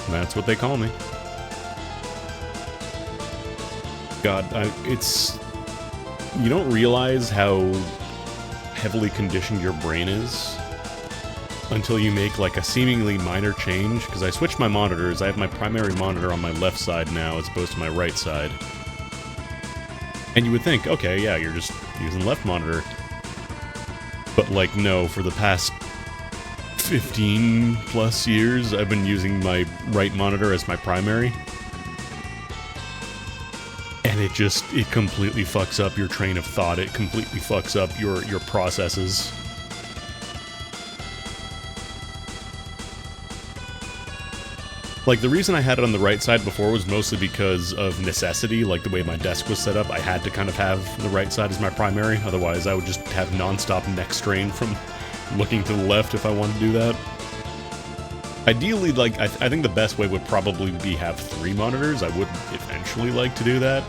That's what they call me. God, it's... You don't realize how heavily conditioned your brain is until you make like a seemingly minor change, because I switched my monitors. I have my primary monitor on my left side now as opposed to my right side. And you would think, okay, yeah, you're just using the left monitor. But like, no, for the past 15 plus years, I've been using my right monitor as my primary. And it completely fucks up your train of thought. It completely fucks up your processes. Like, the reason I had it on the right side before was mostly because of necessity, like the way my desk was set up. I had to kind of have the right side as my primary, otherwise I would just have non-stop neck strain from looking to the left if I wanted to do that. Ideally, like, I think the best way would probably be have 3 monitors. I would eventually like to do that.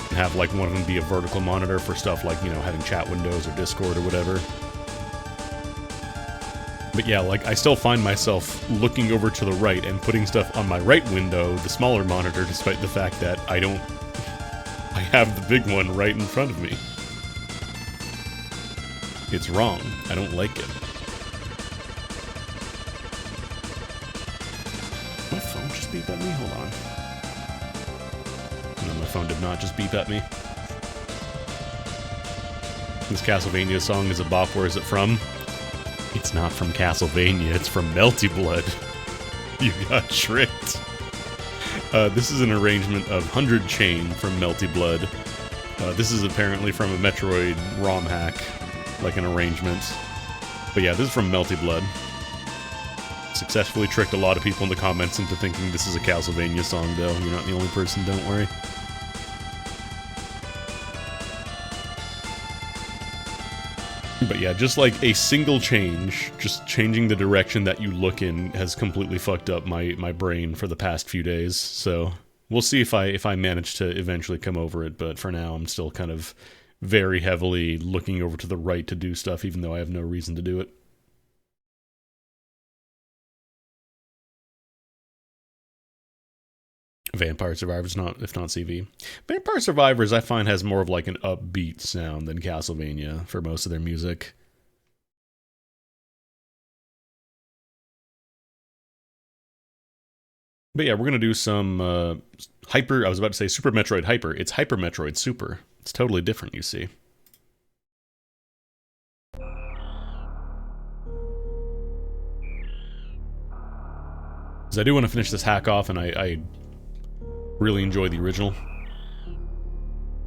And have, like, one of them be a vertical monitor for stuff like, you know, having chat windows or Discord or whatever. But yeah, like, I still find myself looking over to the right and putting stuff on my right window, the smaller monitor, despite the fact that I have the big one right in front of me. It's wrong. I don't like it. My phone just beeped at me? Hold on. No, my phone did not just beep at me. This Castlevania song is a bop. Where is it from? It's not from Castlevania, it's from Melty Blood. You got tricked. This is an arrangement of 100 Chain from Melty Blood. This is apparently from a Metroid ROM hack, like an arrangement. But yeah, this is from Melty Blood. Successfully tricked a lot of people in the comments into thinking this is a Castlevania song, though. You're not the only person, don't worry. But yeah, just like a single change, just changing the direction that you look in has completely fucked up my brain for the past few days. So we'll see if I manage to eventually come over it, but for now I'm still kind of very heavily looking over to the right to do stuff, even though I have no reason to do it. Vampire Survivors, if not CV. Vampire Survivors, I find, has more of like an upbeat sound than Castlevania for most of their music. But yeah, we're gonna do some Hyper. I was about to say Super Metroid Hyper. It's Hyper Metroid Super. It's totally different, you see. Because I do want to finish this hack off, and I really enjoy the original,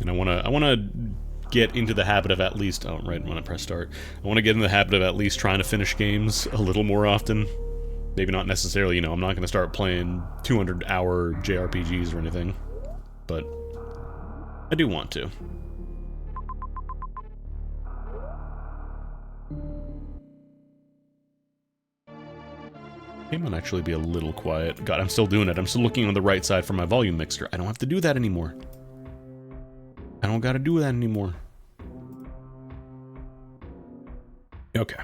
and I wanna get into the habit of at least, oh right, when I press start, I want to get in the habit of at least trying to finish games a little more often. Maybe not necessarily, you know, I'm not gonna start playing 200-hour JRPGs or anything, but I do want to. It might actually be a little quiet. God, I'm still doing it. I'm still looking on the right side for my volume mixer. I don't have to do that anymore. I don't gotta do that anymore. Okay.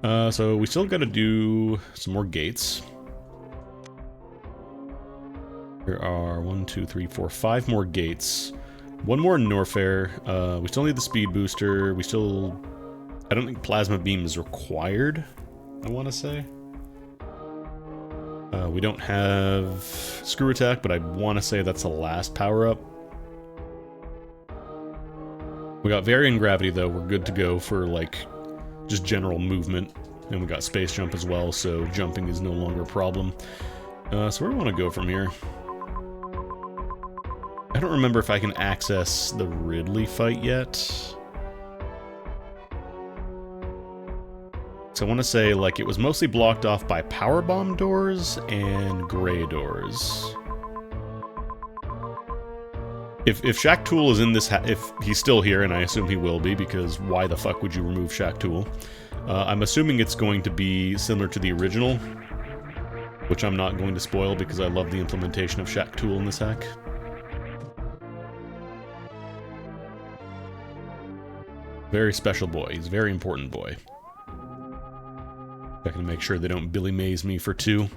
So we still gotta do some more gates. There are 1, 2, 3, 4, 5 more gates. One more in Norfair. We still need the speed booster. I don't think plasma beam is required, I want to say. We don't have screw attack, but I want to say that's the last power-up. We got varying gravity, though. We're good to go for, like, just general movement. And we got space jump as well, so jumping is no longer a problem. So where do we want to go from here? I don't remember if I can access the Ridley fight yet. So I want to say, like, it was mostly blocked off by power bomb doors and gray doors. If Shack Tool is in this, if he's still here, and I assume he will be, because why the fuck would you remove Shack Tool? I'm assuming it's going to be similar to the original, which I'm not going to spoil because I love the implementation of Shack Tool in this hack. Very special boy. He's a very important boy. Checking to make sure they don't Billy Mays me for 2.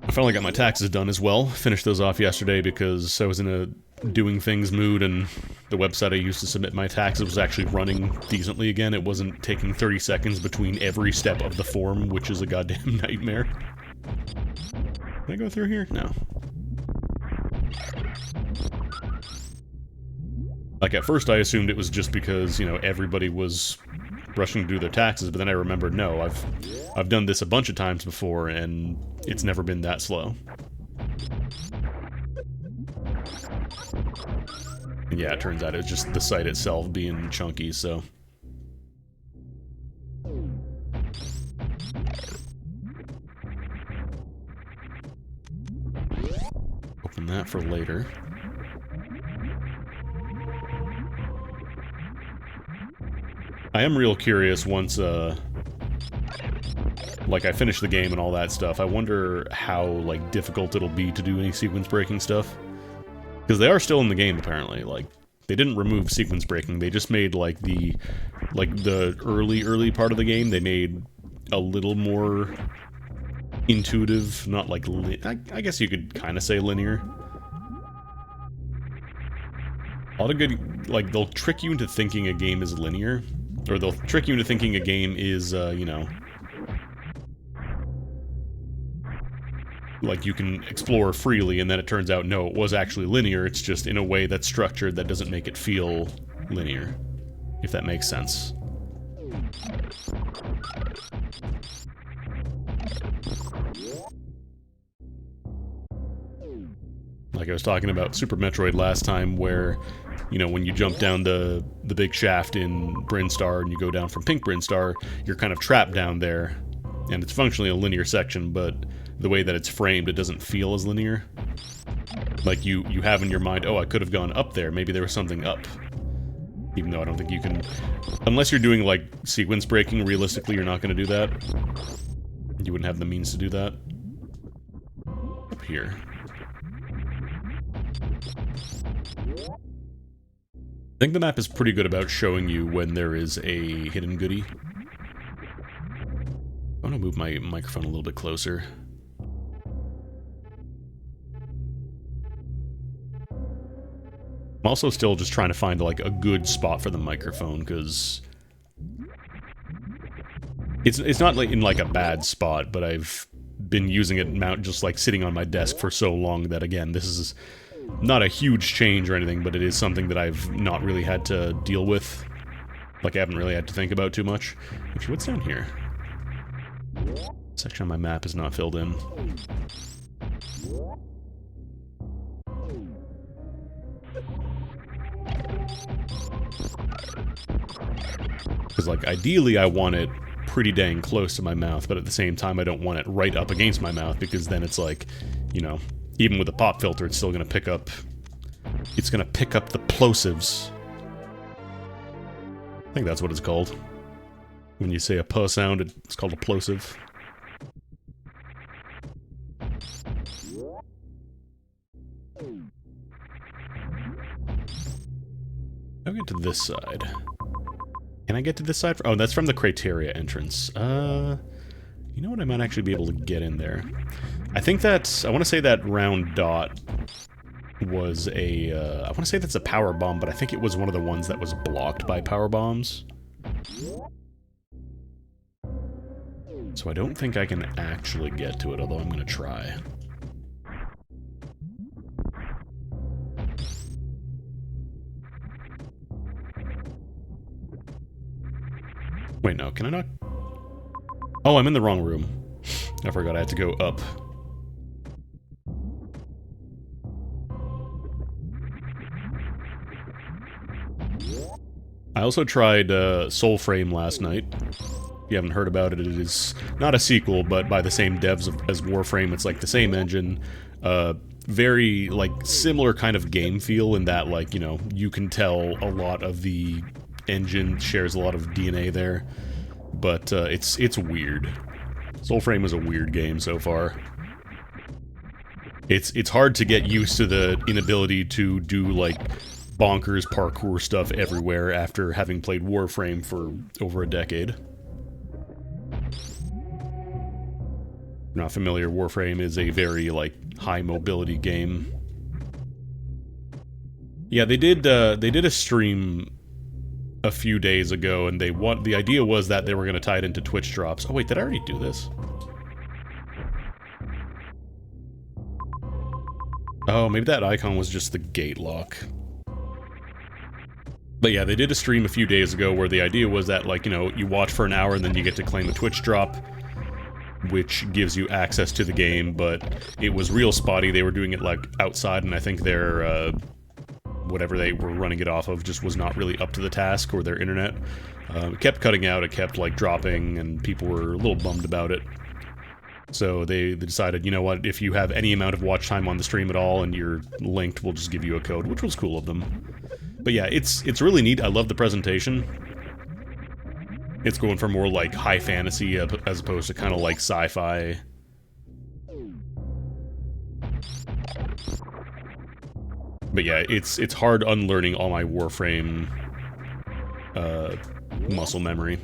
I finally got my taxes done as well. Finished those off yesterday because I was in a doing things mood and the website I used to submit my taxes was actually running decently again. It wasn't taking 30 seconds between every step of the form, which is a goddamn nightmare. Can I go through here? No. Like, at first I assumed it was just because, you know, everybody was rushing to do their taxes, but then I remembered, no, I've done this a bunch of times before, and it's never been that slow. And yeah, it turns out it's just the site itself being chunky, so... Open that for later. I am real curious once, like, I finish the game and all that stuff. I wonder how, like, difficult it'll be to do any sequence breaking stuff. Because they are still in the game, apparently. Like, they didn't remove sequence breaking. They just made, like, the early part of the game, they made a little more intuitive, not like, I guess you could kind of say linear. A lot of good, like, they'll trick you into thinking a game is linear. Or they'll trick you into thinking a game is, you know... like, you can explore freely, and then it turns out, no, it was actually linear, it's just in a way that's structured that doesn't make it feel linear. If that makes sense. Like I was talking about Super Metroid last time, where, you know, when you jump down the big shaft in Brinstar and you go down from Pink Brinstar, you're kind of trapped down there, and it's functionally a linear section, but the way that it's framed, it doesn't feel as linear. Like, you have in your mind, oh, I could have gone up there, maybe there was something up. Even though I don't think you can... Unless you're doing, like, sequence breaking, realistically you're not going to do that. You wouldn't have the means to do that. Up here. I think the map is pretty good about showing you when there is a hidden goodie. I want to move my microphone a little bit closer. I'm also still just trying to find, like, a good spot for the microphone, because... It's not, like, in, like, a bad spot, but I've been using it just, like, sitting on my desk for so long that, again, this is not a huge change or anything, but it is something that I've not really had to deal with. Like, I haven't really had to think about too much. Actually, what's down here? Section of my map is not filled in. Because, like, ideally I want it pretty dang close to my mouth, but at the same time I don't want it right up against my mouth, because then it's like, you know, even with a pop filter, it's still gonna pick up... It's gonna pick up the plosives. I think that's what it's called. When you say a puh sound, it's called a plosive. I'll get to this side. Can I get to this side? Oh, that's from the Criteria entrance. You know what? I might actually be able to get in there. I think that's... I want to say that round dot was a... I want to say that's a power bomb, but I think it was one of the ones that was blocked by power bombs. So I don't think I can actually get to it, although I'm going to try. Wait, no, can I not? Oh, I'm in the wrong room. I forgot I had to go up. I also tried Soul Frame last night. If you haven't heard about it, it is not a sequel, but by the same devs as Warframe. It's like the same engine. Very, like, similar kind of game feel in that, like, you know, you can tell a lot of the engine shares a lot of DNA there, but it's weird. Soulframe is a weird game so far. It's hard to get used to the inability to do, like, bonkers parkour stuff everywhere after having played Warframe for over a decade. If you're not familiar, Warframe is a very, like, high mobility game. Yeah, they did a stream a few days ago, and the idea was that they were going to tie it into Twitch drops. Oh wait, did I already do this? Oh, maybe that icon was just the gate lock. But yeah, they did a stream a few days ago where the idea was that, like, you know, you watch for an hour and then you get to claim a Twitch drop, which gives you access to the game, but it was real spotty. They were doing it, like, outside, and I think their, whatever they were running it off of just was not really up to the task, or their internet. It kept cutting out, it kept, like, dropping, and people were a little bummed about it. So they decided, you know what, if you have any amount of watch time on the stream at all and you're linked, we'll just give you a code, which was cool of them. But yeah, it's really neat. I love the presentation. It's going for more like high fantasy as opposed to kind of like sci-fi. But yeah, it's hard unlearning all my Warframe muscle memory.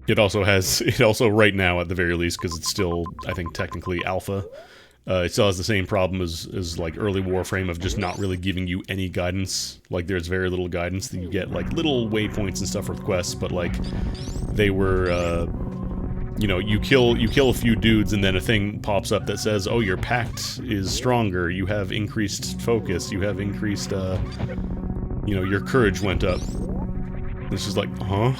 It also right now at the very least, because it's still, I think, technically alpha, it still has the same problem as like early Warframe of just not really giving you any guidance. Like, there's very little guidance. That you get like little waypoints and stuff with quests, but like they were, you know, you kill a few dudes and then a thing pops up that says, oh, your pact is stronger, you have increased focus, you have increased, you know, your courage went up. It's just like, huh?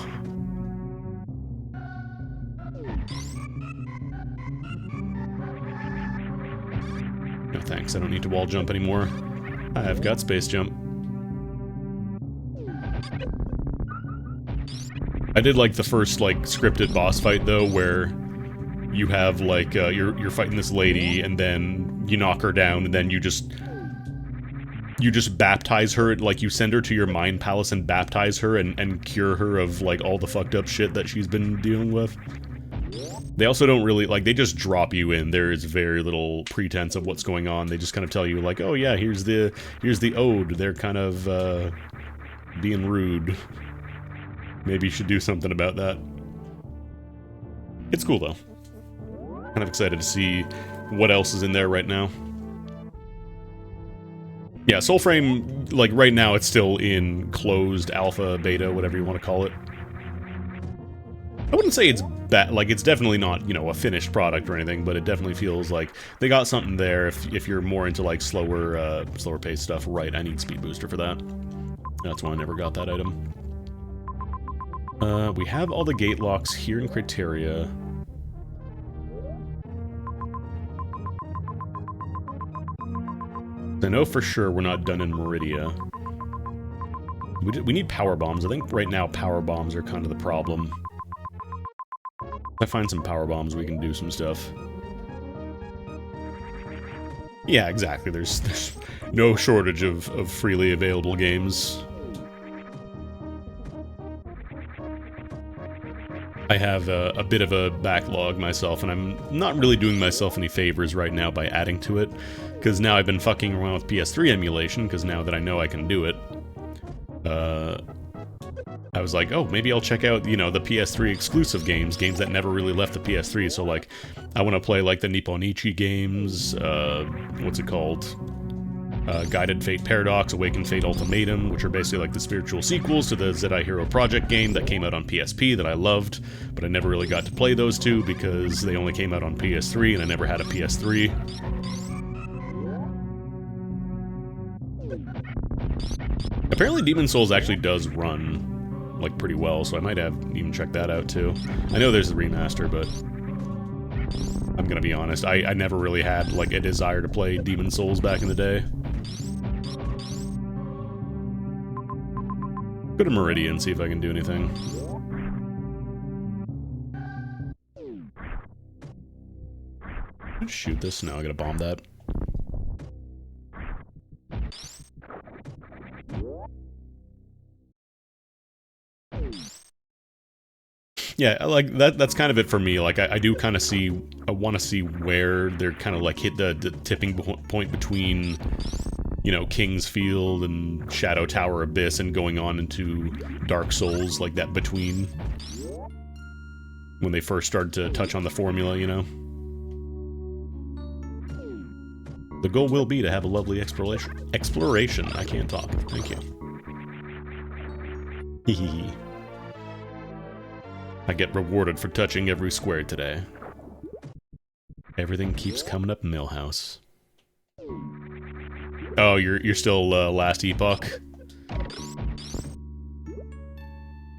No thanks, I don't need to wall jump anymore. I've got space jump. I did like the first like scripted boss fight though, where you have like you're fighting this lady and then you knock her down and then you just baptize her, like you send her to your mind palace and baptize her and cure her of like all the fucked up shit that she's been dealing with. They also don't really, like, they just drop you in. There is very little pretense of what's going on. They just kind of tell you, like, oh yeah, here's the ode. They're kind of, being rude. Maybe you should do something about that. It's cool, though. Kind of excited to see what else is in there right now. Yeah, Soulframe, like, right now it's still in closed alpha, beta, whatever you want to call it. I wouldn't say it's bad, like, it's definitely not, you know, a finished product or anything, but it definitely feels like they got something there if you're more into, like, slower paced stuff. Right, I need Speed Booster for that. That's why I never got that item. We have all the gate locks here in Criteria. I know for sure we're not done in Meridia. We need power bombs. I think right now power bombs are kind of the problem. If I find some power bombs, we can do some stuff. Yeah, exactly. There's no shortage of freely available games. I have a bit of a backlog myself, and I'm not really doing myself any favors right now by adding to it, because now I've been fucking around with PS3 emulation, because now that I know I can do it, I was like, oh, maybe I'll check out, you know, the PS3 exclusive games that never really left the PS3, so, like, I want to play, like, the Nipponichi games, what's it called? Guided Fate Paradox, Awakened Fate Ultimatum, which are basically like the spiritual sequels to the Zedai Hero Project game that came out on PSP that I loved, but I never really got to play those two because they only came out on PS3 and I never had a PS3. Apparently Demon's Souls actually does run, like, pretty well, so I might have even checked that out too. I know there's the remaster, but I'm gonna be honest, I never really had, like, a desire to play Demon's Souls back in the day. Go to Meridian, see if I can do anything. Shoot this? No, I gotta bomb that. Yeah, like that's kind of it for me. Like I do kind of see, I want to see where they're kind of like hit the tipping point between, you know, King's Field and Shadow Tower Abyss and going on into Dark Souls, like that between, when they first started to touch on the formula, you know. The goal will be to have a lovely exploration. I can't talk. Thank you. Hehehe. I get rewarded for touching every square today. Everything keeps coming up Millhouse. Oh, you're still last epoch.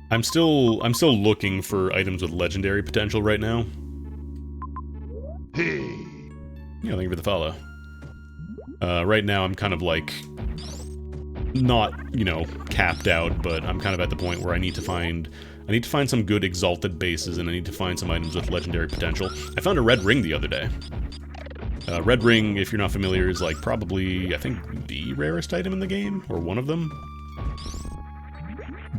I'm still looking for items with legendary potential right now. Hey. Yeah, thank you for the follow. Right now I'm kind of like not, you know, capped out, but I'm kind of at the point where I need to find some good exalted bases, and I need to find some items with legendary potential. I found a red ring the other day. Red ring, if you're not familiar, is like probably, I think, the rarest item in the game, or one of them.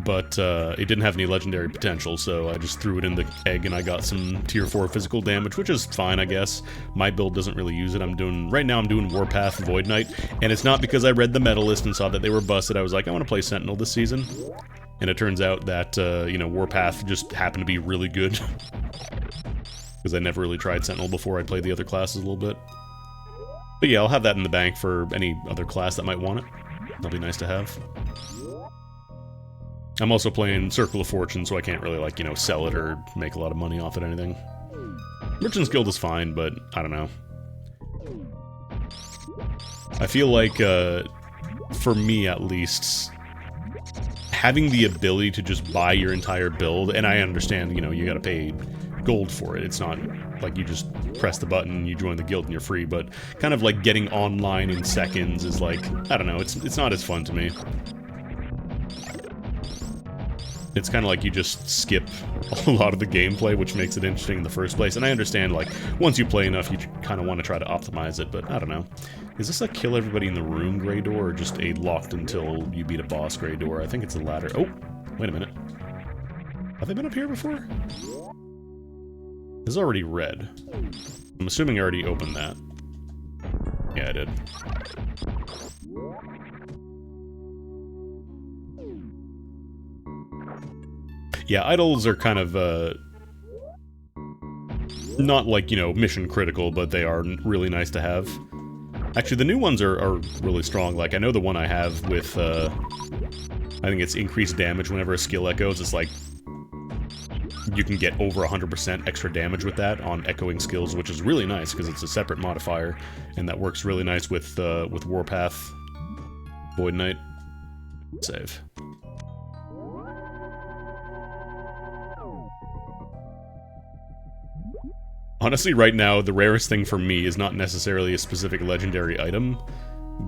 But it didn't have any legendary potential, so I just threw it in the egg and I got some tier 4 physical damage, which is fine, I guess. My build doesn't really use it. Right now I'm doing Warpath Void Knight, and it's not because I read the meta list and saw that they were busted. I was like, I want to play Sentinel this season. And it turns out that, you know, Warpath just happened to be really good. Because I never really tried Sentinel before I played the other classes a little bit. But yeah, I'll have that in the bank for any other class that might want it. That'll be nice to have. I'm also playing Circle of Fortune, so I can't really, like, you know, sell it or make a lot of money off it or anything. Merchant's Guild is fine, but I don't know. I feel like, for me at least, having the ability to just buy your entire build, and I understand, you know, you gotta pay gold for it. It's not like you just press the button, you join the guild, and you're free, but kind of like getting online in seconds is like, I don't know, it's not as fun to me. It's kind of like you just skip a lot of the gameplay, which makes it interesting in the first place. And I understand, like, once you play enough, you kind of want to try to optimize it, but I don't know. Is this a kill everybody in the room Grey Door, or just a locked until you beat a boss Grey Door? I think it's the latter. Oh, wait a minute. Have they been up here before? This is already red. I'm assuming I already opened that. Yeah, I did. Yeah, idols are kind of, not like, you know, mission critical, but they are really nice to have. Actually, the new ones are really strong. Like, I know the one I have with, I think it's increased damage whenever a skill echoes. It's like, you can get over 100% extra damage with that on echoing skills, which is really nice, because it's a separate modifier, and that works really nice with Warpath Void Knight. Save. Honestly, right now, the rarest thing for me is not necessarily a specific legendary item,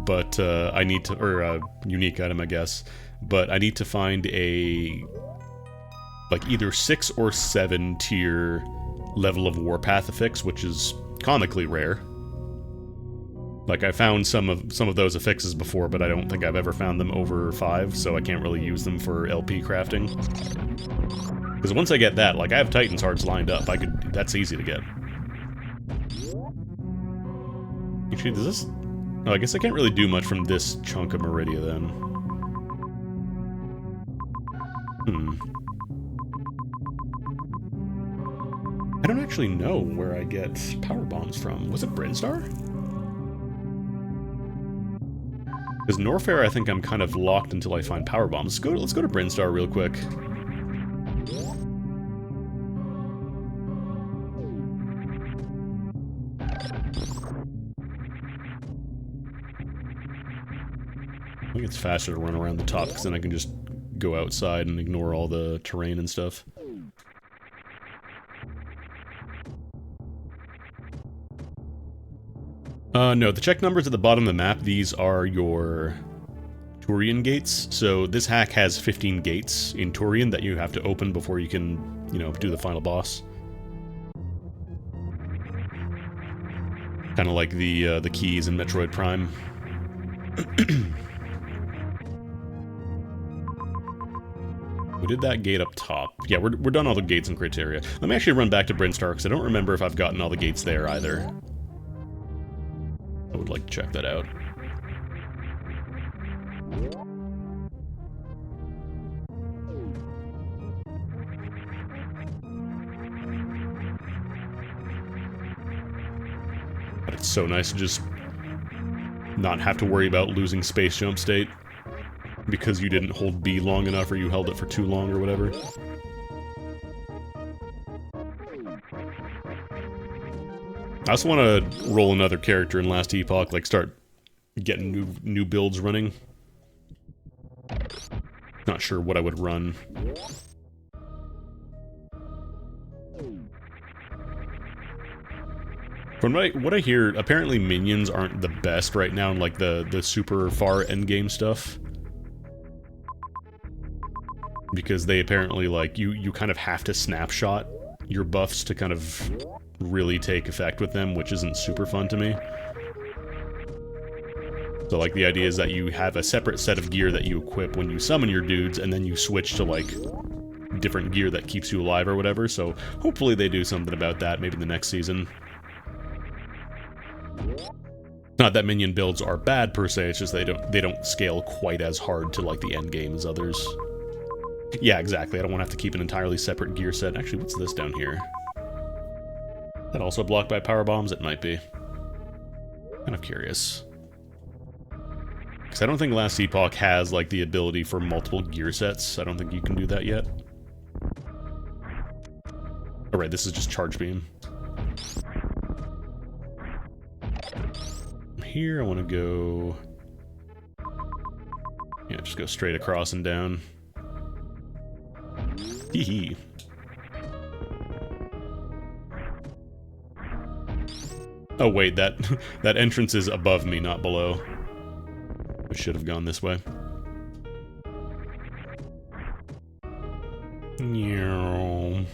but I need to, or a unique item, I guess, but I need to find a, like, either 6 or 7 tier level of Warpath affix, which is comically rare. Like, I found some of those affixes before, but I don't think I've ever found them over 5, so I can't really use them for LP crafting. Because once I get that, like, I have Titan's Hearts lined up. That's easy to get. Actually, does this... Oh, I guess I can't really do much from this chunk of Meridia, then. I don't actually know where I get power bombs from. Was it Brinstar? Because Norfair, I think I'm kind of locked until I find power bombs. Let's go to Brinstar real quick. I think it's faster to run around the top, because then I can just go outside and ignore all the terrain and stuff. No, the check numbers at the bottom of the map, these are your Turian gates. So this hack has 15 gates in Turian that you have to open before you can, you know, do the final boss. Kind of like the keys in Metroid Prime. We did that gate up top. Yeah, we're done all the gates and criteria. Let me actually run back to Brinstar, because I don't remember if I've gotten all the gates there either. I would like to check that out. But it's so nice to just not have to worry about losing space jump state because you didn't hold B long enough or you held it for too long or whatever. I also want to roll another character in Last Epoch, like start getting new builds running. Not sure what I would run. From what I hear, apparently minions aren't the best right now in like the super far endgame stuff. Because they apparently, like, you kind of have to snapshot your buffs to kind of really take effect with them, which isn't super fun to me. So, like, the idea is that you have a separate set of gear that you equip when you summon your dudes, and then you switch to, like, different gear that keeps you alive or whatever, so hopefully they do something about that, maybe in the next season. Not that minion builds are bad per se, it's just they don't scale quite as hard to, like, the end game as others. Yeah, exactly. I don't want to have to keep an entirely separate gear set. Actually, what's this down here? That also blocked by power bombs? It might be. Kind of curious. Because I don't think Last Epoch has, like, the ability for multiple gear sets. I don't think you can do that yet. Oh, right, this is just Charge Beam. Here, I want to go... Yeah, just go straight across and down. Hee. Oh wait, that entrance is above me, not below. I should have gone this way. Meow.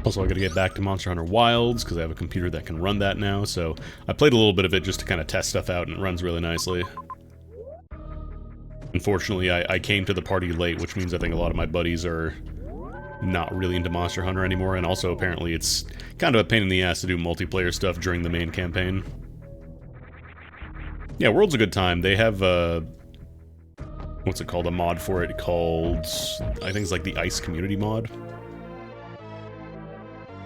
Also, I gotta get back to Monster Hunter Wilds, because I have a computer that can run that now, so I played a little bit of it just to kind of test stuff out, and it runs really nicely. Unfortunately, I came to the party late, which means I think a lot of my buddies are not really into Monster Hunter anymore, and also apparently it's kind of a pain in the ass to do multiplayer stuff during the main campaign. Yeah, World's a good time. They have, what's it called? A mod for it called... I think it's like the Ice Community mod.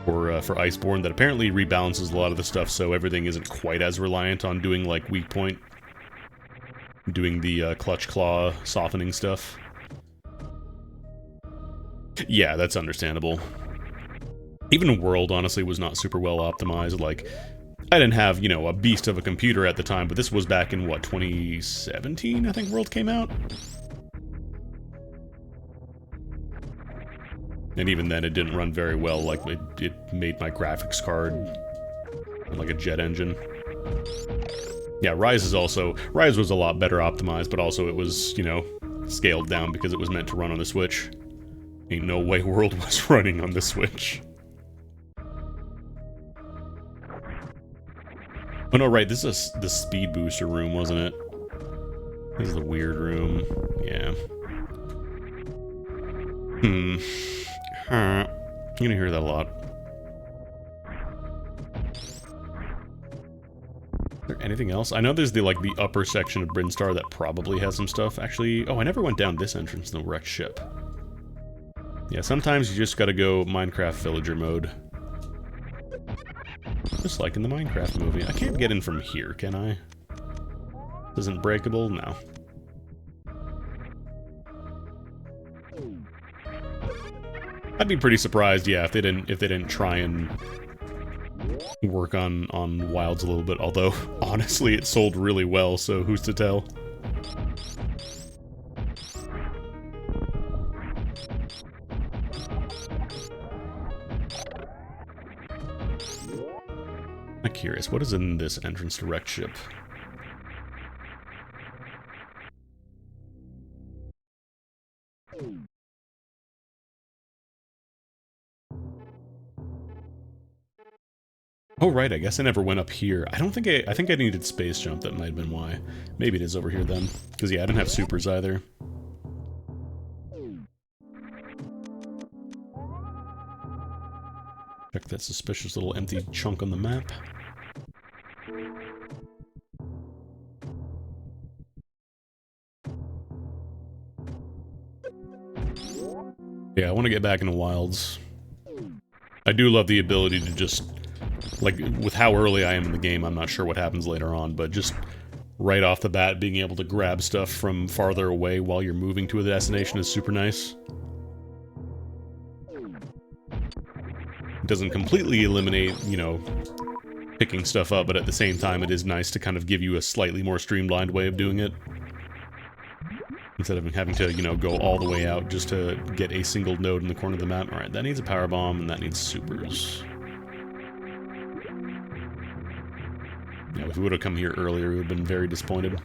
For Iceborne that apparently rebalances a lot of the stuff so everything isn't quite as reliant on doing, like, weak point. Doing the clutch claw softening stuff. Yeah, that's understandable. Even World, honestly, was not super well optimized. Like, I didn't have, you know, a beast of a computer at the time, but this was back in, what, 2017, I think World came out? And even then, it didn't run very well. Like, it made my graphics card like a jet engine. Yeah, Rise is also... Rise was a lot better optimized, but also it was, you know, scaled down because it was meant to run on the Switch. Ain't no way World was running on the Switch. Oh no, right, this is the speed booster room, wasn't it? This is the weird room. Yeah. You're gonna hear that a lot. Is there anything else? I know there's the, like, the upper section of Brinstar that probably has some stuff. Actually, oh, I never went down this entrance in the wrecked ship. Yeah, sometimes you just gotta go Minecraft villager mode. Just like in the Minecraft movie. I can't get in from here, can I? Isn't breakable? No. I'd be pretty surprised, yeah, if they didn't try and work on Wilds a little bit, although, honestly, it sold really well, so who's to tell? I'm curious, what is in this entrance to wrecked ship? Oh, right, I guess I never went up here. I don't think I think I needed space jump. That might have been why. Maybe it is over here then. Because, yeah, I didn't have supers either. Check that suspicious little empty chunk on the map. Yeah, I want to get back into Wilds. I do love the ability to just, like, with how early I am in the game, I'm not sure what happens later on, but just right off the bat, being able to grab stuff from farther away while you're moving to a destination is super nice. It doesn't completely eliminate, you know, picking stuff up, but at the same time, it is nice to kind of give you a slightly more streamlined way of doing it. Instead of having to, you know, go all the way out just to get a single node in the corner of the map. Alright, that needs a power bomb, and that needs supers. Yeah, if we would have come here earlier, we would have been very disappointed.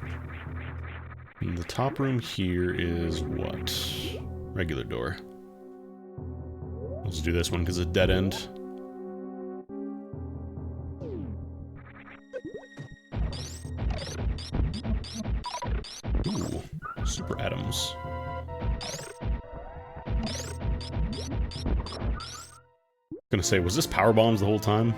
And the top room here is what? Regular door. Let's do this one because it's a dead end. Ooh, super atoms. Gonna say, was this power bombs the whole time?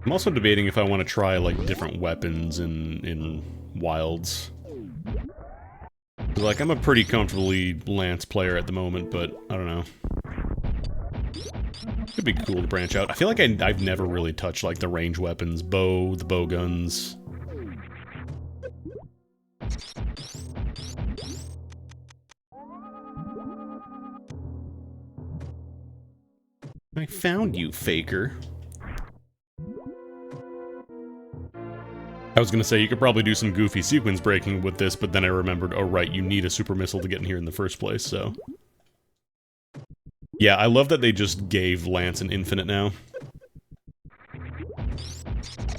I'm also debating if I want to try, like, different weapons in Wilds. Like, I'm a pretty comfortably Lance player at the moment, but I don't know. Could be cool to branch out. I feel like I've never really touched, like, the range weapons. The bow guns. I found you, faker. I was gonna say, you could probably do some goofy sequence breaking with this, but then I remembered, oh right, you need a super missile to get in here in the first place, so... Yeah, I love that they just gave Lance an infinite now.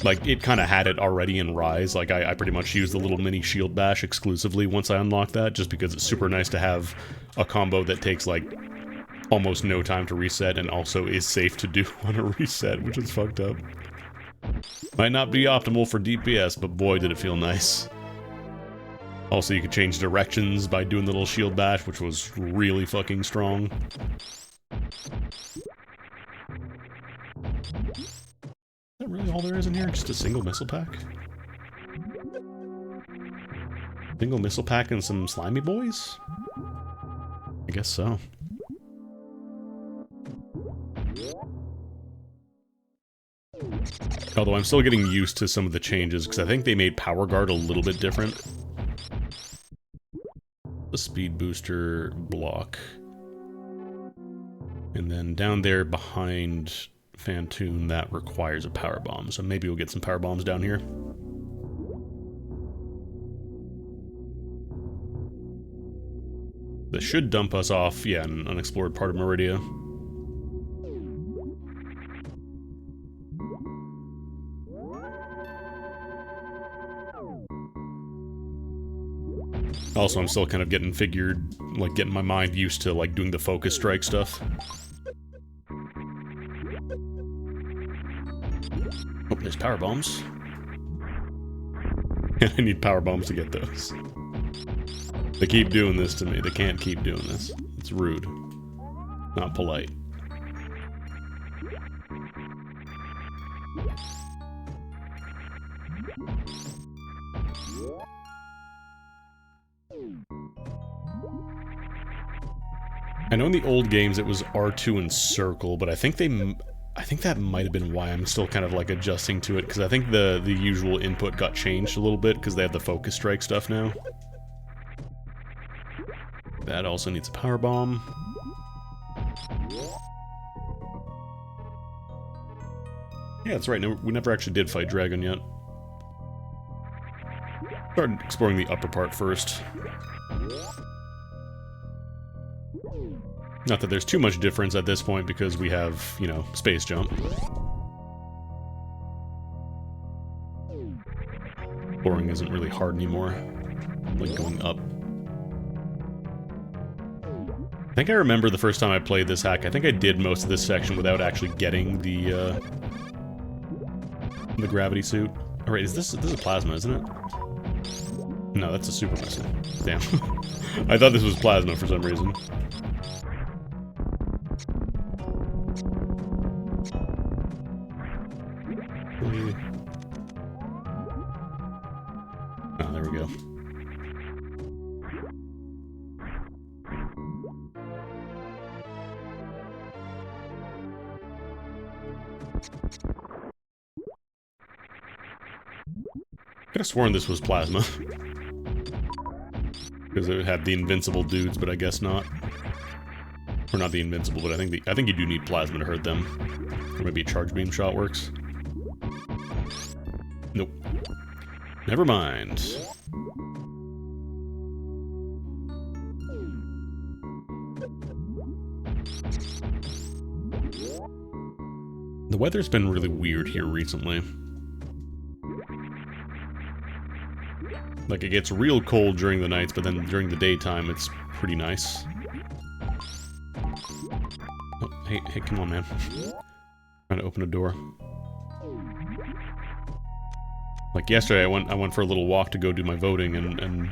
Like, it kinda had it already in Rise, like, I pretty much used the little mini shield bash exclusively once I unlocked that, just because it's super nice to have a combo that takes, like, almost no time to reset, and also is safe to do on a reset, which is fucked up. Might not be optimal for DPS, but boy did it feel nice. Also, you could change directions by doing the little shield bash, which was really fucking strong. Is that really all there is in here? Just a single missile pack? Single missile pack and some slimy boys? I guess so. Although I'm still getting used to some of the changes, because I think they made Power Guard a little bit different. The speed booster block. And then down there behind Fantoon, that requires a power bomb. So maybe we'll get some power bombs down here. This should dump us off, yeah, an unexplored part of Meridia. Also, I'm still kind of getting getting my mind used to, like, doing the focus strike stuff. Oh, there's power bombs. I need power bombs to get those. They keep doing this to me. They can't keep doing this. It's rude. Not polite. I know in the old games it was R2 and circle, but I think that might have been why I'm still kind of like adjusting to it, because I think the usual input got changed a little bit because they have the focus strike stuff now. That also needs a power bomb. Yeah, that's right. No, we never actually did fight Dragon yet. Started exploring the upper part first. Not that there's too much difference at this point because we have, you know, space jump. Boring isn't really hard anymore, like going up. I think I remember the first time I played this hack, I think I did most of this section without actually getting the gravity suit. Alright, this is a plasma, isn't it? No, that's a super missile. Damn. I thought this was plasma for some reason. Oh, there we go. I could have sworn this was plasma. Because it had the invincible dudes, but I guess not. Or not the invincible, but I think you do need plasma to hurt them. Or maybe a charge beam shot works. Nope. Never mind. The weather's been really weird here recently. Like, it gets real cold during the nights, but then during the daytime, it's pretty nice. Oh, hey, come on, man. Trying to open a door. Like, yesterday, I went for a little walk to go do my voting, and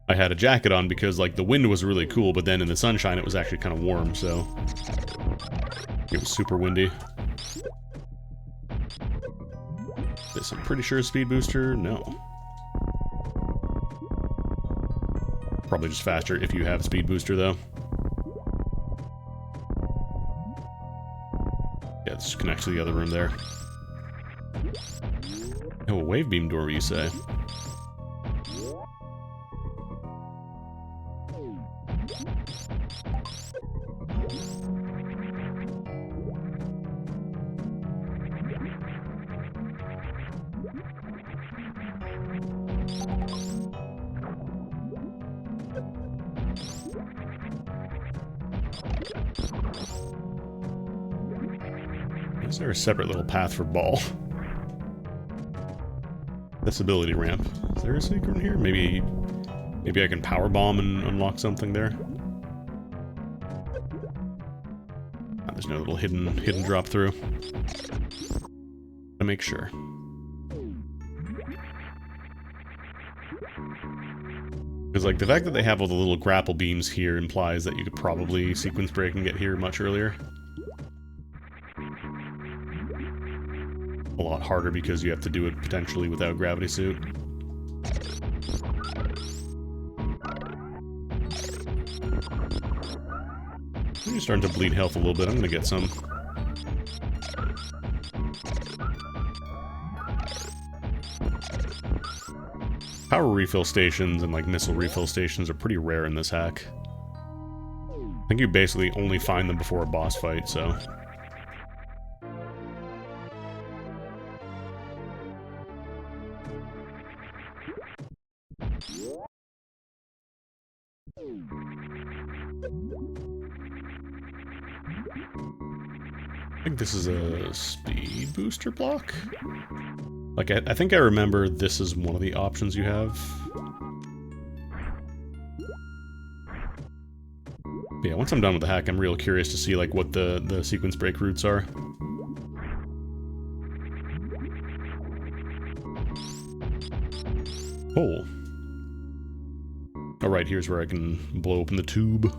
I had a jacket on because, like, the wind was really cool, but then in the sunshine, it was actually kind of warm, so... It was super windy. This, I'm pretty sure, speed booster? No. Probably just faster if you have speed booster, though. Yeah, this connects to the other room there. Oh, a wave beam door, you say? Is there a separate little path for ball? This ability ramp. Is there a secret in here? Maybe I can power bomb and unlock something there. Oh, there's no little hidden drop through. To make sure. Because like the fact that they have all the little grapple beams here implies that you could probably sequence break and get here much earlier. A lot harder because you have to do it potentially without gravity suit. I'm starting to bleed health a little bit. I'm gonna get some. Power refill stations and like missile refill stations are pretty rare in this hack. I think you basically only find them before a boss fight, so... I think this is a speed booster block? Like, I think I remember this is one of the options you have. But yeah, once I'm done with the hack, I'm real curious to see, like, what the sequence break routes are. Oh. Oh, right, here's where I can blow open the tube.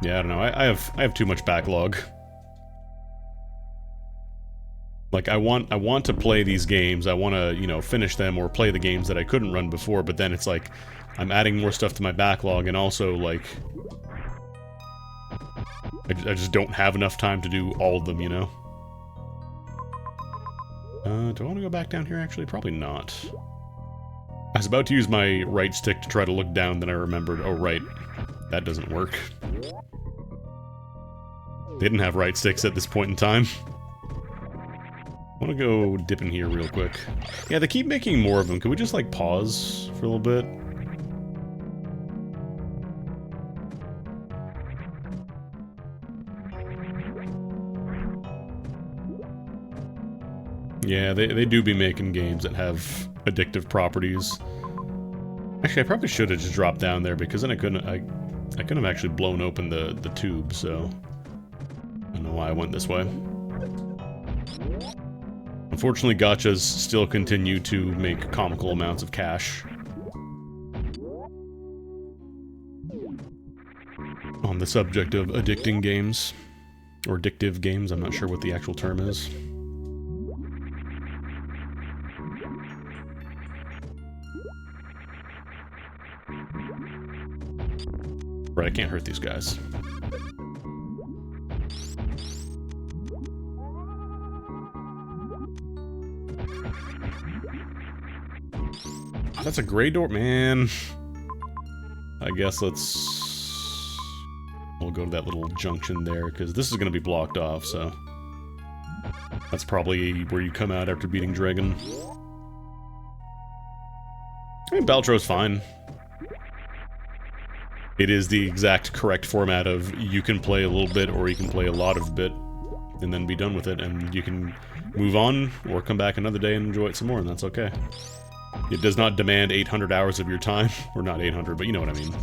Yeah, I don't know. I have too much backlog. Like, I want to play these games. I want to, you know, finish them or play the games that I couldn't run before, but then it's like I'm adding more stuff to my backlog, and also like I just don't have enough time to do all of them, you know. Do I want to go back down here, actually? Probably not. I was about to use my right stick to try to look down, then I remembered, oh right, that doesn't work. They didn't have right sticks at this point in time. I want to go dip in here real quick. Yeah, they keep making more of them. Can we just, like, pause for a little bit? Yeah, they do be making games that have addictive properties. Actually, I probably should have just dropped down there, because then I couldn't have actually blown open the tube, so... I don't know why I went this way. Unfortunately, gachas still continue to make comical amounts of cash. On the subject of addicting games, or addictive games, I'm not sure what the actual term is. Right, I can't hurt these guys. Oh, that's a gray door, man. I guess we'll go to that little junction there, because this is going to be blocked off, so... That's probably where you come out after beating Dragon. I mean, Baltro's fine. It is the exact correct format of you can play a little bit or you can play a lot of bit and then be done with it, and you can move on or come back another day and enjoy it some more, and that's okay. It does not demand 800 hours of your time. Or not 800, but you know what I mean.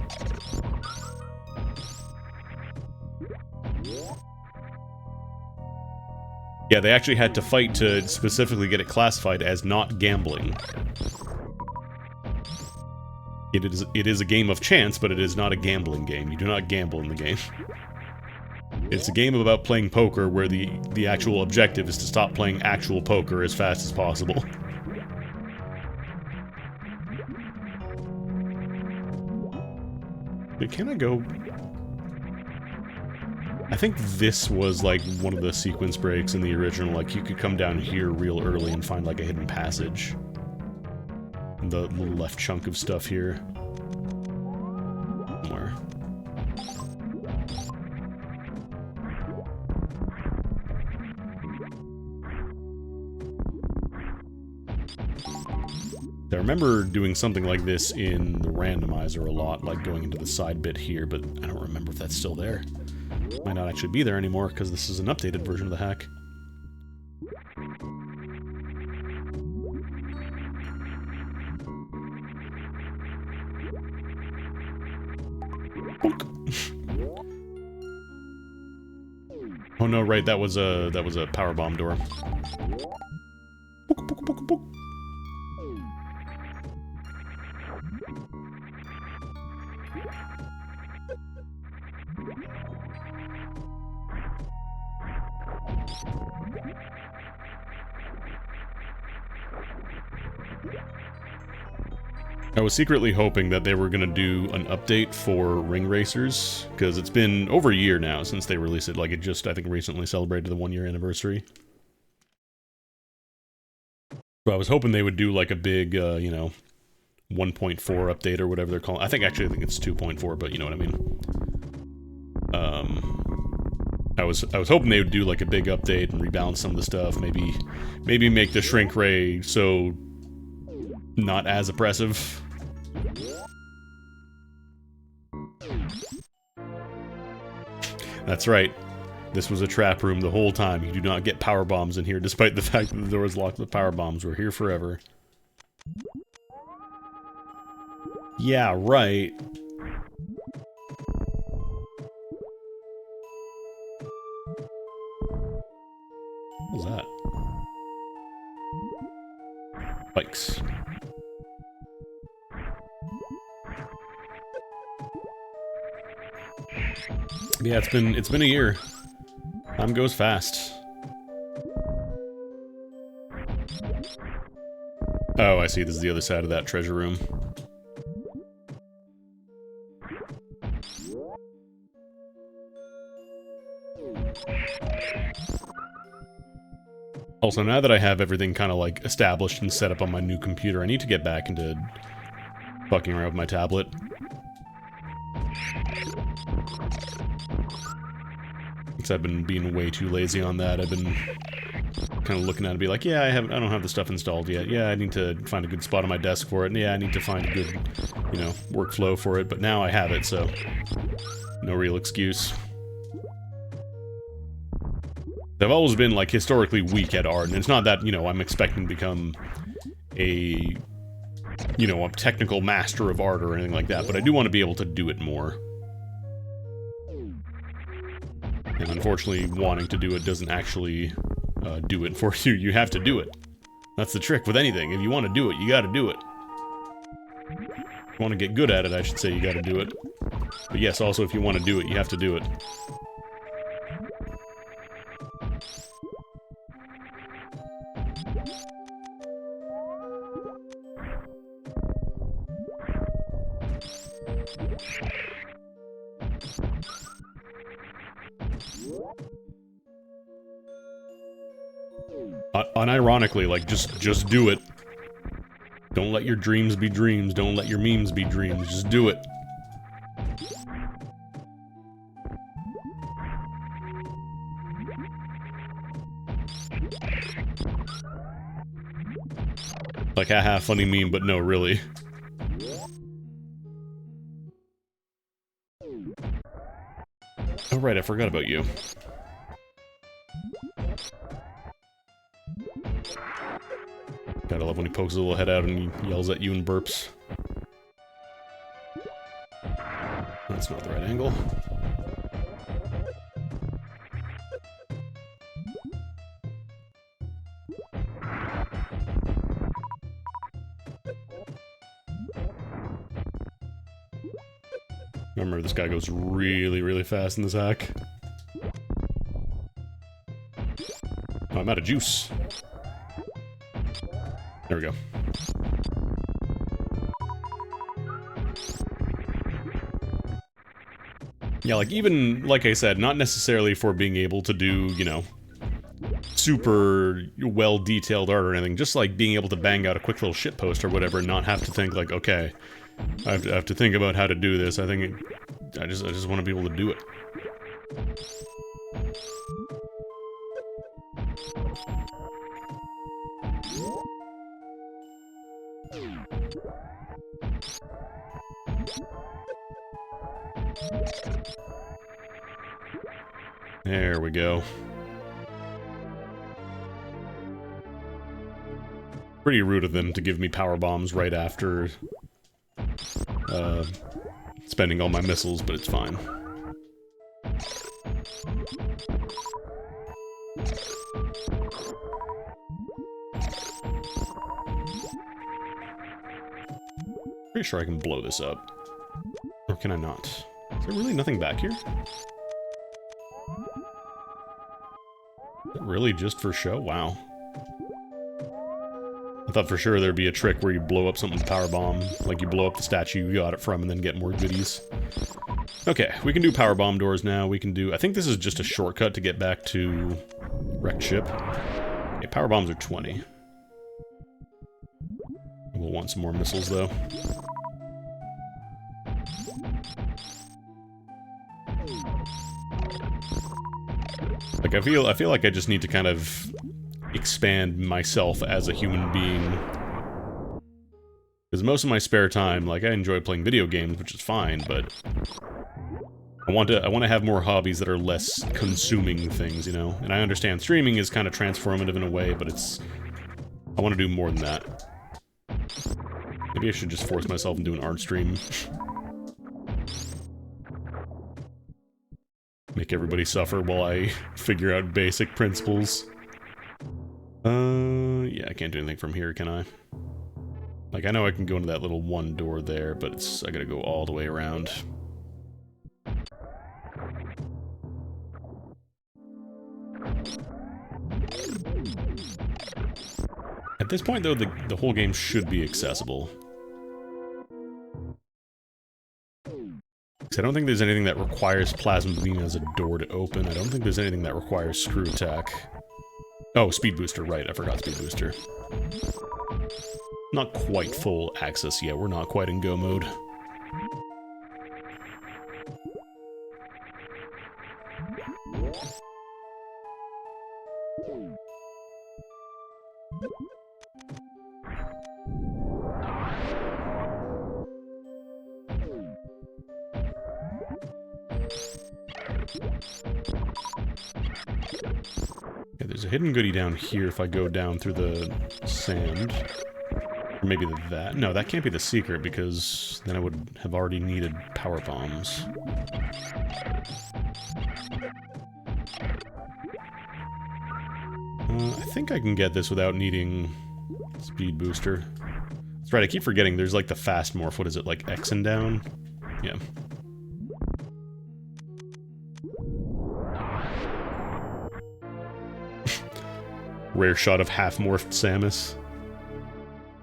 Yeah, they actually had to fight to specifically get it classified as not gambling. It is a game of chance, but it is not a gambling game. You do not gamble in the game. It's a game about playing poker where the actual objective is to stop playing actual poker as fast as possible. Wait, can I go... I think this was like one of the sequence breaks in the original, like you could come down here real early and find like a hidden passage. The little left chunk of stuff here. Somewhere. I remember doing something like this in the randomizer a lot, like going into the side bit here, but I don't remember if that's still there. Might not actually be there anymore, because this is an updated version of the hack. Oh no, right, that was a powerbomb door. I was secretly hoping that they were going to do an update for Ring Racers, because it's been over a year now since they released it. Like, it just, I think, recently celebrated the 1-year anniversary. So I was hoping they would do, like, a big, you know, 1.4 update or whatever they're calling it. I think it's 2.4, but you know what I mean. I was hoping they would do, like, a big update and rebalance some of the stuff. Maybe make the shrink ray so not as oppressive. That's right. This was a trap room the whole time. You do not get power bombs in here, despite the fact that the door is locked with power bombs. We're here forever. Yeah, right. What was that? Bikes. Yeah, it's been a year. Time goes fast. Oh, I see. This is the other side of that treasure room. Also, now that I have everything kind of like established and set up on my new computer, I need to get back into fucking around with my tablet. I've been being way too lazy on that. I've been kind of looking at it and be like, yeah, I don't have the stuff installed yet. Yeah, I need to find a good spot on my desk for it. And yeah, I need to find a good, you know, workflow for it. But now I have it, so no real excuse. I've always been, like, historically weak at art, and it's not that, you know, I'm expecting to become a, you know, a technical master of art or anything like that, but I do want to be able to do it more. And unfortunately, wanting to do it doesn't actually do it for you. You have to do it. That's the trick with anything. If you want to do it, you gotta do it. If you want to get good at it, I should say, you gotta do it. But yes, also, if you want to do it, you have to do it. Unironically, like, just do it. Don't let your dreams be dreams. Don't let your memes be dreams. Just do it. Like, haha, funny meme, but no, really. Oh, right, I forgot about you. Gotta love when he pokes his little head out and he yells at you and burps. That's not the right angle. Remember, this guy goes really, really fast in this hack. Oh, I'm out of juice. There we go. Yeah, like, even, like I said, not necessarily for being able to do, you know, super well-detailed art or anything, just like being able to bang out a quick little shitpost or whatever and not have to think like, okay, I have to think about how to do this. I think I just want to be able to do it. There we go. Pretty rude of them to give me power bombs right after spending all my missiles, but it's fine. Pretty sure I can blow this up. Or can I not? Is there really nothing back here? Is it really just for show? Wow. I thought for sure there'd be a trick where you blow up something with a power bomb, like you blow up the statue you got it from and then get more goodies. Okay, we can do power bomb doors now. We can do... I think this is just a shortcut to get back to wrecked ship. Okay, power bombs are 20. We'll want some more missiles, though. Like, I feel like I just need to kind of expand myself as a human being. Because most of my spare time, like, I enjoy playing video games, which is fine, but I want to have more hobbies that are less consuming things, you know? And I understand streaming is kind of transformative in a way, but I want to do more than that. Maybe I should just force myself into an art stream. Make everybody suffer while I figure out basic principles. Yeah, I can't do anything from here, can I? Like, I know I can go into that little one door there, but I gotta go all the way around. At this point, though, the whole game should be accessible. I don't think there's anything that requires Plasma Beam as a door to open. I don't think there's anything that requires Screw Attack. Oh, Speed Booster, right. I forgot Speed Booster. Not quite full access yet. We're not quite in go mode. a hidden goodie down here if I go down through the sand. Or maybe that. No, that can't be the secret because then I would have already needed power bombs. I think I can get this without needing speed booster. That's right, I keep forgetting there's like the fast morph. What is it, like X and down? Yeah. Rare shot of half-morphed Samus.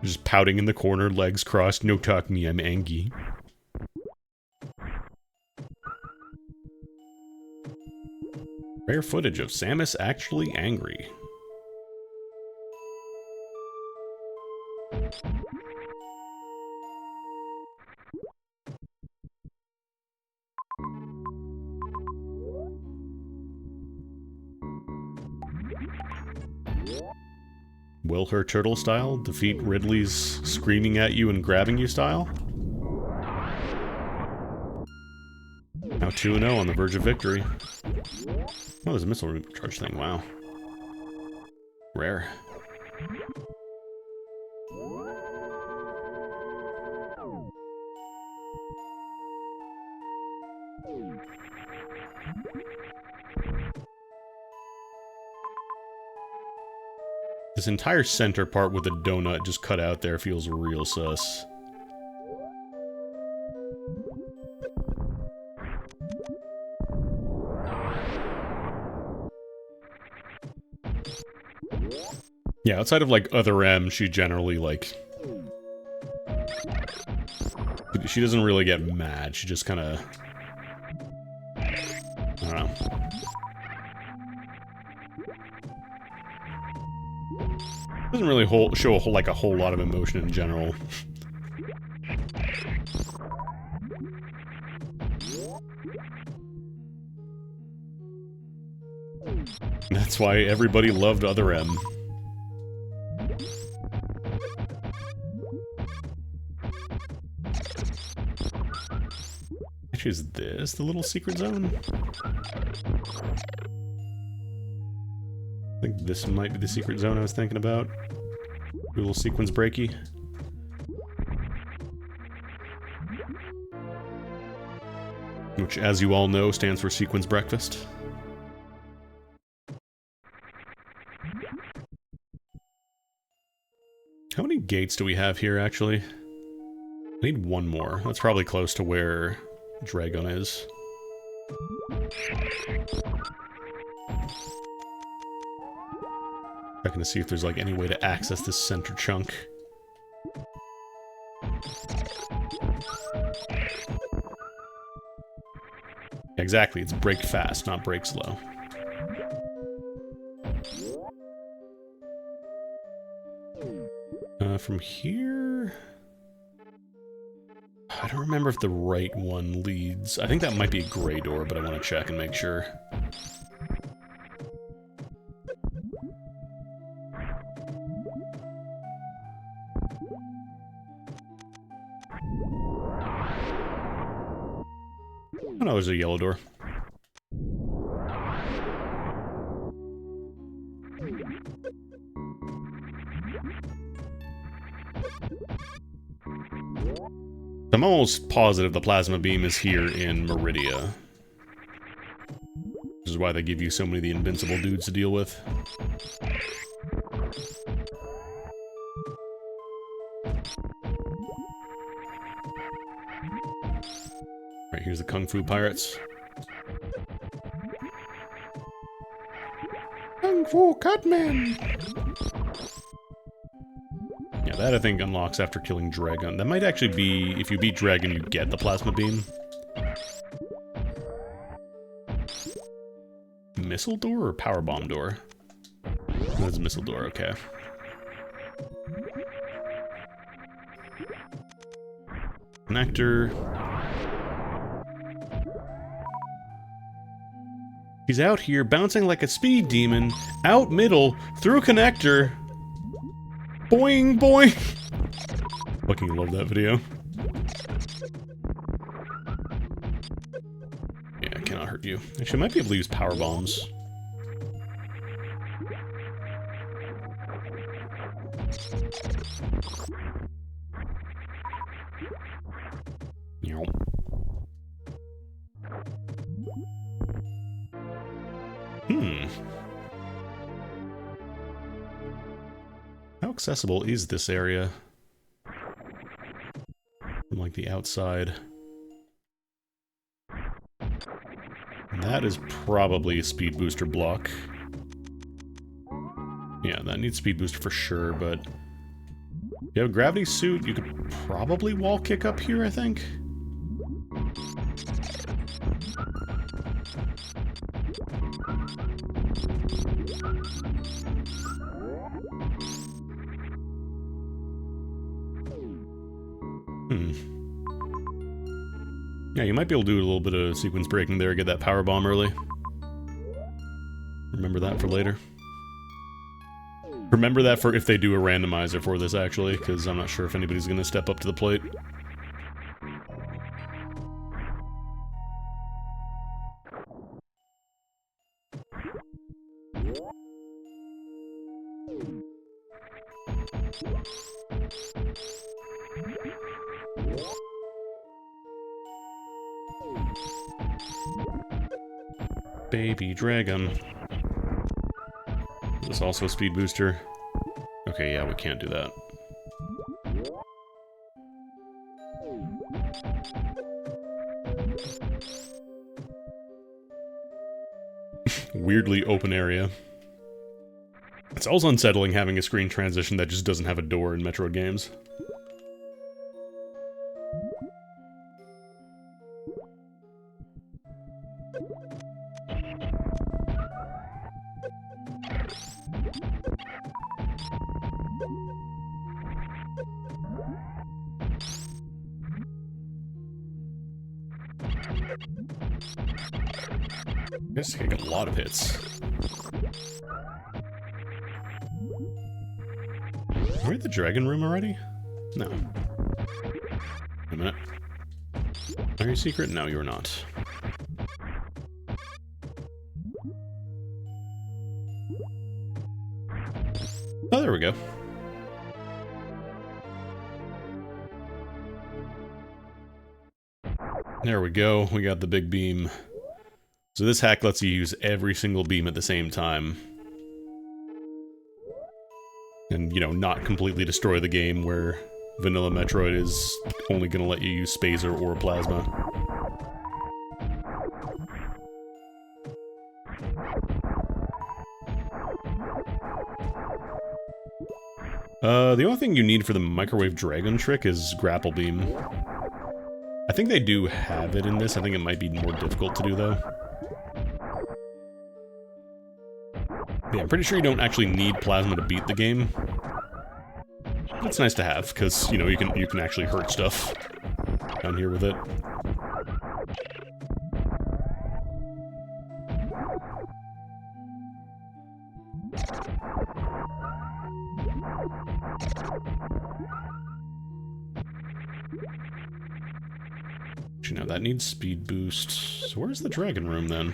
Just pouting in the corner, legs crossed. No talk me, I'm angry. Rare footage of Samus actually angry. Will her turtle style defeat Ridley's screaming at you and grabbing you style? Now 2-0 on the verge of victory. Oh, there's a missile charge thing, wow. Rare. This entire center part with the donut just cut out there feels real sus. Yeah, outside of like other M, she generally like... She doesn't really get mad, she just kinda... I don't know. Doesn't really show a whole lot of emotion in general. That's why everybody loved Other M. Actually, is this the little secret zone? I think this might be the secret zone I was thinking about. A little sequence breaky. Which, as you all know, stands for sequence breakfast. How many gates do we have here, actually? I need one more. That's probably close to where Dragon is. Checking to see if there's like any way to access this center chunk. Exactly, it's break fast, not break slow. From here... I don't remember if the right one leads. I think that might be a gray door, but I want to check and make sure. Oh no, there's a yellow door. I'm almost positive the plasma beam is here in Meridia. Which is why they give you so many of the invincible dudes to deal with. Right, here's the Kung Fu Pirates. Kung Fu Cutman! Yeah, that I think unlocks after killing Dragon. That might actually be, if you beat Dragon, you get the plasma beam. Missile door or power bomb door? That's missile door, okay. Connector. He's out here bouncing like a speed demon, out middle, through connector. Boing, boing! Fucking love that video. Yeah, I cannot hurt you. Actually, I might be able to use power bombs. Yep. How accessible is this area? From, like, the outside. That is probably a speed booster block. Yeah, that needs speed booster for sure, but... If you have a gravity suit, you could probably wall kick up here, I think? Yeah, you might be able to do a little bit of sequence breaking there, get that power bomb early. Remember that for later. Remember that for if they do a randomizer for this, actually, because I'm not sure if anybody's going to step up to the plate. Baby dragon. Is this also a speed booster? Okay, yeah, we can't do that. Weirdly open area. It's also unsettling having a screen transition that just doesn't have a door in Metroid games. I guess I get a lot of hits. Are we at the dragon room already? No. Wait a minute. Are you secret? No, you're not. Oh, there we go. There we go. We got the big beam. So this hack lets you use every single beam at the same time. And, you know, not completely destroy the game where vanilla Metroid is only going to let you use Spazer or Plasma. The only thing you need for the microwave dragon trick is grapple beam. I think they do have it in this. I think it might be more difficult to do, though. Yeah, I'm pretty sure you don't actually need Plasma to beat the game. It's nice to have, because, you know, you can actually hurt stuff down here with it. Actually, no, that needs speed boost. So where's the dragon room, then?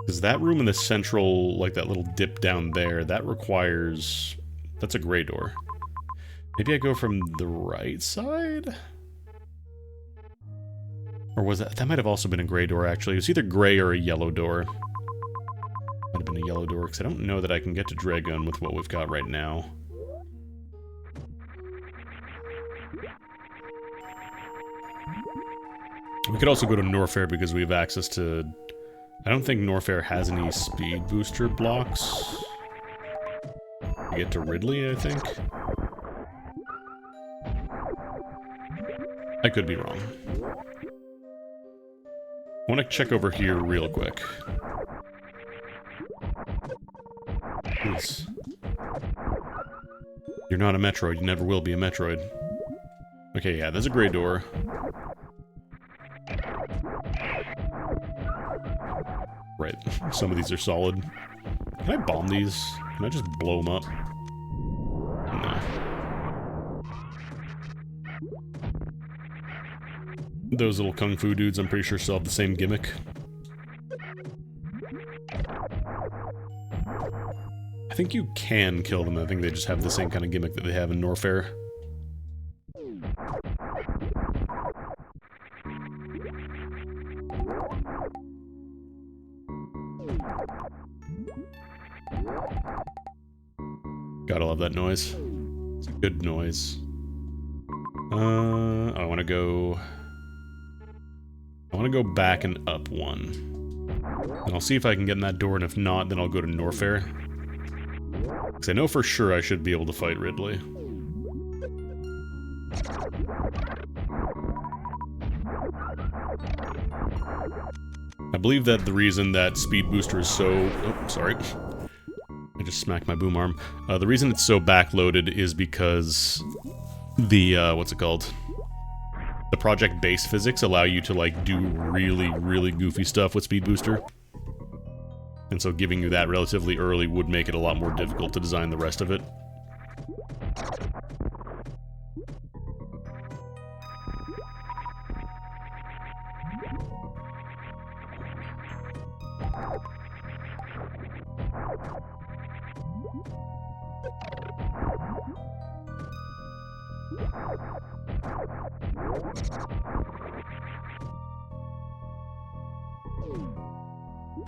Because that room in the central, like that little dip down there, that requires... That's a gray door. Maybe I go from the right side? Or was that... That might have also been a gray door, actually. It was either gray or a yellow door. Might have been a yellow door, because I don't know that I can get to Dragon with what we've got right now. We could also go to Norfair because we have access to... I don't think Norfair has any speed booster blocks. We get to Ridley, I think. I could be wrong. I want to check over here real quick. Please. You're not a Metroid. You never will be a Metroid. Okay, yeah, there's a gray door. Right, some of these are solid. Can I bomb these? Can I just blow them up? No. Those little kung fu dudes, I'm pretty sure still have the same gimmick. I think you can kill them. I think they just have the same kind of gimmick that they have in Norfair. Gotta love that noise. It's a good noise. I want to go... I want to go back and up one. And I'll see if I can get in that door, and if not, then I'll go to Norfair. Because I know for sure I should be able to fight Ridley. I believe that the reason that Speed Booster is so... Oh, sorry. I just smacked my boom arm. The reason it's so backloaded is because the, what's it called? The project base physics allow you to, like, do really, really goofy stuff with Speed Booster. And so giving you that relatively early would make it a lot more difficult to design the rest of it.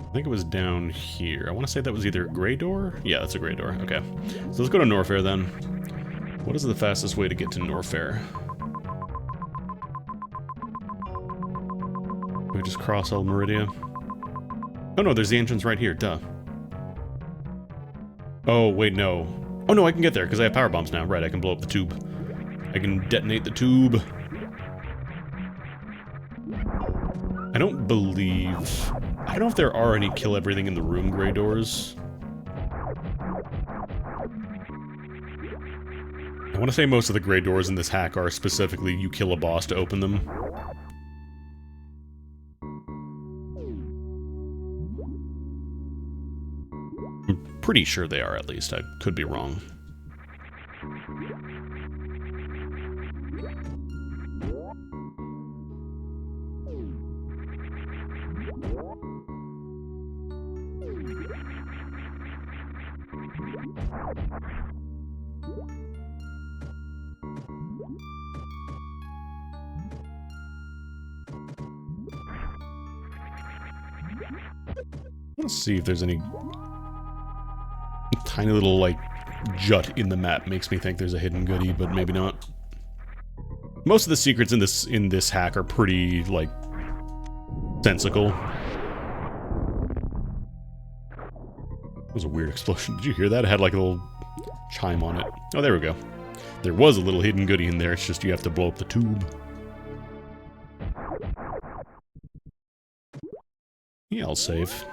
I think it was down here. I want to say that was either a gray door? Yeah, that's a gray door. Okay. So let's go to Norfair then. What is the fastest way to get to Norfair? Can we just cross El Meridia? Oh no, there's the entrance right here. Duh. Oh, wait, no. Oh no, I can get there because I have power bombs now. Right, I can blow up the tube. I can detonate the tube. I don't believe... I don't know if there are any kill everything in the room gray doors. I want to say most of the gray doors in this hack are specifically you kill a boss to open them. I'm pretty sure they are, at least. I could be wrong. Let's see if there's any tiny little, like, jut in the map. Makes me think there's a hidden goodie, but maybe not. Most of the secrets in this hack are pretty, like, sensical. That was a weird explosion. Did you hear that? It had, like, a little chime on it. Oh, there we go. There was a little hidden goodie in there. It's just you have to blow up the tube. Yeah, I'll save.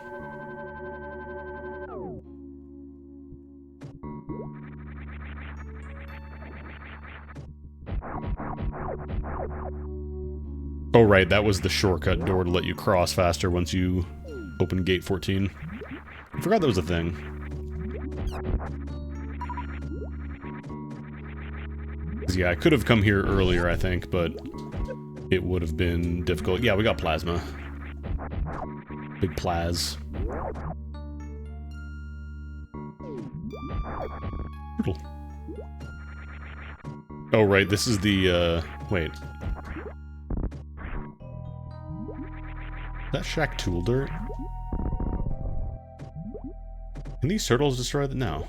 Oh, right, that was the shortcut door to let you cross faster once you open gate 14. I forgot that was a thing. Yeah, I could have come here earlier, I think, but it would have been difficult. Yeah, we got plasma. Big plaz. Cool. Oh, right, this is the, wait. Is that Shack Tool Dirt? Can these turtles destroy the... No.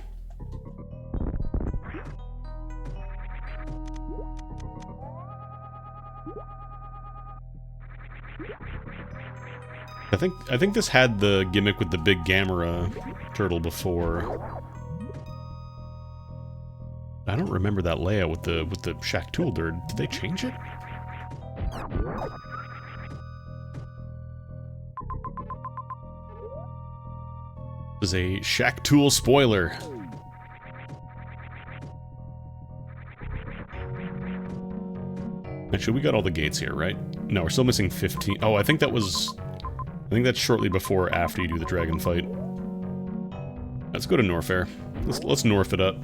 I think this had the gimmick with the big Gamera turtle before. I don't remember that layout with the Shack Tool Dirt. Did they change it? This is a Shack Tool spoiler. Actually, we got all the gates here, right? No, we're still missing 15. Oh, I think that was... I think that's shortly before or after you do the dragon fight. Let's go to Norfair. Let's North it up.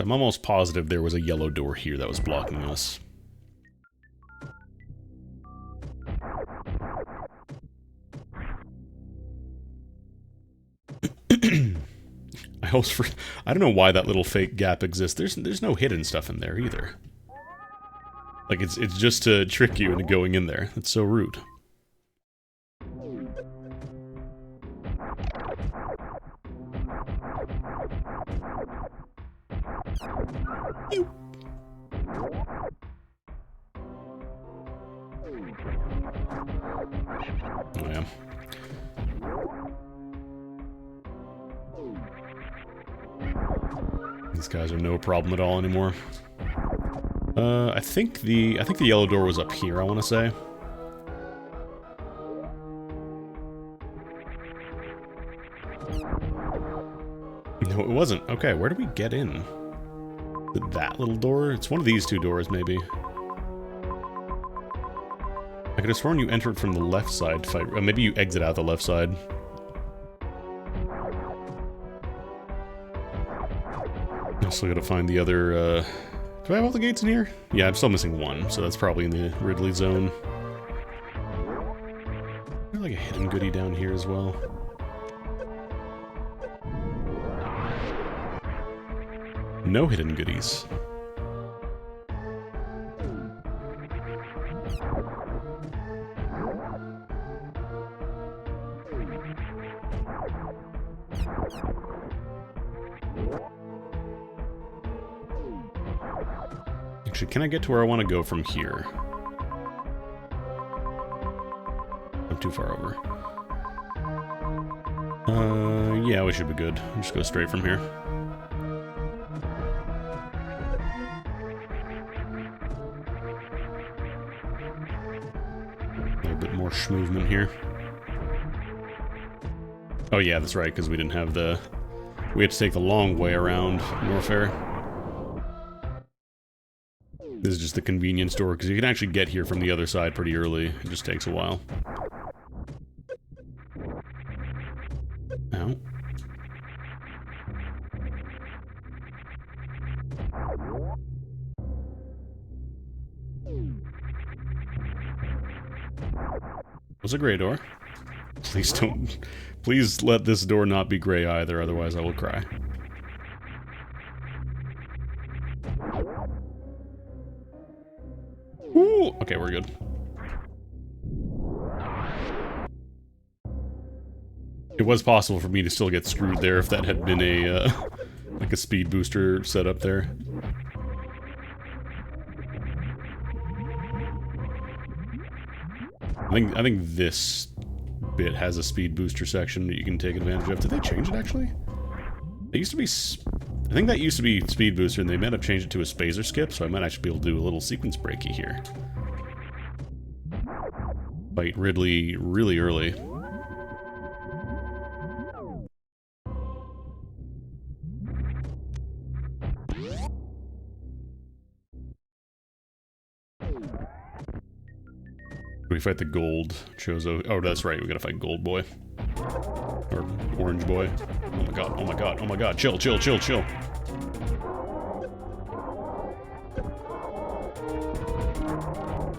I'm almost positive there was a yellow door here that was blocking us. I don't know why that little fake gap exists. There's no hidden stuff in there either. Like it's just to trick you into going in there. That's so rude. Ew. Oh yeah. These guys are no problem at all anymore. I think the yellow door was up here, I want to say. No, it wasn't. Okay, where do we get in? That little door? It's one of these two doors, maybe. I could have sworn you entered from the left side to fight. Maybe you exit out the left side. I still gotta find the other, do I have all the gates in here? Yeah, I'm still missing one, so that's probably in the Ridley zone. There's like a hidden goodie down here as well. No hidden goodies. Actually, can I get to where I want to go from here? I'm too far over. Yeah, we should be good. Just go straight from here. A little bit more schmovement here. Oh yeah, that's right, because we didn't have the... We had to take the long way around Norfair. This is just the convenience store, because you can actually get here from the other side pretty early. It just takes a while. Ow. Was a gray door. Please don't... Please let this door not be gray either, otherwise I will cry. Ooh! Okay, we're good. It was possible for me to still get screwed there if that had been a, like a speed booster set up there. I think this bit has a speed booster section that you can take advantage of. Did they change it, actually? It used to be... I think that used to be speed booster, and they might have changed it to a spazer skip, so I might actually be able to do a little sequence breaky here. Fight Ridley really early. We fight the gold Chozo. Oh, that's right. We gotta fight Gold Boy. Or Orange Boy. Oh my god, oh my god, oh my god. Chill, chill, chill, chill.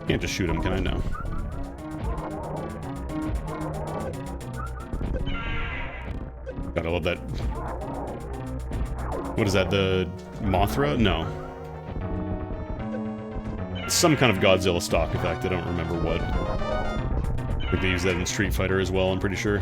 Can't just shoot him, can I? No. God, I love that. What is that? The Mothra? No. Some kind of Godzilla stock effect, I don't remember what. I think they use that in Street Fighter as well, I'm pretty sure.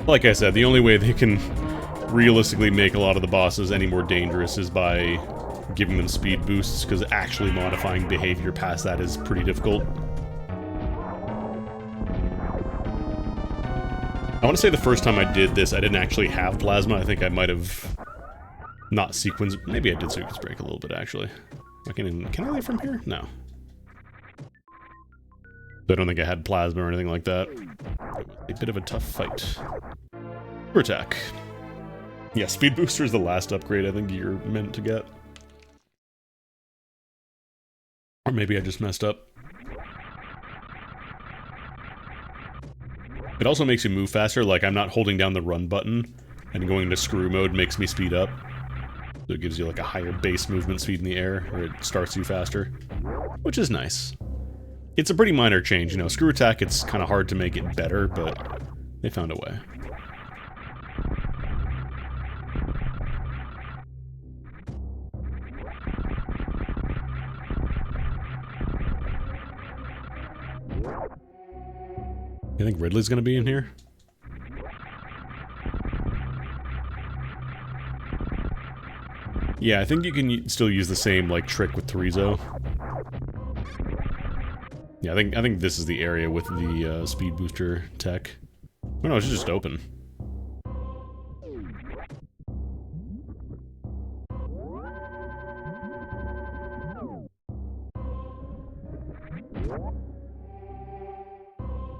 Like I said, the only way they can realistically make a lot of the bosses any more dangerous is by giving them speed boosts, because actually modifying behavior past that is pretty difficult. I want to say the first time I did this, I didn't actually have plasma. I think I might have not sequence. Maybe I did sequence break a little bit, actually. Can I leave from here? No. I don't think I had plasma or anything like that. A bit of a tough fight. Super attack. Yeah, speed booster is the last upgrade I think you're meant to get. Or maybe I just messed up. It also makes you move faster, like I'm not holding down the run button, and going into screw mode makes me speed up. So it gives you like a higher base movement speed in the air, or it starts you faster, which is nice. It's a pretty minor change, you know, screw attack, it's kind of hard to make it better, but they found a way. You think Ridley's gonna be in here? Yeah, I think you can still use the same, like, trick with Torizo. Yeah, I think this is the area with the speed booster tech. Oh no, it's just open.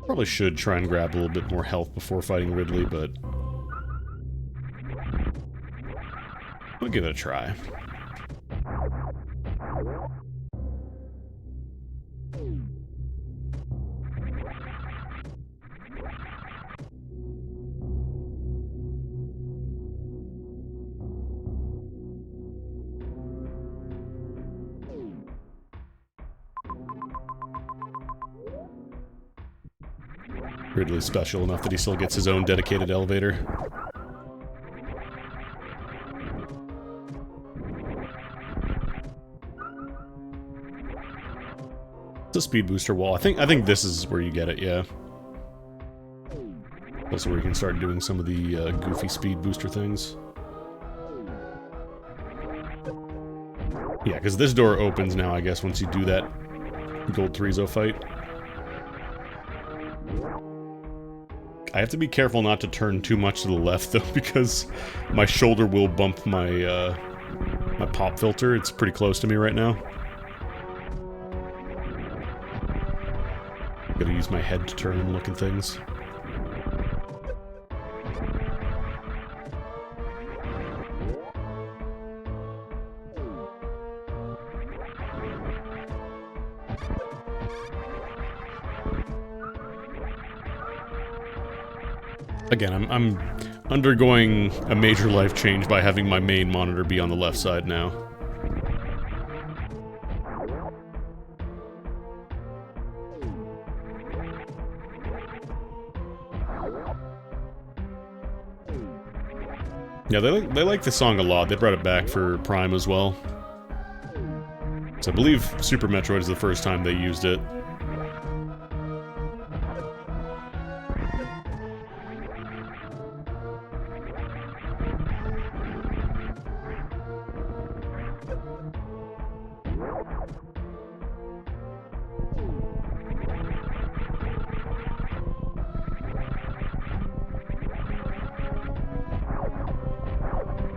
Probably should try and grab a little bit more health before fighting Ridley, but we'll give it a try. Ridley's special enough that he still gets his own dedicated elevator. It's a speed booster wall. I think this is where you get it, yeah. Also where you can start doing some of the goofy speed booster things. Yeah, because this door opens now, I guess, once you do that Gold Torizo fight. I have to be careful not to turn too much to the left, though, because my shoulder will bump my, my pop filter. It's pretty close to me right now. Gotta use my head to turn and look at things. Again, I'm undergoing a major life change by having my main monitor be on the left side now. Yeah, they like the song a lot. They brought it back for Prime as well. So I believe Super Metroid is the first time they used it.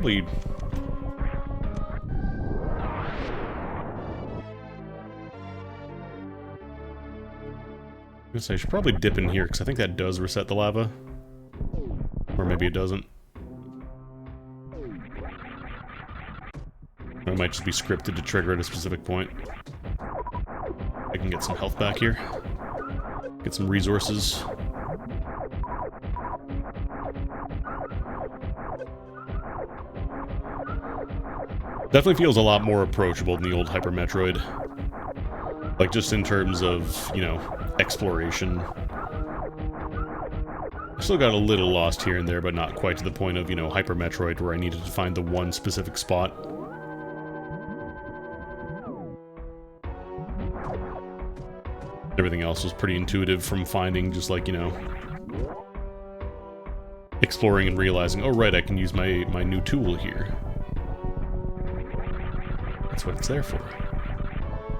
Lead. I guess I should probably dip in here, because I think that does reset the lava. Or maybe it doesn't. Or it might just be scripted to trigger at a specific point. I can get some health back here. Get some resources. Definitely feels a lot more approachable than the old Hyper Metroid. Like, just in terms of, you know, exploration. I still got a little lost here and there, but not quite to the point of, you know, Hyper Metroid, where I needed to find the one specific spot. Everything else was pretty intuitive, from finding just, like, you know, exploring and realizing, oh right, I can use my new tool here. That's what it's there for.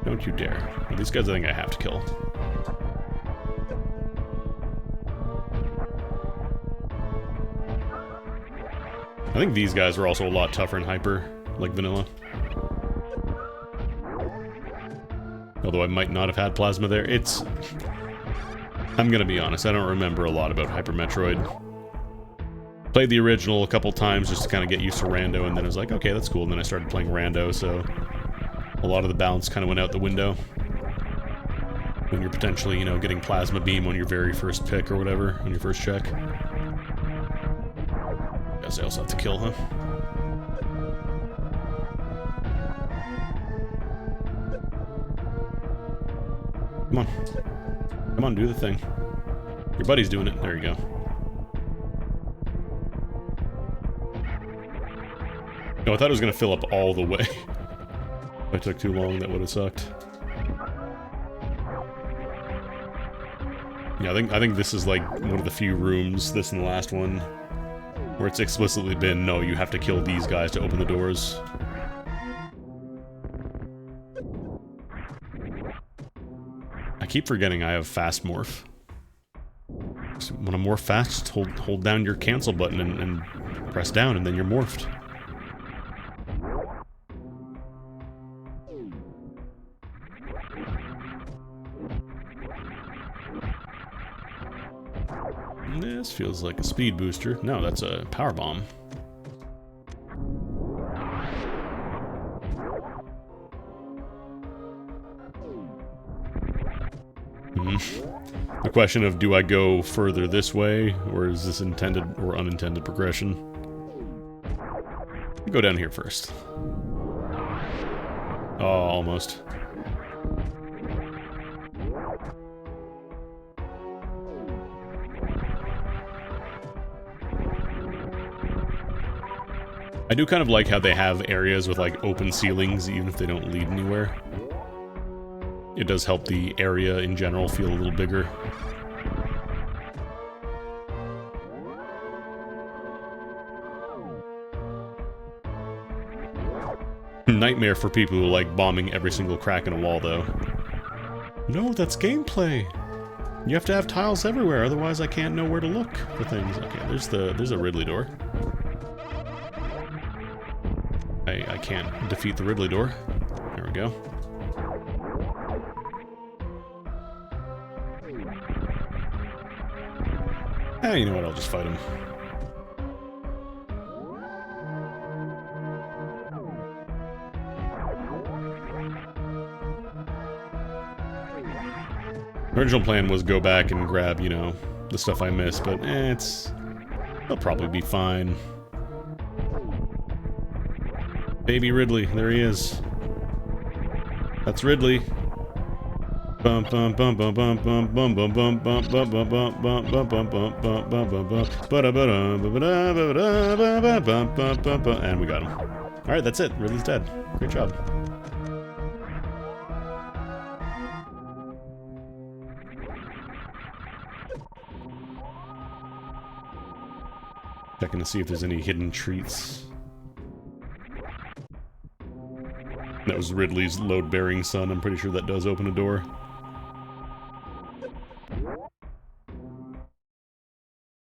Don't you dare. Well, these guys I think I have to kill. I think these guys are also a lot tougher in Hyper, like vanilla. Although I might not have had plasma there. It's... I'm gonna be honest, I don't remember a lot about Hyper Metroid. Played the original a couple times just to kind of get used to Rando, and then I was like, okay, that's cool, and then I started playing Rando, so a lot of the balance kind of went out the window. when you're potentially, you know, getting plasma beam on your very first pick or whatever, on your first check. Guess I also have to kill, huh? Come on. Come on, do the thing. Your buddy's doing it. There you go. No, I thought it was going to fill up all the way. If I took too long, that would have sucked. Yeah, I think this is like one of the few rooms, this and the last one, where it's explicitly been, no, you have to kill these guys to open the doors. I keep forgetting I have fast morph. So when I morph fast, just hold down your cancel button and press down, and then you're morphed. This feels like a speed booster. No, that's a power bomb. The question of, do I go further this way, or is this intended or unintended progression? I'll go down here first. Oh, almost. I do kind of like how they have areas with, like, open ceilings, even if they don't lead anywhere. It does help the area in general feel a little bigger. Nightmare for people who like bombing every single crack in a wall, though. No, that's gameplay! You have to have tiles everywhere, otherwise I can't know where to look for things. Okay, there's a Ridley door. I can't defeat the Ridley door. There we go. Eh, you know what, I'll just fight him. The original plan was go back and grab, you know, the stuff I missed, but it'll probably be fine. Baby Ridley, there he is. That's Ridley. Bum bum bum bum bum bum bum bum bum bum bum bum bum bum bum bum bum bum bum bum, and we got him. Alright, that's it. Ridley's dead. Great job. Checking to see if there's any hidden treats. That was Ridley's load-bearing son. I'm pretty sure that does open a door.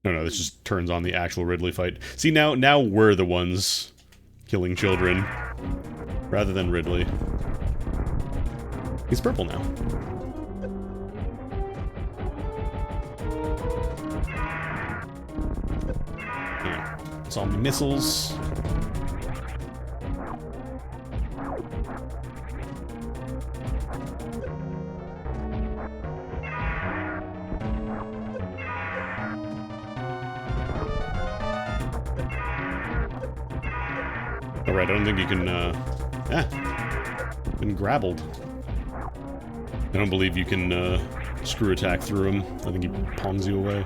No, this just turns on the actual Ridley fight. See, now we're the ones killing children, rather than Ridley. He's purple now. Alright, zombie missiles. Alright, I don't think you can, been grappled. I don't believe you can, screw attack through him. I think he palms you away.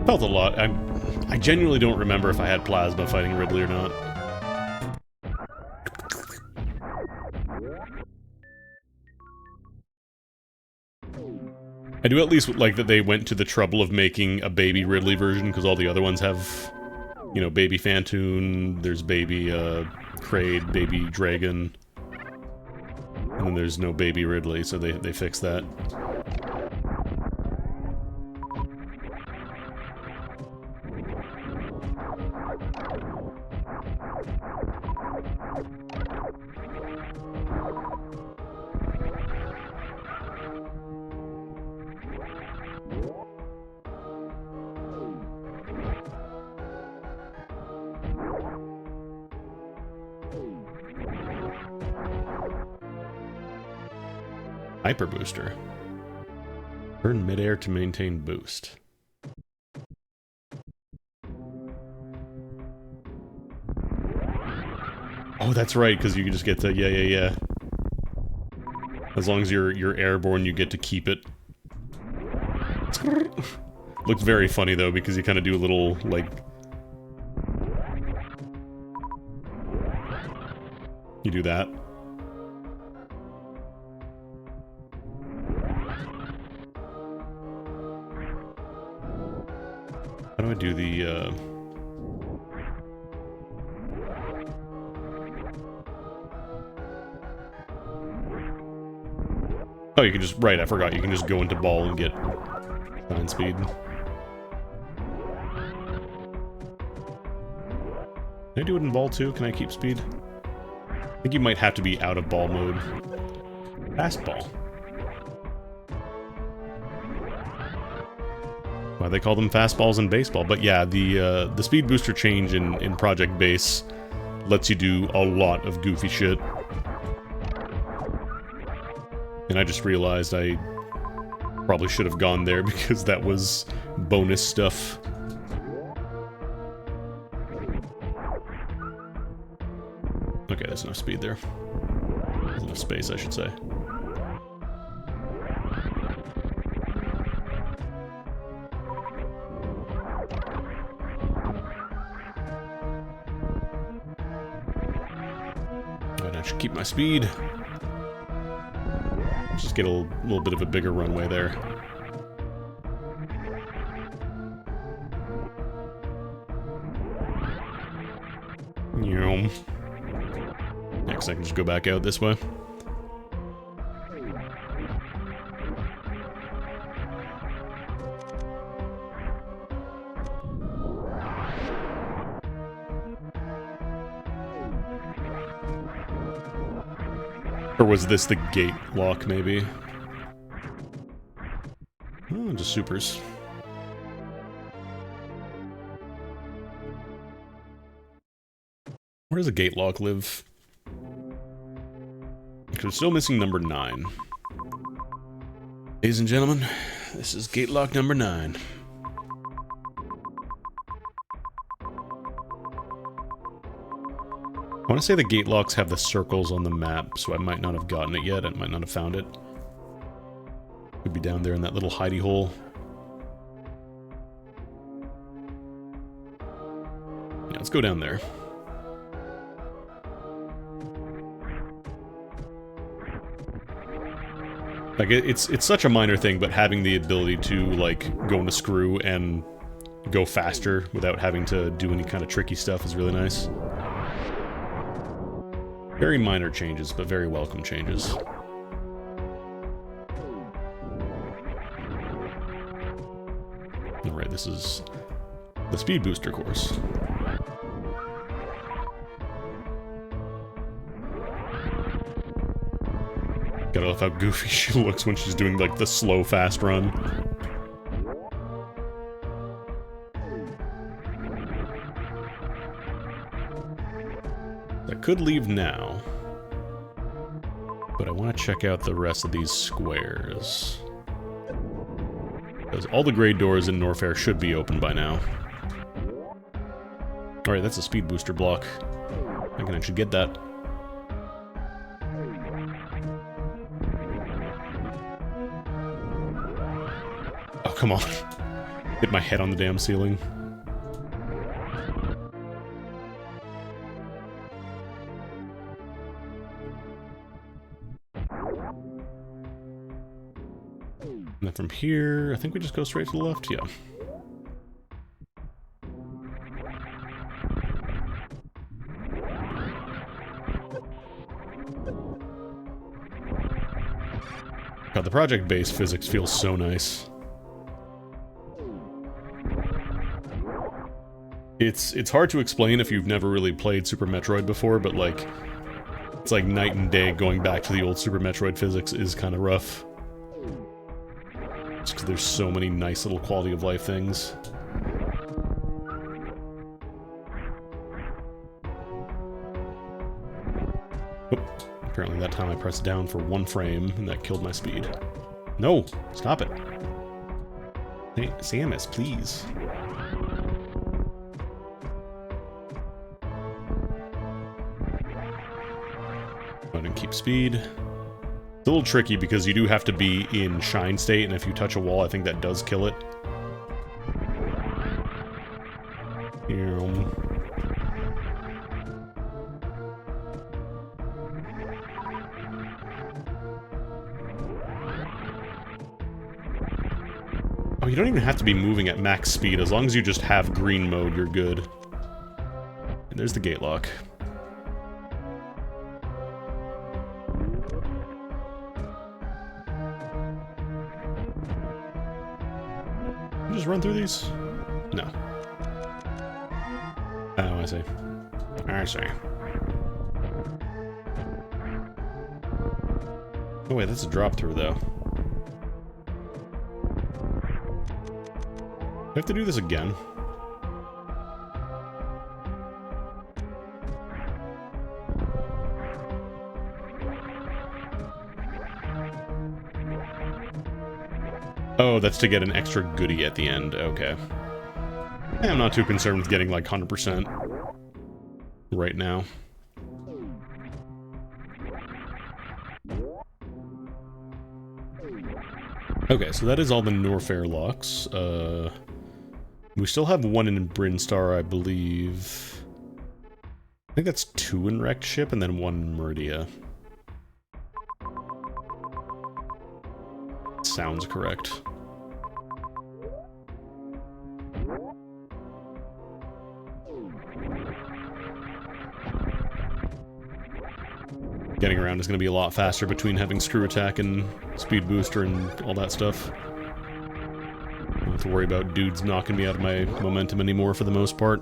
Felt a lot. I genuinely don't remember if I had plasma fighting Ridley or not. I do at least like that they went to the trouble of making a baby Ridley version, because all the other ones have, you know, baby Phantoon, there's baby, Kraid, baby Dragon, and then there's no baby Ridley, so they fixed that. Hyper booster. Turn midair to maintain boost. Oh, that's right, because you can just get to yeah. As long as you're airborne, you get to keep it. Looks very funny though, because you kind of do a little like. You do that. How do I do the, Oh, you can just... Right, I forgot. You can just go into ball and get 9 speed. Can I do it in ball too? Can I keep speed? I think you might have to be out of ball mode. Fastball. Why they call them fastballs in baseball. But yeah, the speed booster change in Project Base lets you do a lot of goofy shit. And I just realized I probably should have gone there because that was bonus stuff. Okay, there's enough speed there. There's enough space, I should say. But I should keep my speed. Just get a little bit of a bigger runway there. Next, I can just go back out this way. Or was this the gate lock, maybe? Oh, just supers. Where does a gate lock live? Because we're still missing number 9. Ladies and gentlemen, this is gate lock number 9. I want to say the gate locks have the circles on the map, so I might not have gotten it yet. I might not have found it. Could be down there in that little hidey hole. Yeah, let's go down there. Like, it's such a minor thing, but having the ability to, like, go into screw and go faster without having to do any kind of tricky stuff is really nice. Very minor changes, but very welcome changes. Alright, this is the speed booster course. Gotta love how goofy she looks when she's doing, like, the slow, fast run. I could leave now, but I want to check out the rest of these squares. Because all the grade doors in Norfair should be open by now. Alright, that's a speed booster block. I can actually get that. Oh, come on. Hit my head on the damn ceiling. And then from here, I think we just go straight to the left, yeah. God, the Project Base physics feels so nice. It's hard to explain if you've never really played Super Metroid before, but like, it's like night and day going back to the old Super Metroid physics is kind of rough. Just because there's so many nice little quality of life things. Oh, Apparently that time I pressed down for 1 frame, and that killed my speed. No! Stop it! Hey, Samus, please. Go ahead and keep speed. It's a little tricky because you do have to be in shine state, and if you touch a wall, I think that does kill it. Oh, you don't even have to be moving at max speed. As long as you just have green mode, you're good. And there's the gate lock. Just run through these? No. Oh, I see. I see. Oh wait, that's a drop through though. Do I have to do this again? Oh, that's to get an extra goodie at the end. Okay. I'm not too concerned with getting like 100% right now. Okay, so that is all the Norfair locks. We still have 1 in Brinstar, I believe. I think that's 2 in Wrecked Ship and then 1 in Meridia. Sounds correct. Getting around is going to be a lot faster between having Screw Attack and Speed Booster and all that stuff. I don't have to worry about dudes knocking me out of my momentum anymore for the most part.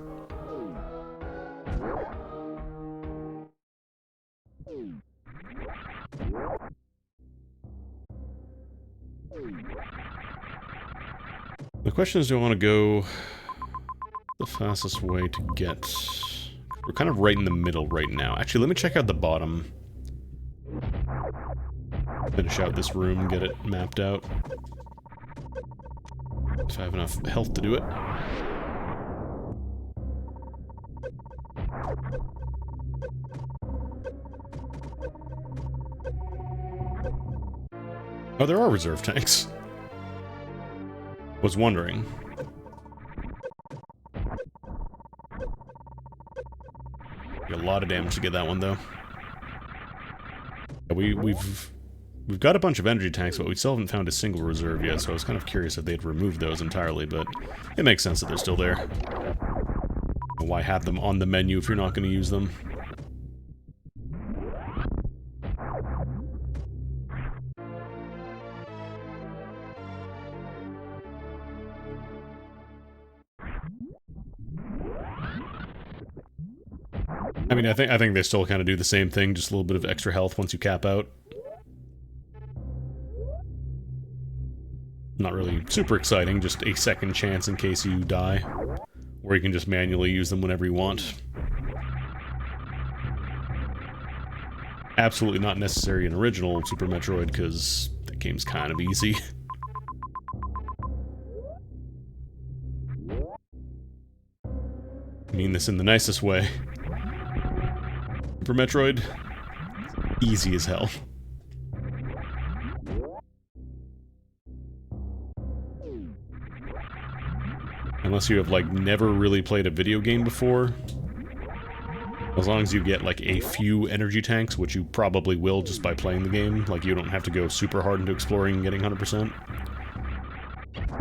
The question is, do I want to go the fastest way to get... We're kind of right in the middle right now. Actually, let me check out the bottom. Finish out this room and get it mapped out. If I have enough health to do it. Oh, there are reserve tanks. Was wondering. A lot of damage to get that one, though. We've got a bunch of energy tanks, but we still haven't found a single reserve yet, so I was kind of curious if they'd removed those entirely, but it makes sense that they're still there. Why have them on the menu if you're not going to use them? I mean, I think they still kind of do the same thing, just a little bit of extra health once you cap out. Not really super exciting, just a second chance in case you die. Or you can just manually use them whenever you want. Absolutely not necessary in original Super Metroid, because the game's kind of easy. I mean this in the nicest way. Super Metroid, easy as hell. Unless you have, like, never really played a video game before. As long as you get, like, a few energy tanks, which you probably will just by playing the game. Like, you don't have to go super hard into exploring and getting 100%.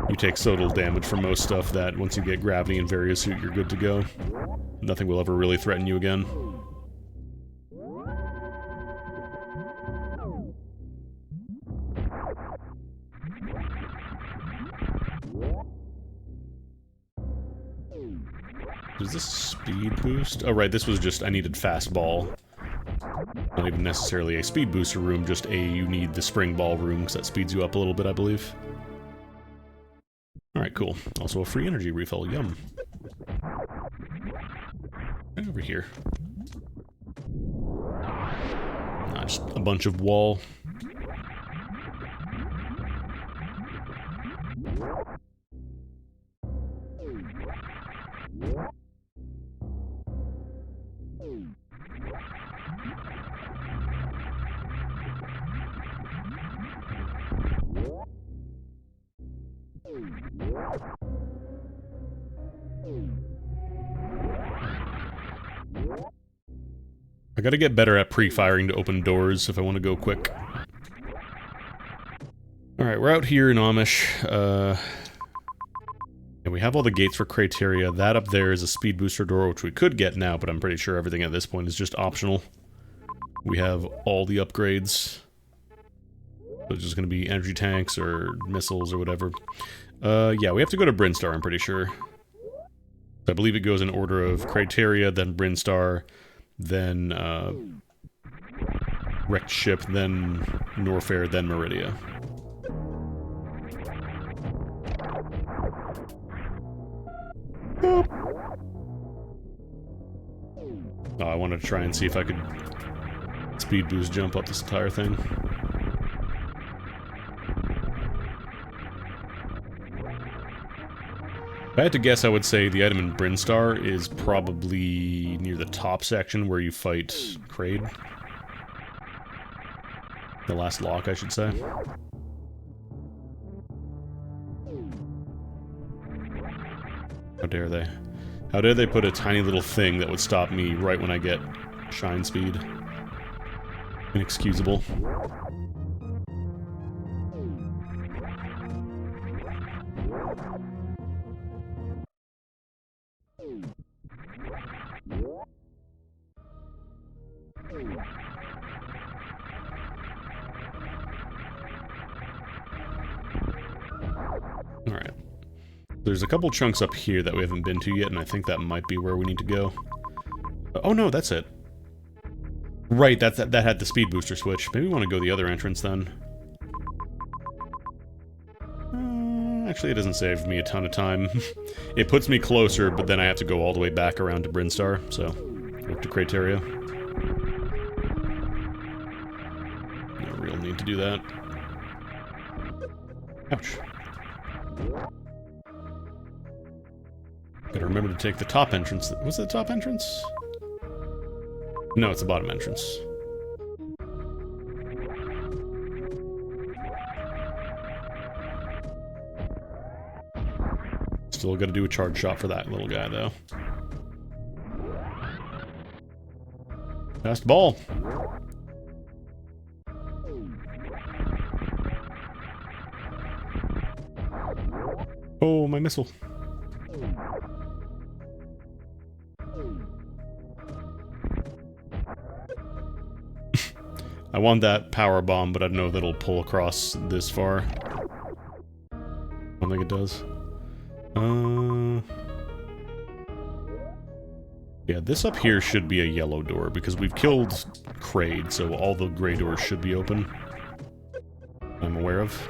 You take so little damage from most stuff that once you get Gravity and Various Suit, you're good to go. Nothing will ever really threaten you again. Is this speed boost? Oh right, this was just, I needed fastball. Not even necessarily a speed booster room, just you need the spring ball room, because that speeds you up a little bit, I believe. Alright, cool. Also a free energy refill, yum. Right over here. just a bunch of wall. I gotta get better at pre-firing to open doors if I want to go quick. Alright, we're out here in Amish. And we have all the gates for criteria. That up there is a speed booster door, which we could get now, but I'm pretty sure everything at this point is just optional. We have all the upgrades. So it's just gonna be energy tanks or missiles or whatever. Yeah, we have to go to Brinstar, I'm pretty sure. I believe it goes in order of criteria, then Brinstar, then wrecked ship, then Norfair, then Meridia. Boop. Oh, I wanted to try and see if I could speed boost jump up this entire thing. If I had to guess, I would say the item in Brinstar is probably near the top section where you fight Kraid. The last lock, I should say. How dare they? How dare they put a tiny little thing that would stop me right when I get shine speed? Inexcusable. Alright. There's a couple chunks up here that we haven't been to yet, and I think that might be where we need to go. Oh no, that's it. Right, that had the speed booster switch. Maybe we want to go the other entrance then. Actually, it doesn't save me a ton of time. It puts me closer, but then I have to go all the way back around to Brinstar, so... up to Criteria. No real need to do that. Ouch. Gotta remember to take the top entrance. Was it the top entrance? No, it's the bottom entrance. Still gotta do a charge shot for that little guy, though. Fast ball! Oh, my missile. I want that power bomb, but I don't know if it'll pull across this far. I don't think it does. Yeah, this up here should be a yellow door, because we've killed Kraid, so all the gray doors should be open. I'm aware of.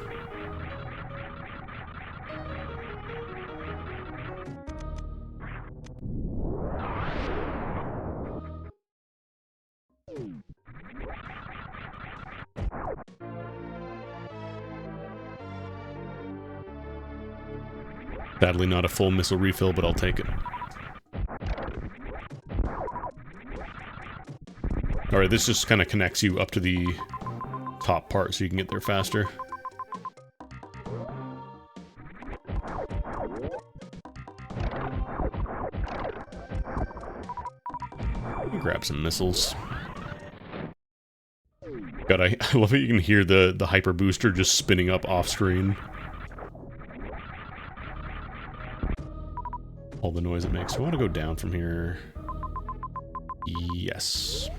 Sadly not a full missile refill, but I'll take it. Alright, this just kind of connects you up to the top part so you can get there faster. Grab some missiles. God, I love how you can hear the hyper booster just spinning up off screen. All the noise it makes. So I want to go down from here. Yes.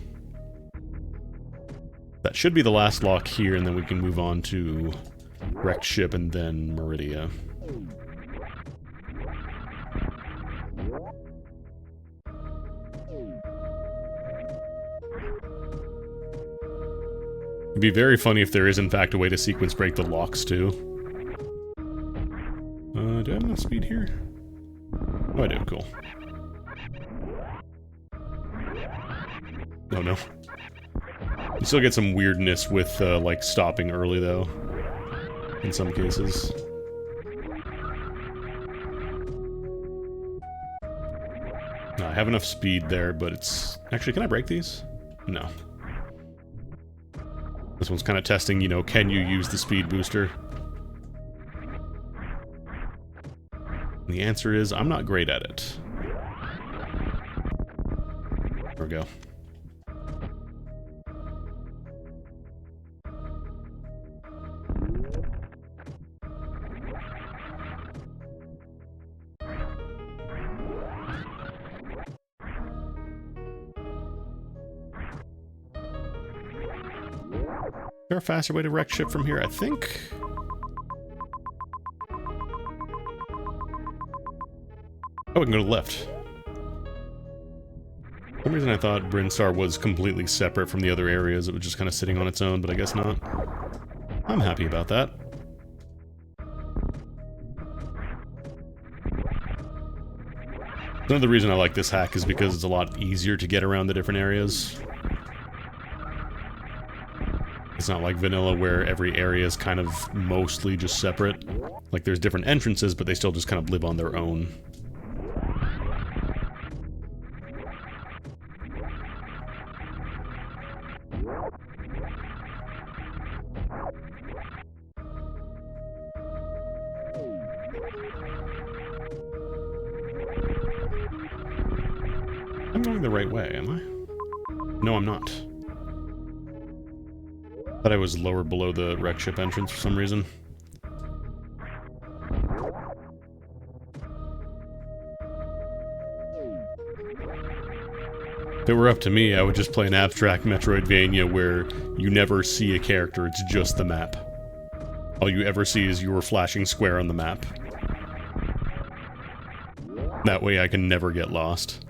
That should be the last lock here, and then we can move on to wrecked ship and then Meridia. It'd be very funny if there is in fact a way to sequence break the locks too. Do I have enough speed here? Oh, I do. Cool. Oh, no. You still get some weirdness with, like, stopping early, though. In some cases. No, I have enough speed there, but it's... Actually, can I break these? No. This one's kind of testing, you know, can you use the speed booster? And the answer is, I'm not great at it. There we go. Is there a faster way to wreck ship from here? I think... Oh, we can go to the left. For some reason I thought Brinstar was completely separate from the other areas. It was just kind of sitting on its own, but I guess not. I'm happy about that. Another reason I like this hack is because it's a lot easier to get around the different areas. It's not like vanilla where every area is kind of mostly just separate. Like there's different entrances, but they still just kind of live on their own. I'm going the right way, am I? No, I'm not. Thought I was lower below the wreck ship entrance for some reason. If it were up to me, I would just play an abstract Metroidvania where you never see a character, it's just the map. All you ever see is your flashing square on the map. That way I can never get lost.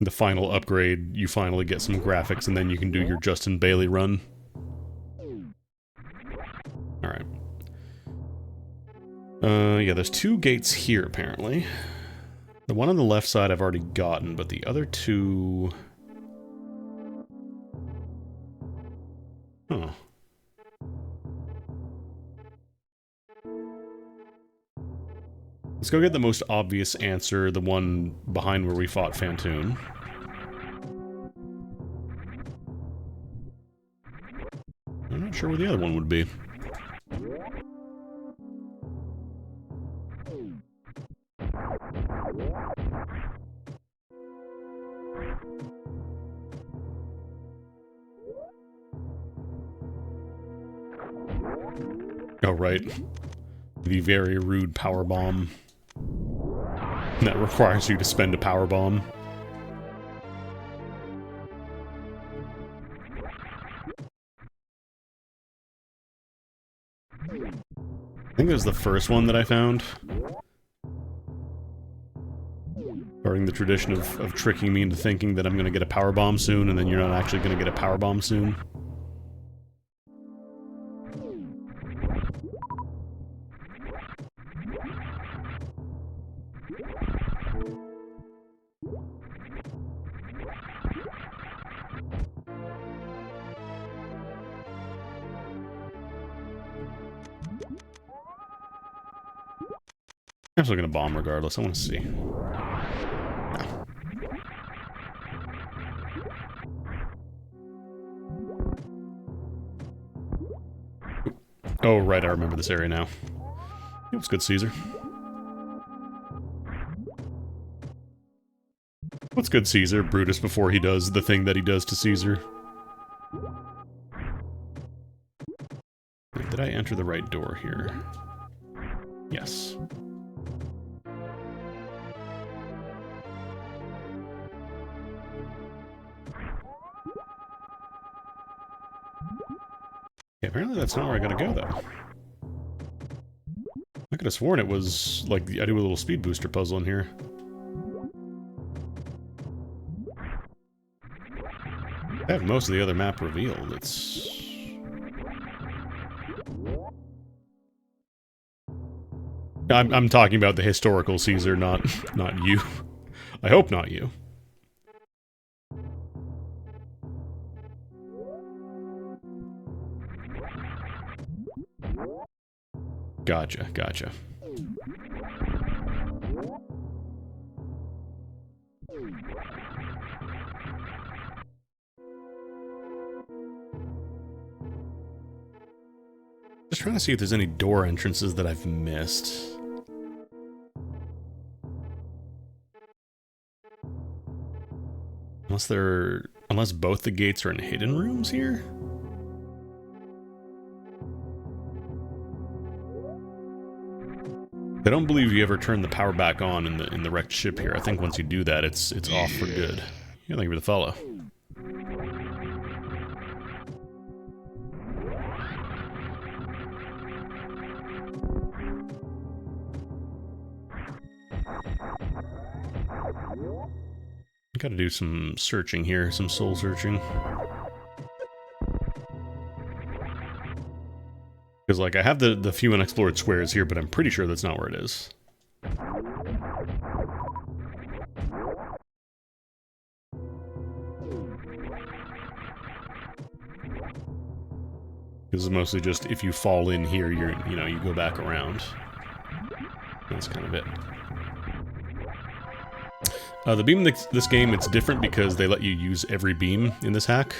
The final upgrade, you finally get some graphics and then you can do your Justin Bailey run. Alright. Yeah, there's 2 gates here, apparently. The one on the left side I've already gotten, but the other 2... Huh. Let's go get the most obvious answer, the one behind where we fought Phantoon. I'm not sure where the other one would be. Oh, right. The very rude power bomb. That requires you to spend a power bomb. I think it was the first one that I found. Starting the tradition of tricking me into thinking that I'm going to get a power bomb soon, and then you're not actually going to get a power bomb soon. I'm still gonna bomb regardless. I want to see. No. Oh, right. I remember this area now. It was good, Caesar. What's good, Caesar? Brutus before he does the thing that he does to Caesar. Wait, did I enter the right door here? Yes. Yeah, apparently that's not where I gotta go, though. I could have sworn it was, like, I do a little speed booster puzzle in here. I have most of the other map revealed. It's... I'm talking about the historical Caesar, not you. I hope not you. Gotcha, gotcha. Just trying to see if there's any door entrances that I've missed. Unless both the gates are in hidden rooms here? I don't believe you ever turn the power back on in the wrecked ship here. I think once you do that, it's off for good. Yeah, thank you for the follow. Gotta do some searching here, some soul searching. Because, like, I have the few unexplored squares here, but I'm pretty sure that's not where it is. This is mostly just, if you fall in here, you go back around. That's kind of it. The beam in this game, it's different because they let you use every beam in this hack.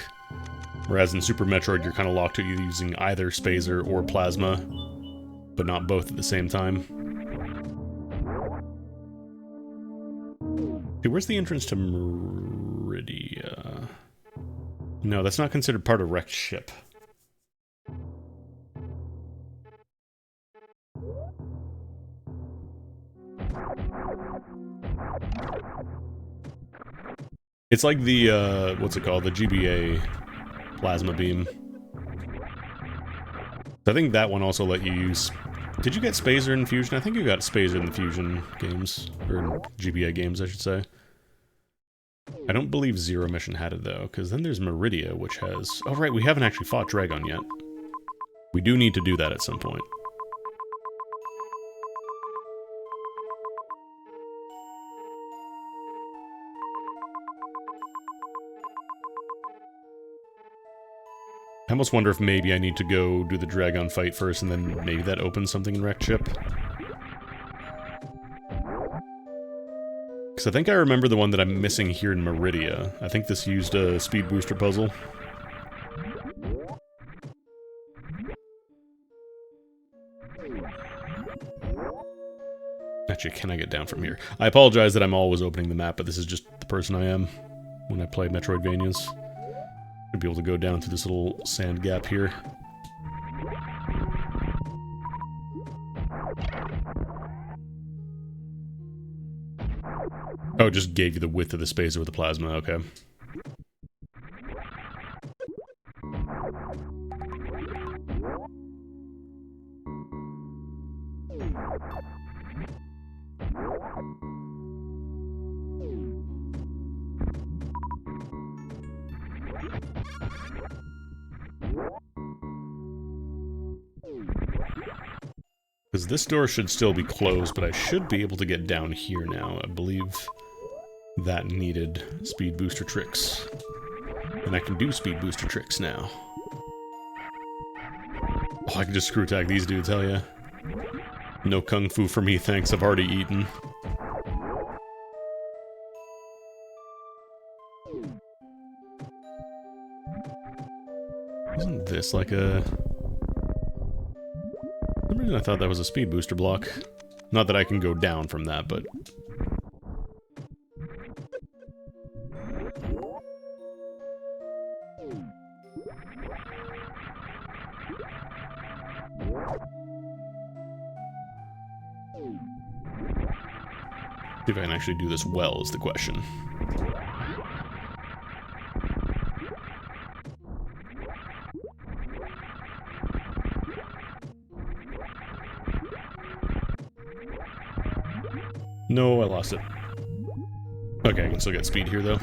Whereas in Super Metroid, you're kind of locked to using either Spazer or Plasma, but not both at the same time. Dude, where's the entrance to Meridia? No, that's not considered part of wrecked ship. It's like the, what's it called? The GBA plasma beam. I think that one also let you use... Did you get Spazer in Fusion? I think you got Spazer in the Fusion games. Or in GBA games, I should say. I don't believe Zero Mission had it, though, because then there's Meridia, which has... Oh, right, we haven't actually fought Dragon yet. We do need to do that at some point. I almost wonder if maybe I need to go do the Dragon fight first, and then maybe that opens something in Wrecked Ship. Because I think I remember the one that I'm missing here in Meridia. I think this used a speed booster puzzle. Actually, can I get down from here? I apologize that I'm always opening the map, but this is just the person I am when I play Metroidvanias. I'd be able to go down through this little sand gap here. Oh, it just gave you the width of the spacer with the plasma, okay. Because this door should still be closed, but I should be able to get down here now. I believe that needed speed booster tricks. And I can do speed booster tricks now. Oh, I can just screw attack these dudes, hell yeah. No kung fu for me, thanks, I've already eaten. Isn't this like a... For some reason I thought that was a speed booster block. Not that I can go down from that, but... See if I can actually do this well is the question. No, I lost it. Okay, I can still get speed here, though.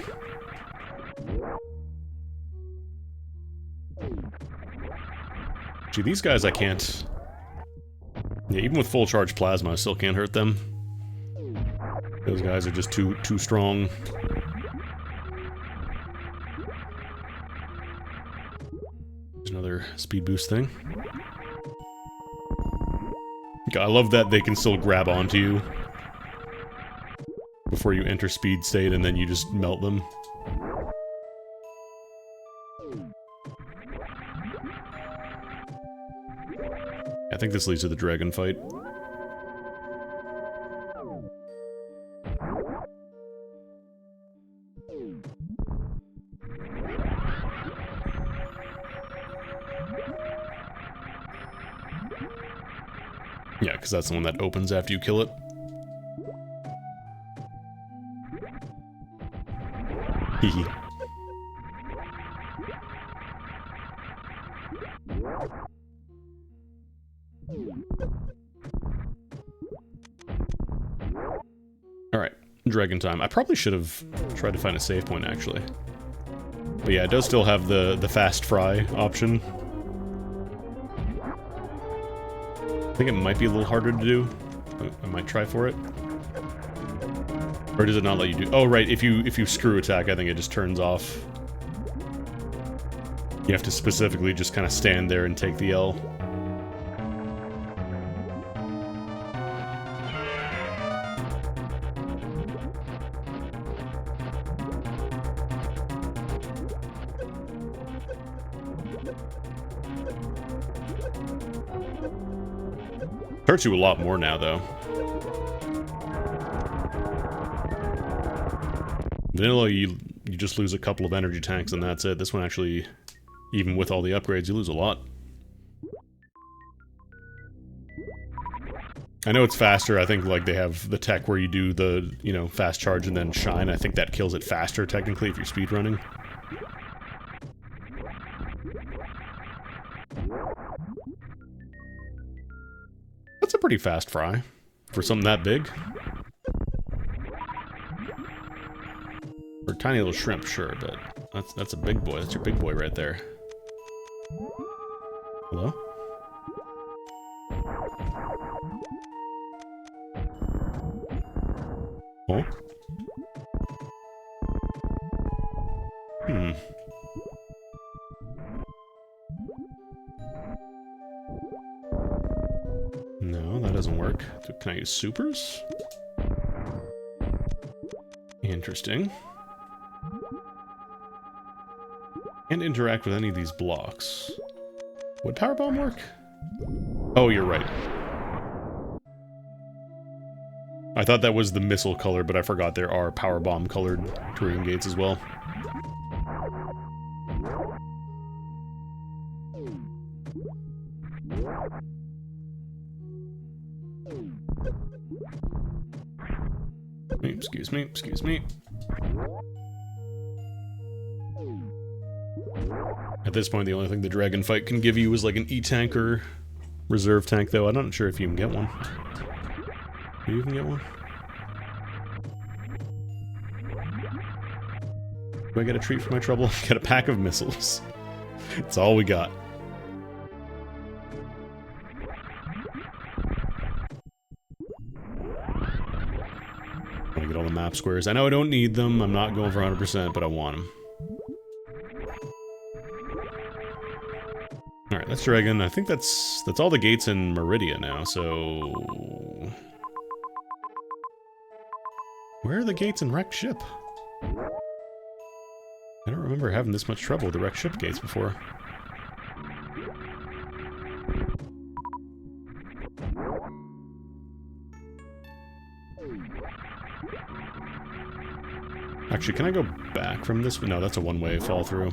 Gee, these guys I can't... Yeah, even with full charge plasma, I still can't hurt them. Those guys are just too strong. There's another speed boost thing. I love that they can still grab onto you before you enter speed state, and then you just melt them. I think this leads to the dragon fight. Yeah, because that's the one that opens after you kill it. Hee. Alright, dragon time. I probably should have tried to find a save point, actually. But yeah, it does still have the fast fry option. I think it might be a little harder to do. I might try for it. Or does it not let you do... Oh, right, if you screw attack, I think it just turns off. You have to specifically just kind of stand there and take the L. Hurts you a lot more now, though. Vanilla, you just lose a couple of energy tanks and that's it. This one actually, even with all the upgrades, you lose a lot. I know it's faster. I think, like, they have the tech where you do the, you know, fast charge and then shine. I think that kills it faster, technically, if you're speedrunning. That's a pretty fast fry for something that big. For a tiny little shrimp, sure, but that's a big boy. That's your big boy right there. Hello? Oh? Hmm. No, that doesn't work. Can I use supers? Interesting. Can't interact with any of these blocks. Would power bomb work? Oh, you're right. I thought that was the missile color, but I forgot there are power bomb colored touring gates as well. Excuse me, excuse me. At this point, the only thing the dragon fight can give you is like an E-tank or reserve tank, though. I'm not sure if you can get one. Do you even get one? Do I get a treat for my trouble? Get a pack of missiles. That's all we got. I want to get all the map squares. I know I don't need them. I'm not going for 100%, but I want them. Alright, that's dragon. I think that's all the gates in Meridia now, so... Where are the gates in wrecked ship? I don't remember having this much trouble with the wrecked ship gates before. Actually, can I go back from this? No, that's a one-way fall through.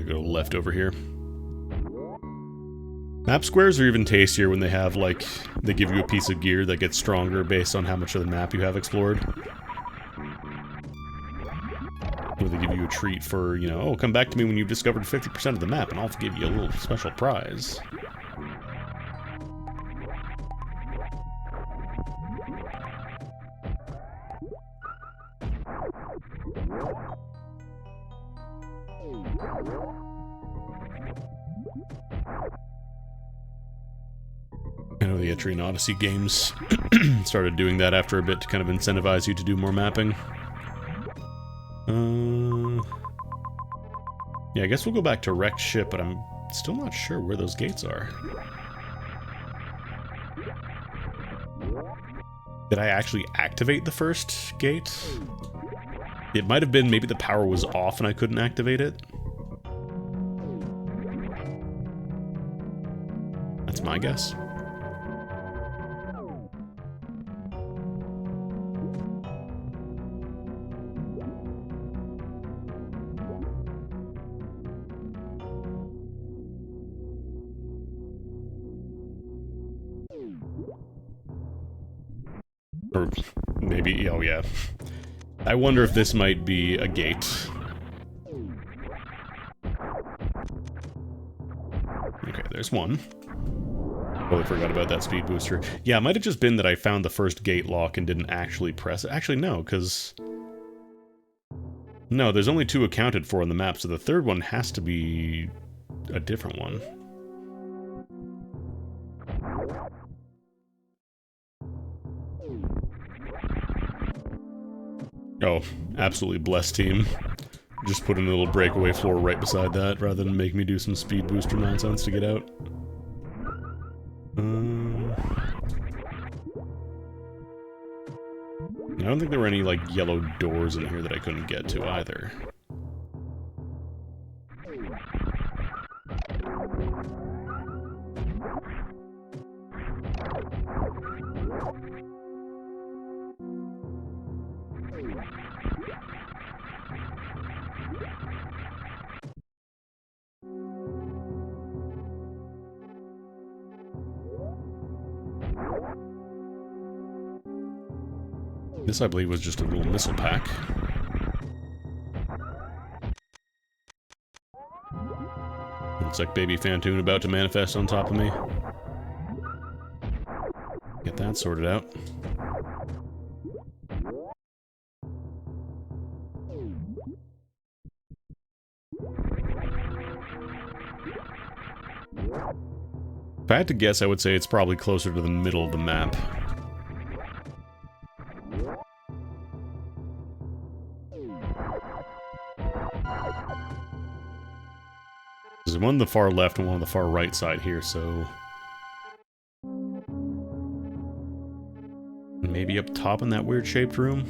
Go left over here. Map squares are even tastier when they have, like, they give you a piece of gear that gets stronger based on how much of the map you have explored. Or they give you a treat for, you know, oh, come back to me when you've discovered 50% of the map and I'll give you a little special prize. Etrian Odyssey games started doing that after a bit to kind of incentivize you to do more mapping. Yeah, I guess we'll go back to wrecked ship, but I'm still not sure where those gates are. Did I actually activate the first gate? It might have been maybe the power was off and I couldn't activate it. That's my guess. Or maybe, oh yeah. I wonder if this might be a gate. Okay, there's one. Totally forgot about that speed booster. Yeah, it might have just been that I found the first gate lock and didn't actually press it. Actually, no, because... No, there's only 2 accounted for on the map, so the third one has to be a different one. Oh, absolutely blessed team. Just put in a little breakaway floor right beside that, rather than make me do some speed booster nonsense to get out. I don't think there were any, like, yellow doors in here that I couldn't get to, either. This, I believe, was just a little missile pack. Looks like baby Phantoon about to manifest on top of me. Get that sorted out. If I had to guess, I would say it's probably closer to the middle of the map. There's one on the far left and one on the far right side here, so... Maybe up top in that weird-shaped room?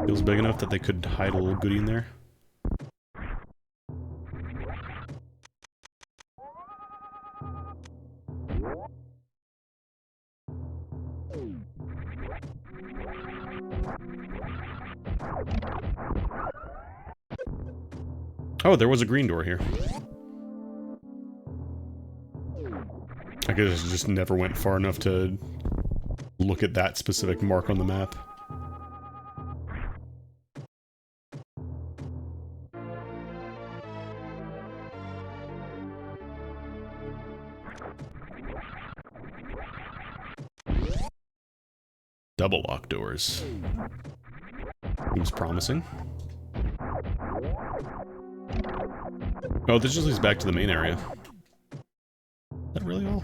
Feels big enough that they could hide a little goodie in there. Oh, there was a green door here. I guess I just never went far enough to look at that specific mark on the map. Double lock doors. Seems promising. Oh, this just leads back to the main area. Is that really all?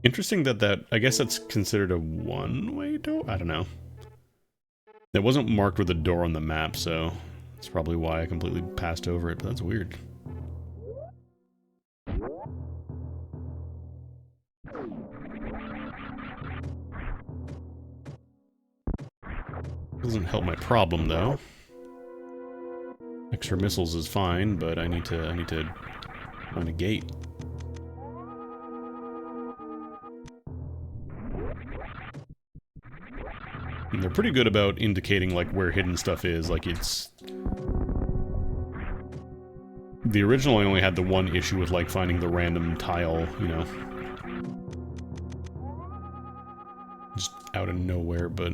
Interesting that I guess that's considered a one-way door? I don't know. It wasn't marked with a door on the map, so that's probably why I completely passed over it, but that's weird. Doesn't help my problem, though. Extra missiles is fine, but I need to find a gate. And they're pretty good about indicating, like, where hidden stuff is. Like, it's... The original I only had the one issue with, like, finding the random tile, you know. Just out of nowhere, but...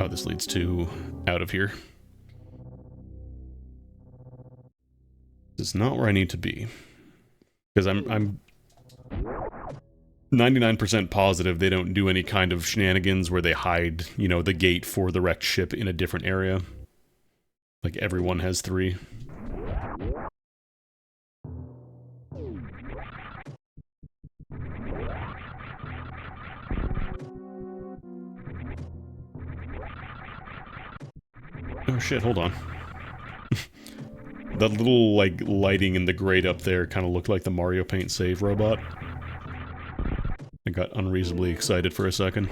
Oh, this leads to out of here. This is not where I need to be. Because I'm 99% positive they don't do any kind of shenanigans where they hide, you know, the gate for the wrecked ship in a different area. Like, everyone has 3. Oh shit, hold on. That little, like, lighting in the grate up there kind of looked like the Mario Paint save robot. I got unreasonably excited for a second.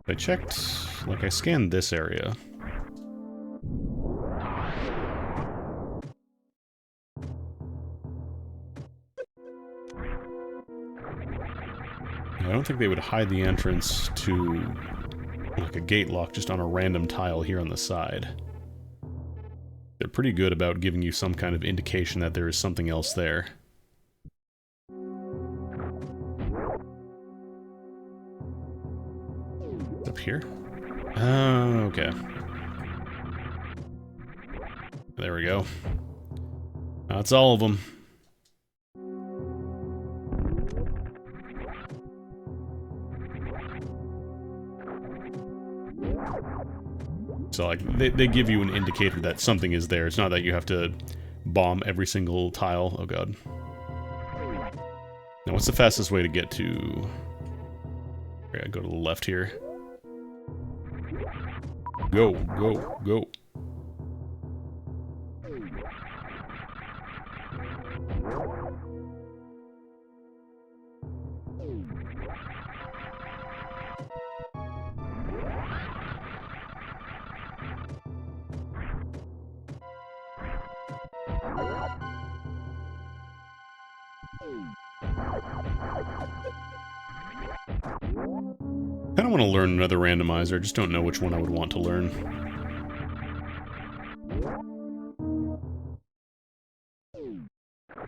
I checked, like, I scanned this area. I don't think they would hide the entrance to, like, a gate lock just on a random tile here on the side. They're pretty good about giving you some kind of indication that there is something else there. Up here? Oh, okay. There we go. That's all of them. So, like, they give you an indicator that something is there. It's not that you have to bomb every single tile. Oh, God. Now, what's the fastest way to get to... I gotta go to the left here. Go, go, go. I kind of want to learn another randomizer, I just don't know which one I would want to learn.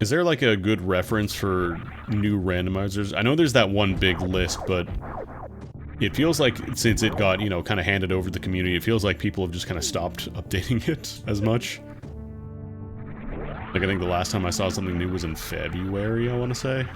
Is there like a good reference for new randomizers? I know there's that one big list, but it feels like since it got, you know, kind of handed over to the community, it feels like people have just kind of stopped updating it as much. Like, I think the last time I saw something new was in February, I want to say.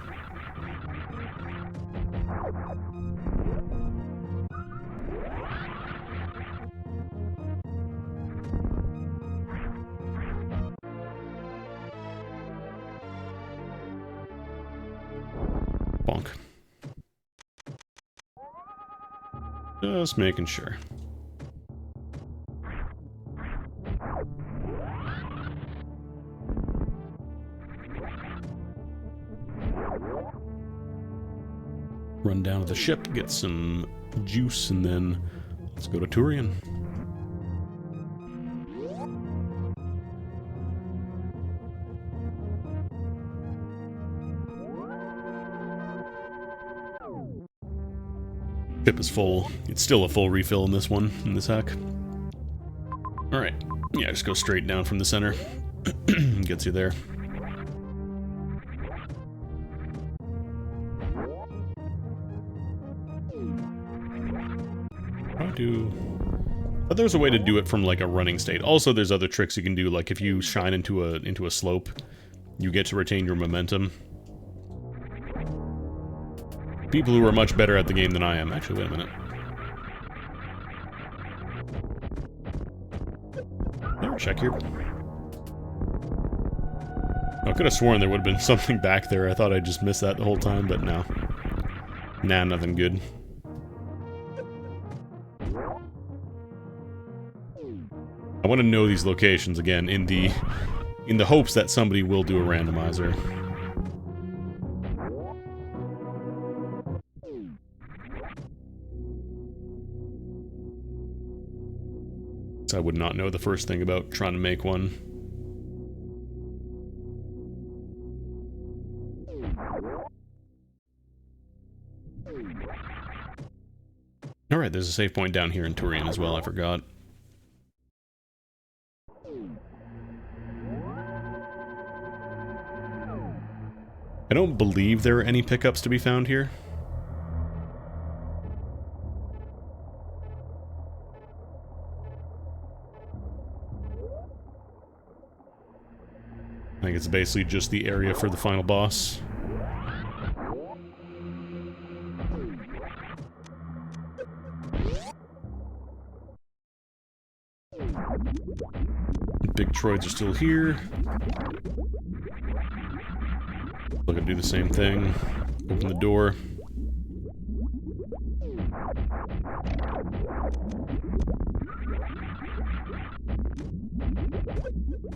Bonk. Just making sure. Run down to the ship, get some juice, and then let's go to Turian. Ship is full. It's still a full refill in this one, in this hack. Alright. Yeah, just go straight down from the center. Gets you there. But there's a way to do it from like a running state. Also, there's other tricks you can do, like if you shine into a slope, you get to retain your momentum. People who are much better at the game than I am. Actually, wait a minute. Check here. I could have sworn there would have been something back there. I thought I just missed that the whole time, but no. Nah, nothing good. I want to know these locations again in the hopes that somebody will do a randomizer. I would not know the first thing about trying to make one. Alright, there's a save point down here in Turian as well, I forgot. I don't believe there are any pickups to be found here. think it's basically just the area for the final boss. Big troids are still here. Look, I do the same thing. Open the door.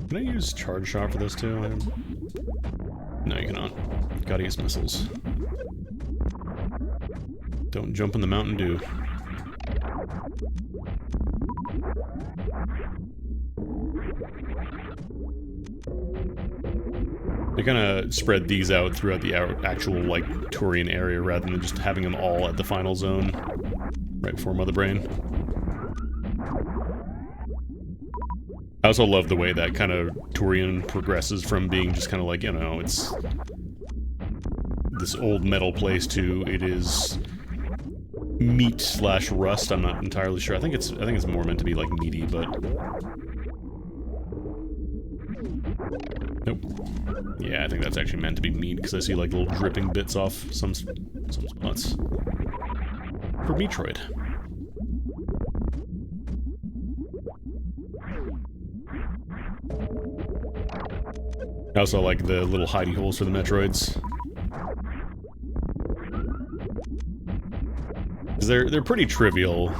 Can I use charge shot for this too? No, you cannot. Gotta use missiles. Don't jump in the Mountain Dew. They kind of spread these out throughout the actual, like, Turian area rather than just having them all at the final zone right before Mother Brain. I also love the way that kind of Turian progresses from being just kind of like, you know, it's this old metal place to it is meat/rust. I'm not entirely sure. I think it's more meant to be like meaty, but nope. Yeah, I think that's actually meant to be meat because I see like little dripping bits off some spots. For Metroid. I also like the little hidey holes for the Metroids. They're pretty trivial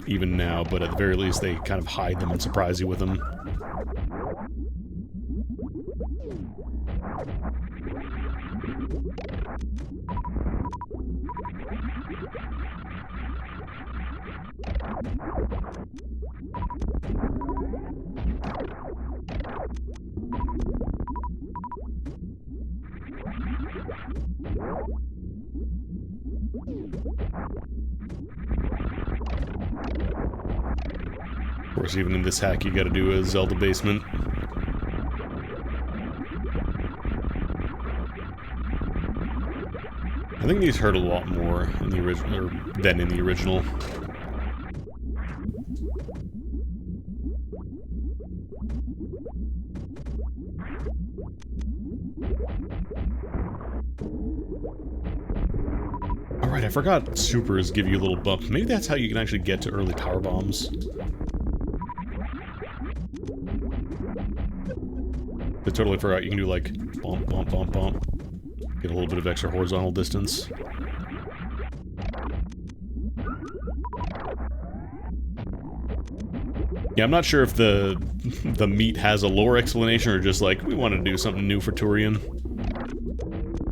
even now, but at the very least they kind of hide them and surprise you with them. Of course, even in this hack, you gotta do a Zelda basement. I think these hurt a lot more in the original than in the original. Alright, I forgot supers give you a little bump. Maybe that's how you can actually get to early power bombs. I totally forgot you can do like bump, bump, bump, bump. Get a little bit of extra horizontal distance. Yeah, I'm not sure if the meat has a lore explanation or just like, we want to do something new for Turian.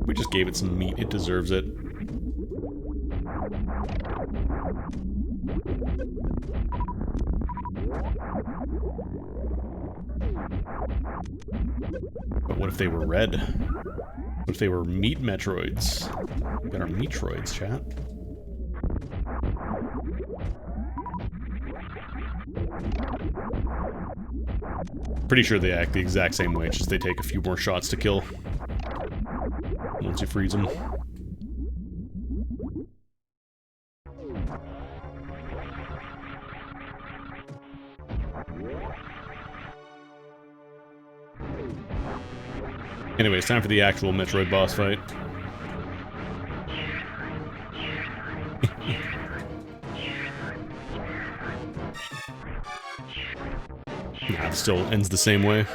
We just gave it some meat, it deserves it. But what if they were red? What if they were meat Metroids? We got our Metroids, chat. Pretty sure they act the exact same way, it's just they take a few more shots to kill. Once you freeze them. Anyway, it's time for the actual Metroid boss fight. Nah, it still ends the same way.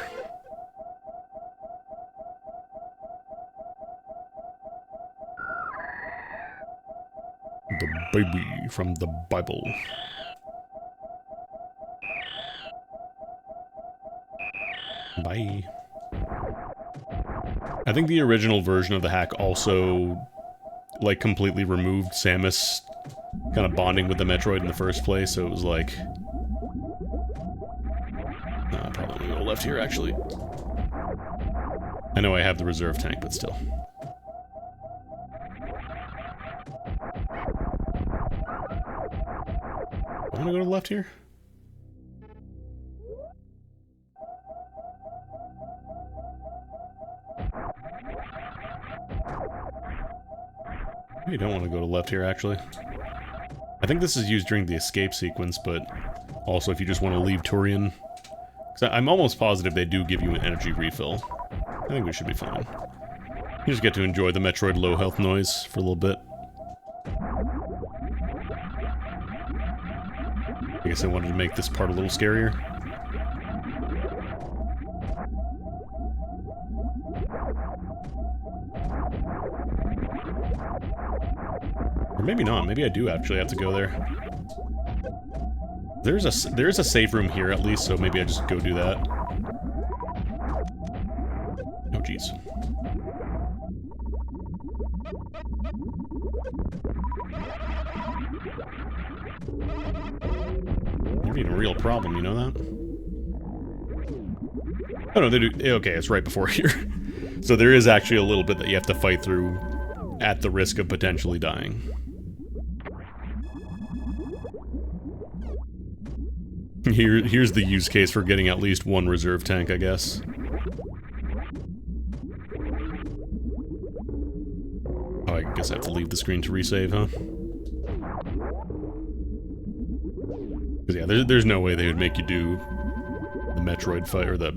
The baby from the Bible. Bye. I think the original version of the hack also, like, completely removed Samus kind of bonding with the Metroid in the first place, so it was like... probably gonna go left here, actually. I know I have the reserve tank, but still. I'm gonna go to the left here? You don't want to go to left here, actually. I think this is used during the escape sequence, but also if you just want to leave Turian. 'Cause I'm almost positive they do give you an energy refill. I think we should be fine. You just get to enjoy the Metroid low health noise for a little bit. I guess I wanted to make this part a little scarier. Or maybe not. Maybe I do actually have to go there. There's a save room here at least, so maybe I just go do that. Oh jeez. You're being a real problem, you know that? Oh no, they do. Okay, it's right before here. So there is actually a little bit that you have to fight through at the risk of potentially dying. Here's the use case for getting at least one reserve tank, I guess. Oh, I guess I have to leave the screen to resave, huh? 'Cause yeah, there's no way they would make you do the Metroid fight, or the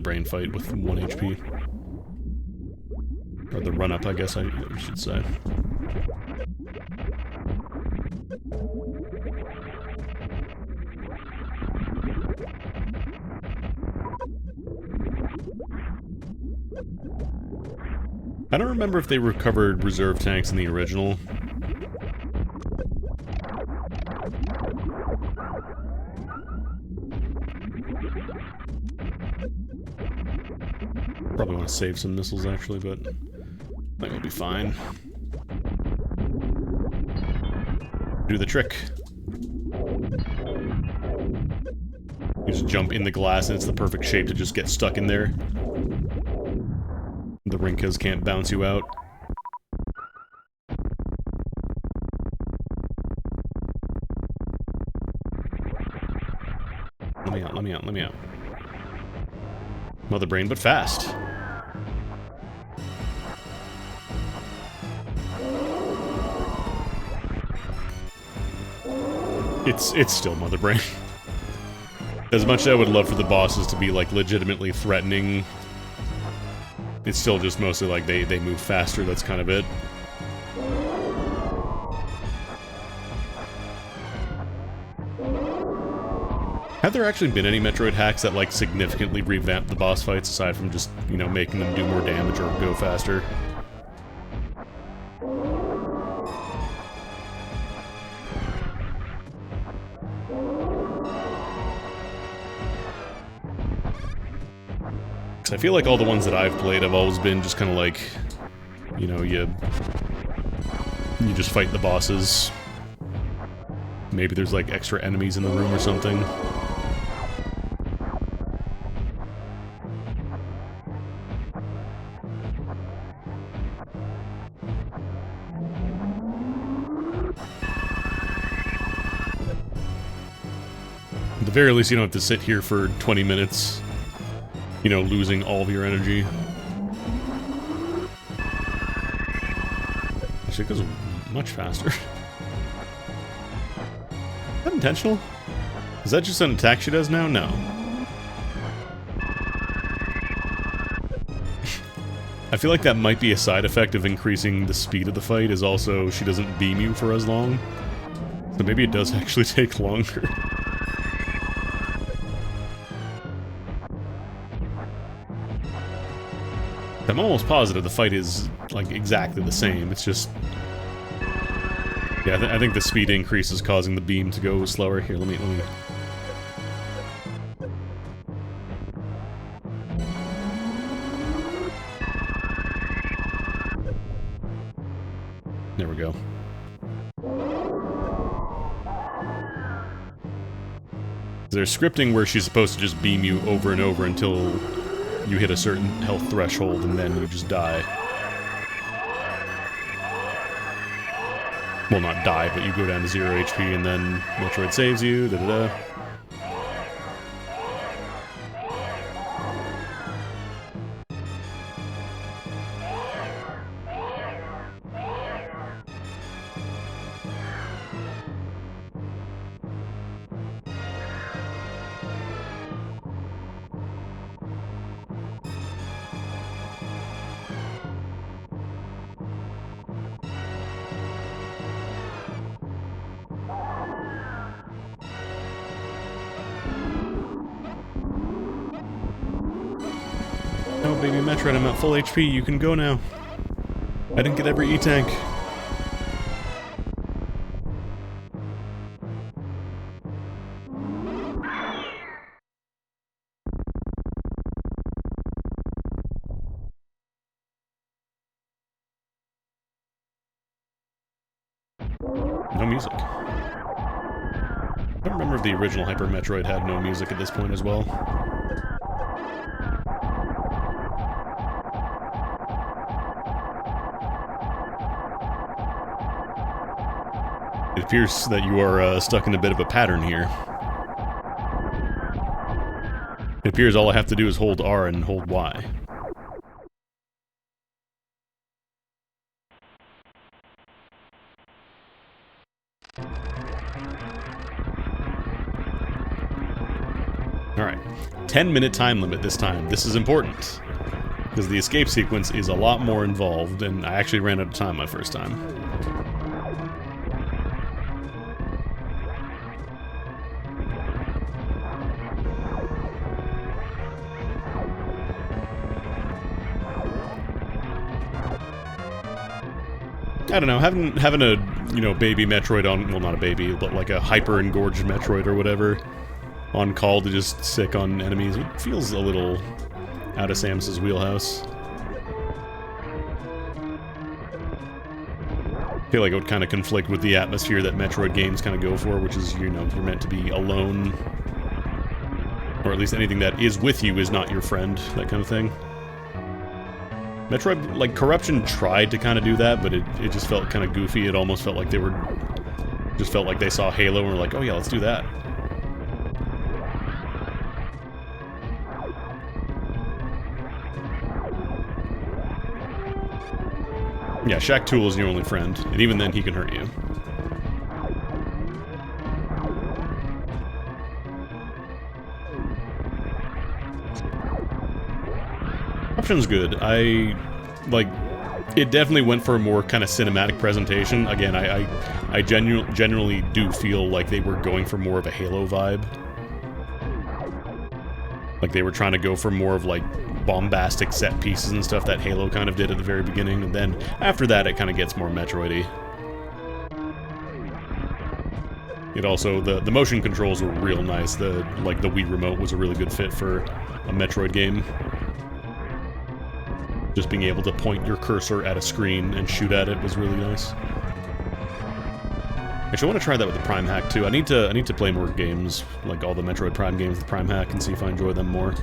brain fight with 1 HP. Or the run-up, I guess I should say. I don't remember if they recovered reserve tanks in the original. Probably want to save some missiles actually, but I think we'll be fine. Do the trick. You just jump in the glass and it's the perfect shape to just get stuck in there. The Rinkas can't bounce you out. Let me out, let me out, let me out. Mother brain, but fast. It's still Mother Brain. As much as I would love for the bosses to be, like, legitimately threatening, it's still just mostly like they move faster, that's kind of it. Have there actually been any Metroid hacks that, like, significantly revamp the boss fights, aside from just, you know, making them do more damage or go faster? I feel like all the ones that I've played have always been just kind of like, you know, you just fight the bosses. Maybe there's like extra enemies in the room or something. At the very least, you don't have to sit here for 20 minutes. You know, losing all of your energy. Actually, it goes much faster. Is that intentional? Is that just an attack she does now? No. I feel like that might be a side effect of increasing the speed of the fight, is also she doesn't beam you for as long. So maybe it does actually take longer. I'm almost positive the fight is, like, exactly the same. It's just... Yeah, I think the speed increase is causing the beam to go slower. Here, let me... There we go. There's scripting where she's supposed to just beam you over and over until you hit a certain health threshold, and then you just die. Well, not die, but you go down to 0 HP, and then Metroid saves you, da-da-da. No, baby Metroid, I'm at full HP. You can go now. I didn't get every E-tank. No music. I don't remember if the original Hyper Metroid had no music at this point as well. It appears that you are stuck in a bit of a pattern here. It appears all I have to do is hold R and hold Y. Alright, 10-minute time limit this time. This is important, because the escape sequence is a lot more involved, and I actually ran out of time my first time. I don't know, having a, you know, baby Metroid on, well, not a baby, but like a hyper-engorged Metroid or whatever, on call to just sick on enemies, it feels a little out of Samus's wheelhouse. I feel like it would kind of conflict with the atmosphere that Metroid games kind of go for, which is, you know, you're meant to be alone, or at least anything that is with you is not your friend, that kind of thing. Metroid, like, Corruption tried to kind of do that, but it just felt kind of goofy. It almost felt like they were... just felt like they saw Halo and were like, oh yeah, let's do that. Yeah, Shaq Tool is your only friend, and even then he can hurt you. Corruption's good. It definitely went for a more kind of cinematic presentation. Again, I genuinely do feel like they were going for more of a Halo vibe. Like they were trying to go for more of like bombastic set pieces and stuff that Halo kind of did at the very beginning, and then after that it kind of gets more Metroid-y. It also, the motion controls were real nice. The Wii Remote was a really good fit for a Metroid game. Just being able to point your cursor at a screen and shoot at it was really nice. Actually, I want to try that with the Prime Hack too. I need to play more games, like all the Metroid Prime games with Prime Hack, and see if I enjoy them more.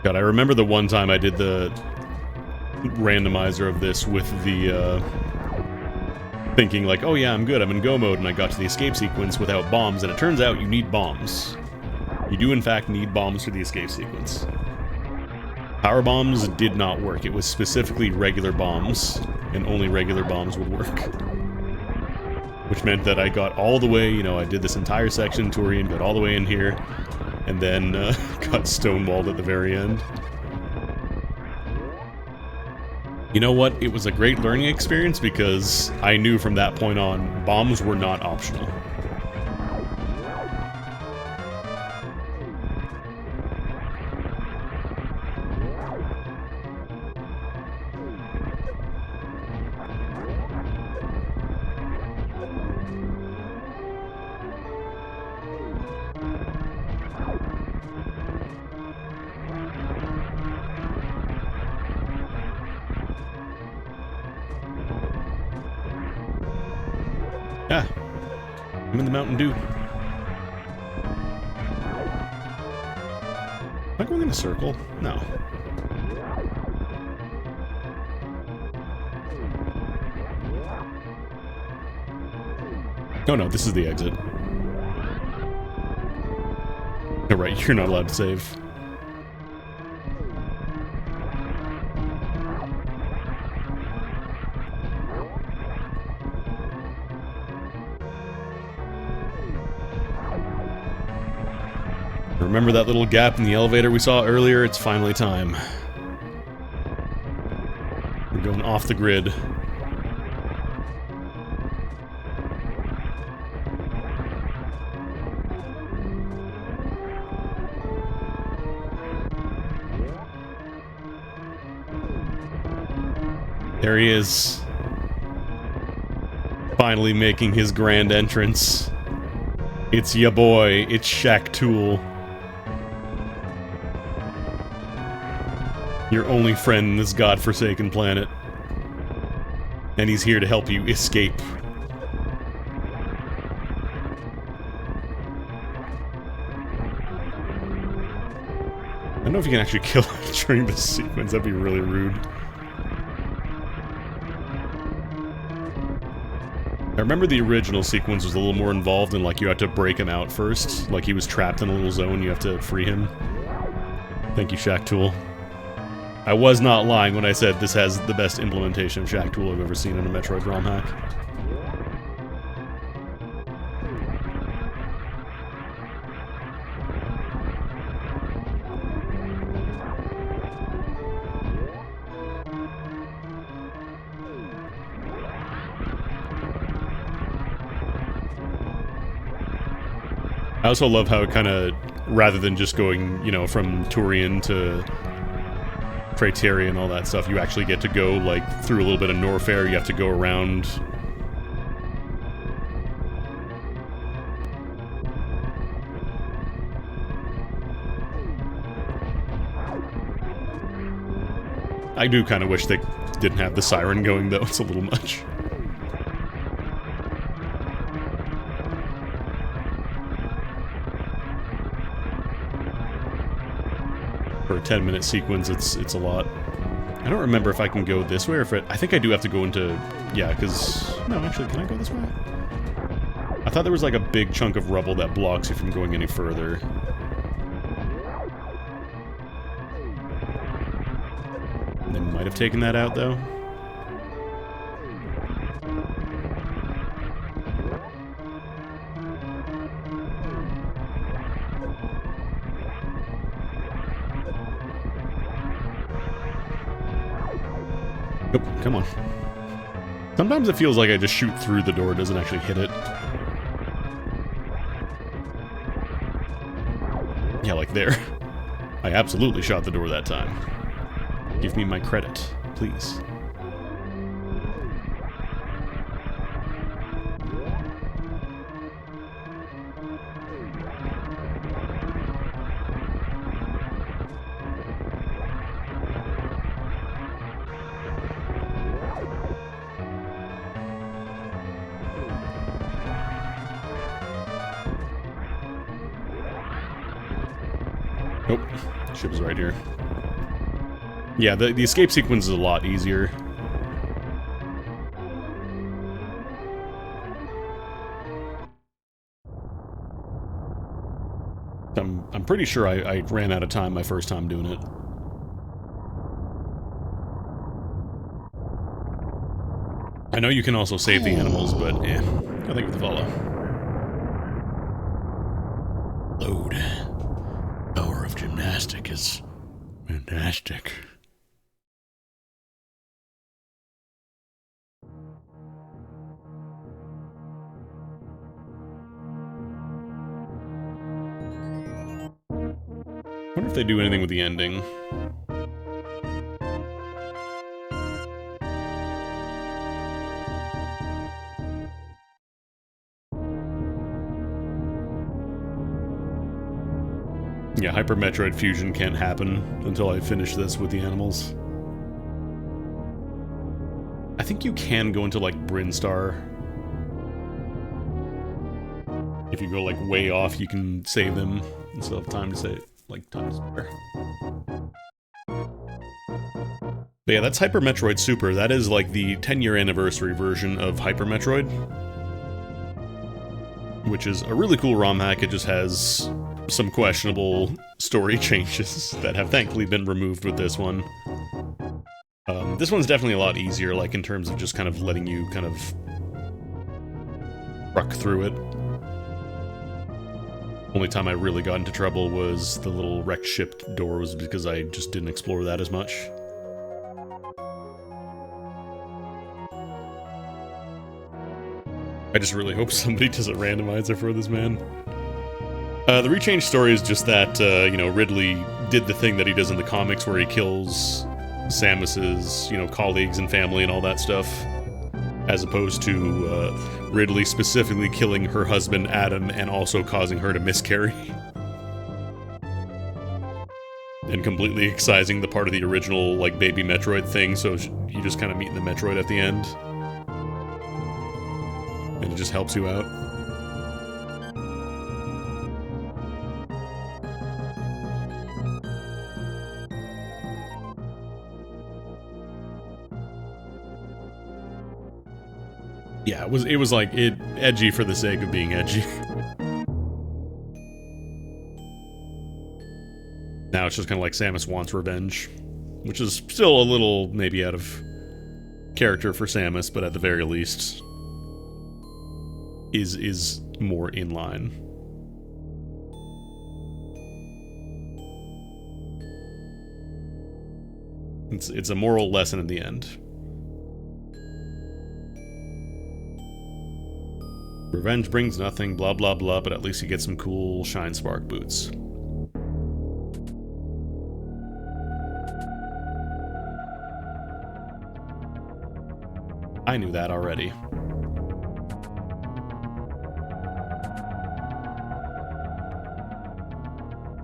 God, I remember the one time I did the randomizer of this with the, thinking like, oh yeah, I'm good, I'm in go mode, and I got to the escape sequence without bombs, and it turns out you need bombs. You do in fact need bombs for the escape sequence. Power bombs did not work. It was specifically regular bombs, and only regular bombs would work. Which meant that I got all the way, you know, I did this entire section, Turian, got all the way in here, and then got stonewalled at the very end. You know what? It was a great learning experience because I knew from that point on, bombs were not optional. Yeah, I'm in the Mountain Dew. Am I going in a circle? No. Oh no, this is the exit. Oh right, you're not allowed to save. Remember that little gap in the elevator we saw earlier? It's finally time. We're going off the grid. There he is. Finally making his grand entrance. It's ya boy, it's Shaq Tool. Your only friend in this godforsaken planet. And he's here to help you escape. I don't know if you can actually kill him during this sequence, that'd be really rude. I remember the original sequence was a little more involved in, like, you had to break him out first. Like, he was trapped in a little zone, you have to free him. Thank you, Shaq Tool. I was not lying when I said this has the best implementation of Shaq Tool I've ever seen in a Metroid ROM hack. I also love how it kind of, rather than just going, you know, from Turian to Praeteria and all that stuff, you actually get to go, like, through a little bit of Norfair. You have to go around. I do kind of wish they didn't have the siren going, though. It's a little much. For a 10-minute sequence, it's a lot. I don't remember if I can go this way or if it... I think I do have to go into... Yeah, because... No, actually, can I go this way? I thought there was like a big chunk of rubble that blocks you from going any further. They might have taken that out, though. Oh, come on. Sometimes it feels like I just shoot through the door, it doesn't actually hit it. Yeah, like there. I absolutely shot the door that time. Give me my credit, please. Nope. Ship is right here. Yeah, the escape sequence is a lot easier. I'm pretty sure I ran out of time my first time doing it. I know you can also save the animals, but yeah, I think we follow. Load. Power of gymnastic is fantastic. I wonder if they do anything with the ending. Yeah, Hyper Metroid Fusion can't happen until I finish this with the animals. I think you can go into, like, Brinstar. If you go, like, way off, you can save them and still have time to save, like, time to spare. But yeah, that's Hyper Metroid Super. That is, like, the 10-year anniversary version of Hyper Metroid. Which is a really cool ROM hack. It just has some questionable story changes that have thankfully been removed with this one. This one's definitely a lot easier, like, in terms of just kind of letting you kind of truck through it. Only time I really got into trouble was the little wrecked ship door, was because I just didn't explore that as much. I just really hope somebody does a randomizer for this man. The rechange story is just that, you know, Ridley did the thing that he does in the comics where he kills Samus's, you know, colleagues and family and all that stuff, as opposed to Ridley specifically killing her husband Adam and also causing her to miscarry. And completely excising the part of the original, like, baby Metroid thing, so you just kind of meet in the Metroid at the end. And it just helps you out. Yeah, it was like edgy for the sake of being edgy. Now it's just kind of like Samus wants revenge, which is still a little maybe out of character for Samus, but at the very least is more in line. It's a moral lesson in the end. Revenge brings nothing, blah blah blah, but at least you get some cool Shine Spark boots. I knew that already.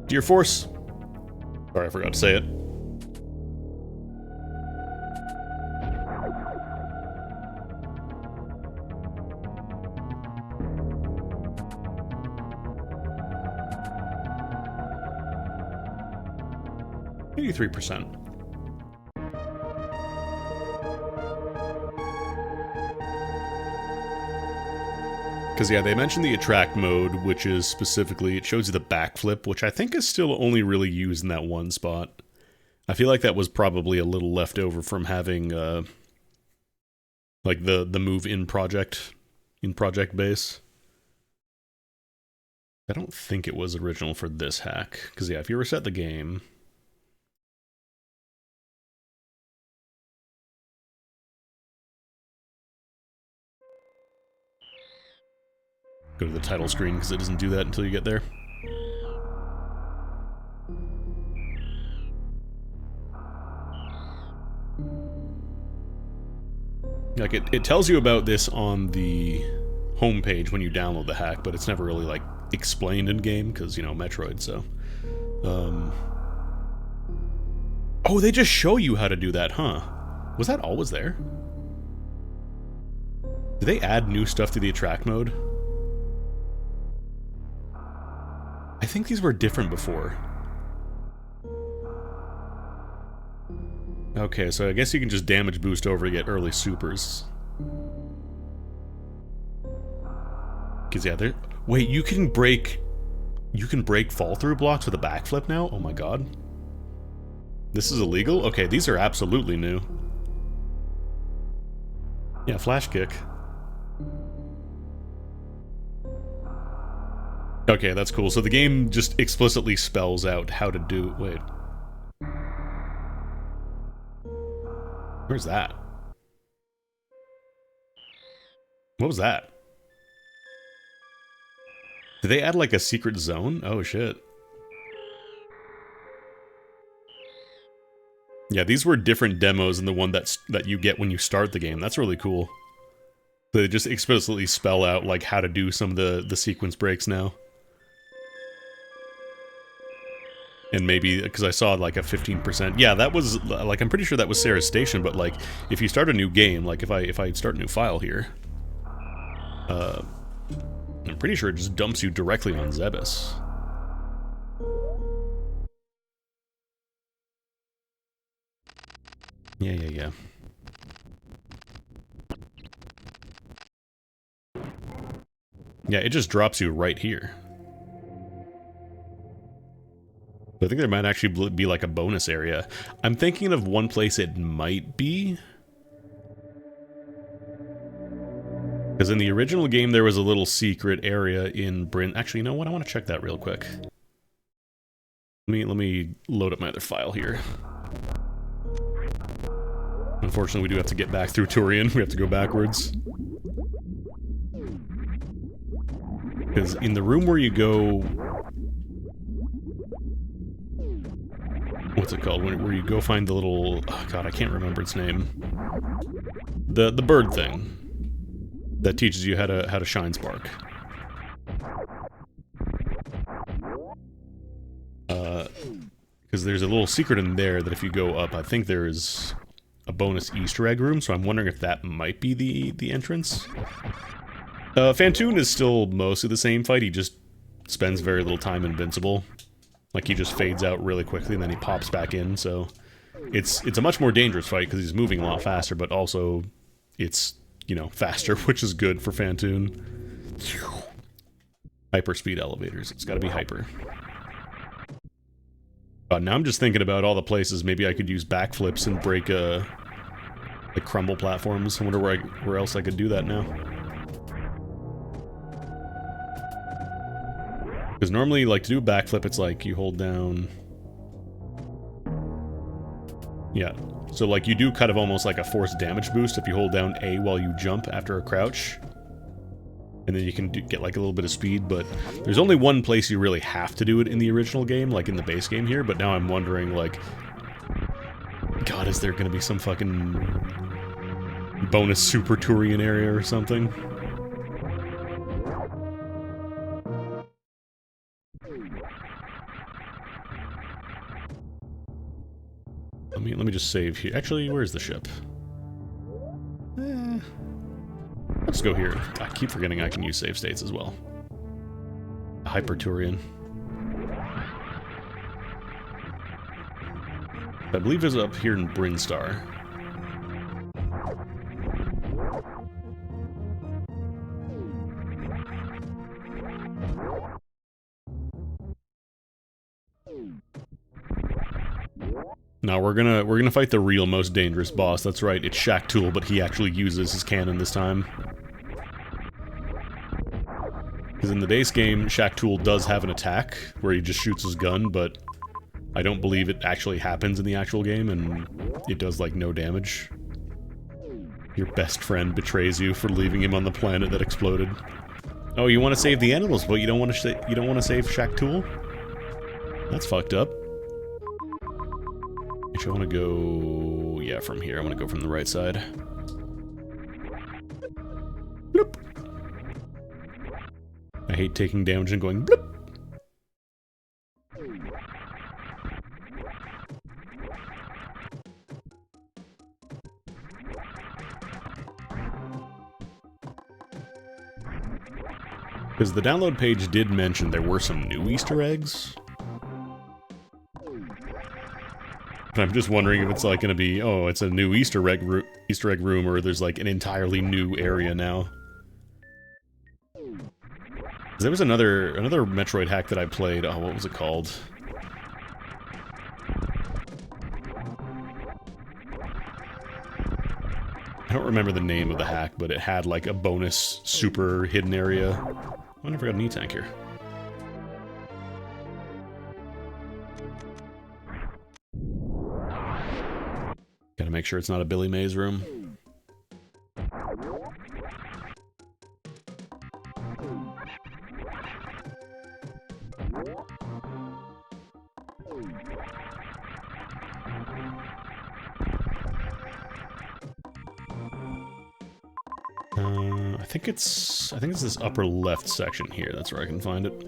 Dear Force. Sorry, I forgot to say it. %. Because, yeah, they mentioned the attract mode, which is specifically, it shows you the backflip, which I think is still only really used in that one spot. I feel like that was probably a little left over from having, like, the move in project base. I don't think it was original for this hack. Because, yeah, if you reset the game... Go to the title screen, because it doesn't do that until you get there. Like, it tells you about this on the homepage when you download the hack, but it's never really, like, explained in-game, because, you know, Metroid, so... Oh, they just show you how to do that, huh? Was that always there? Did they add new stuff to the attract mode? I think these were different before. Okay, so I guess you can just damage boost over to get early supers. Cause yeah, there. Wait, you can break fall through blocks with a backflip now? Oh my god. This is illegal? Okay, these are absolutely new. Yeah, flash kick. Okay, that's cool. So the game just explicitly spells out how to do... Wait. Where's that? What was that? Did they add, like, a secret zone? Oh, shit. Yeah, these were different demos than the one that you get when you start the game. That's really cool. They just explicitly spell out, like, how to do some of the sequence breaks now. And maybe, because I saw, like, a 15%. Yeah, that was, like, I'm pretty sure that was Sarah's station, but, like, if you start a new game, like, if I start a new file here, I'm pretty sure it just dumps you directly on Zebes. Yeah. Yeah, it just drops you right here. I think there might actually be like a bonus area. I'm thinking of one place it might be. Because in the original game, there was a little secret area in Bryn... Actually, you know what? I want to check that real quick. Let me load up my other file here. Unfortunately, we do have to get back through Turian. We have to go backwards. Because in the room where you go... What's it called? Where you go find the little... Oh god, I can't remember its name. The bird thing. That teaches you how to shine spark. Because there's a little secret in there that if you go up, I think there's a bonus Easter egg room, so I'm wondering if that might be the entrance. Phantoon is still mostly the same fight, he just spends very little time invincible. Like, he just fades out really quickly and then he pops back in, so... It's a much more dangerous fight because he's moving a lot faster, but also it's, you know, faster, which is good for Phantoon. Hyperspeed elevators, it's gotta be hyper. Now I'm just thinking about all the places maybe I could use backflips and break, the crumble platforms. I wonder where else I could do that now. Because normally, like, to do a backflip, it's like you hold down... Yeah. So, like, you do kind of almost like a forced damage boost if you hold down A while you jump after a crouch. And then you can get, like, a little bit of speed, but there's only one place you really have to do it in the original game, like in the base game here, but now I'm wondering, like... God, is there gonna be some fucking... bonus Super Turian area or something? Let me just save here. Actually, where's the ship? Let's go here. I keep forgetting I can use save states as well. Hyper Turian. I believe it's up here in Brinstar. Now we're gonna fight the real most dangerous boss. That's right, it's Shaq Tool, but he actually uses his cannon this time. Because in the base game, Shaq Tool does have an attack where he just shoots his gun, but I don't believe it actually happens in the actual game, and it does like no damage. Your best friend betrays you for leaving him on the planet that exploded. Oh, you want to save the animals, but you don't want to save Shaq Tool? That's fucked up. Actually, I want to go... Yeah, from here. I want to go from the right side. Bloop. I hate taking damage and going bloop. Because the download page did mention there were some new Easter eggs. And I'm just wondering if it's like gonna be, oh, it's a new Easter egg room, or there's like an entirely new area now. There was another Metroid hack that I played. Oh, what was it called? I don't remember the name of the hack, but it had like a bonus super hidden area. I wonder if I got an E-tank here. Gotta make sure it's not a Billy Mays room. I think it's this upper left section here. That's where I can find it.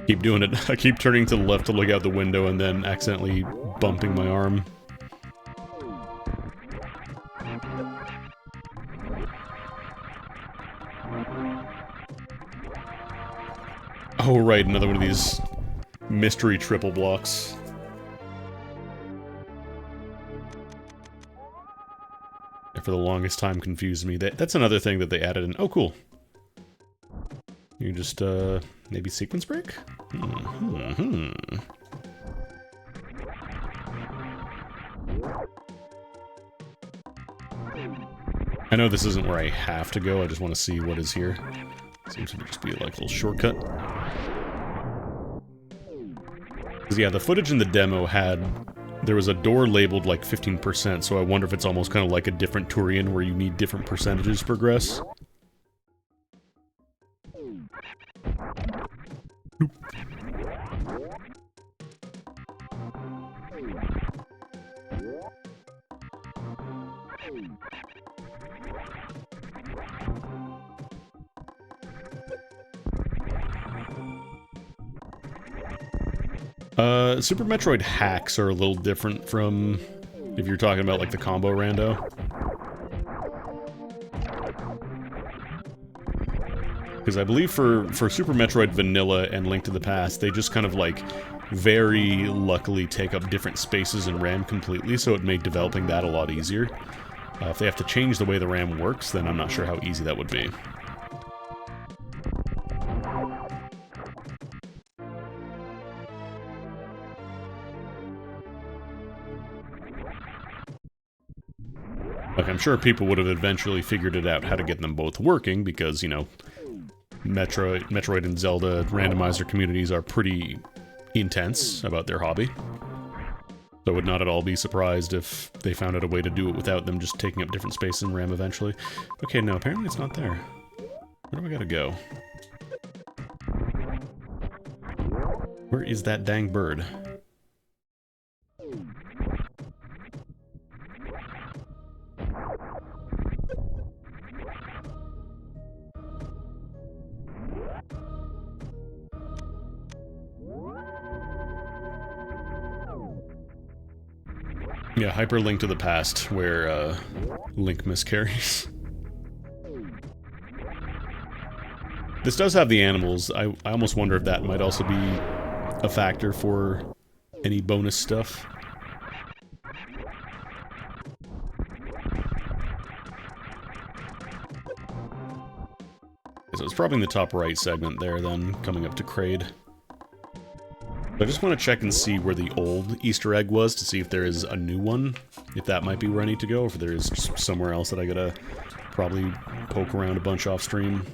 Keep doing it. I keep turning to the left to look out the window and then accidentally bumping my arm. Oh right, another one of these mystery triple blocks. That for the longest time confused me. That's another thing that they added in. Oh cool. You just, maybe sequence break? I know this isn't where I have to go, I just want to see what is here. Seems to just be like a little shortcut. Because yeah, the footage in the demo had... There was a door labeled like 15%, so I wonder if it's almost kind of like a different Turian where you need different percentages to progress. Super Metroid hacks are a little different from if you're talking about like the combo rando. Because I believe for Super Metroid Vanilla and Link to the Past, they just kind of like very luckily take up different spaces in RAM completely, so it made developing that a lot easier. If they have to change the way the RAM works, then I'm not sure how easy that would be. Like, I'm sure people would have eventually figured it out how to get them both working, because, you know, Metroid and Zelda randomizer communities are pretty intense about their hobby. So I would not at all be surprised if they found out a way to do it without them just taking up different space in RAM eventually. Okay, no, apparently it's not there. Where do I gotta go? Where is that dang bird? Yeah, hyperlink to the past, where Link miscarries. This does have the animals. I almost wonder if that might also be a factor for any bonus stuff. So it's probably in the top right segment there then, coming up to Kraid. I just want to check and see where the old Easter egg was to see if there is a new one. If that might be where I need to go, or if there is just somewhere else that I gotta probably poke around a bunch off stream.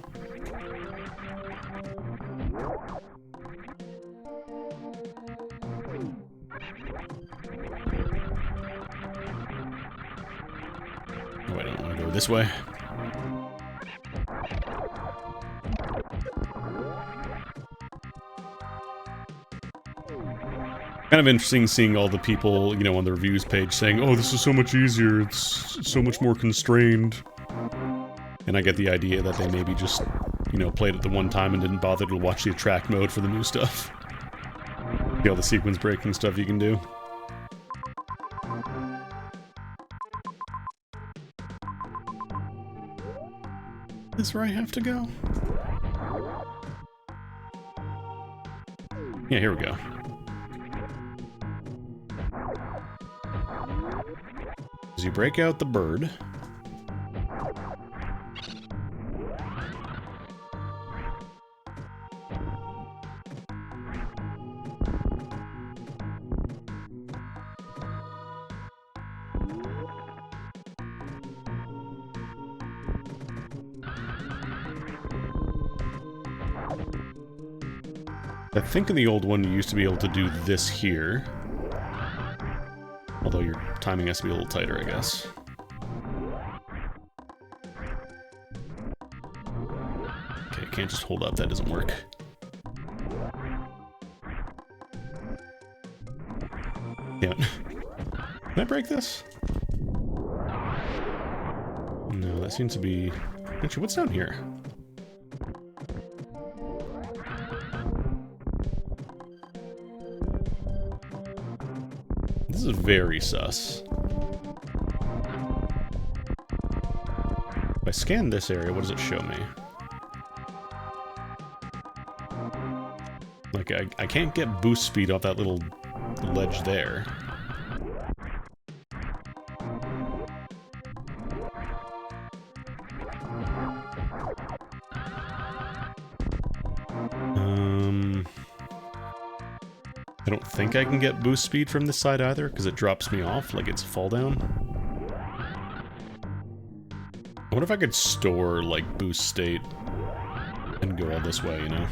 Oh, I don't want to go this way. Kind of interesting seeing all the people, you know, on the reviews page saying, oh, this is so much easier, it's so much more constrained. And I get the idea that they maybe just, you know, played it the one time and didn't bother to watch the attract mode for the new stuff. See all the sequence breaking stuff you can do. Is this where I have to go? Yeah, here we go. As you break out the bird. I think in the old one you used to be able to do this here. Although your timing has to be a little tighter, I guess. Okay, can't just hold up, that doesn't work. Damn it. Can I break this? No, that seems to be... Actually, what's down here? This is very sus. If I scan this area, what does it show me? Like, I can't get boost speed off that little ledge there. I don't think I can get boost speed from this side either, because it drops me off like it's a fall down. I wonder if I could store, like, boost state and go all this way, you know?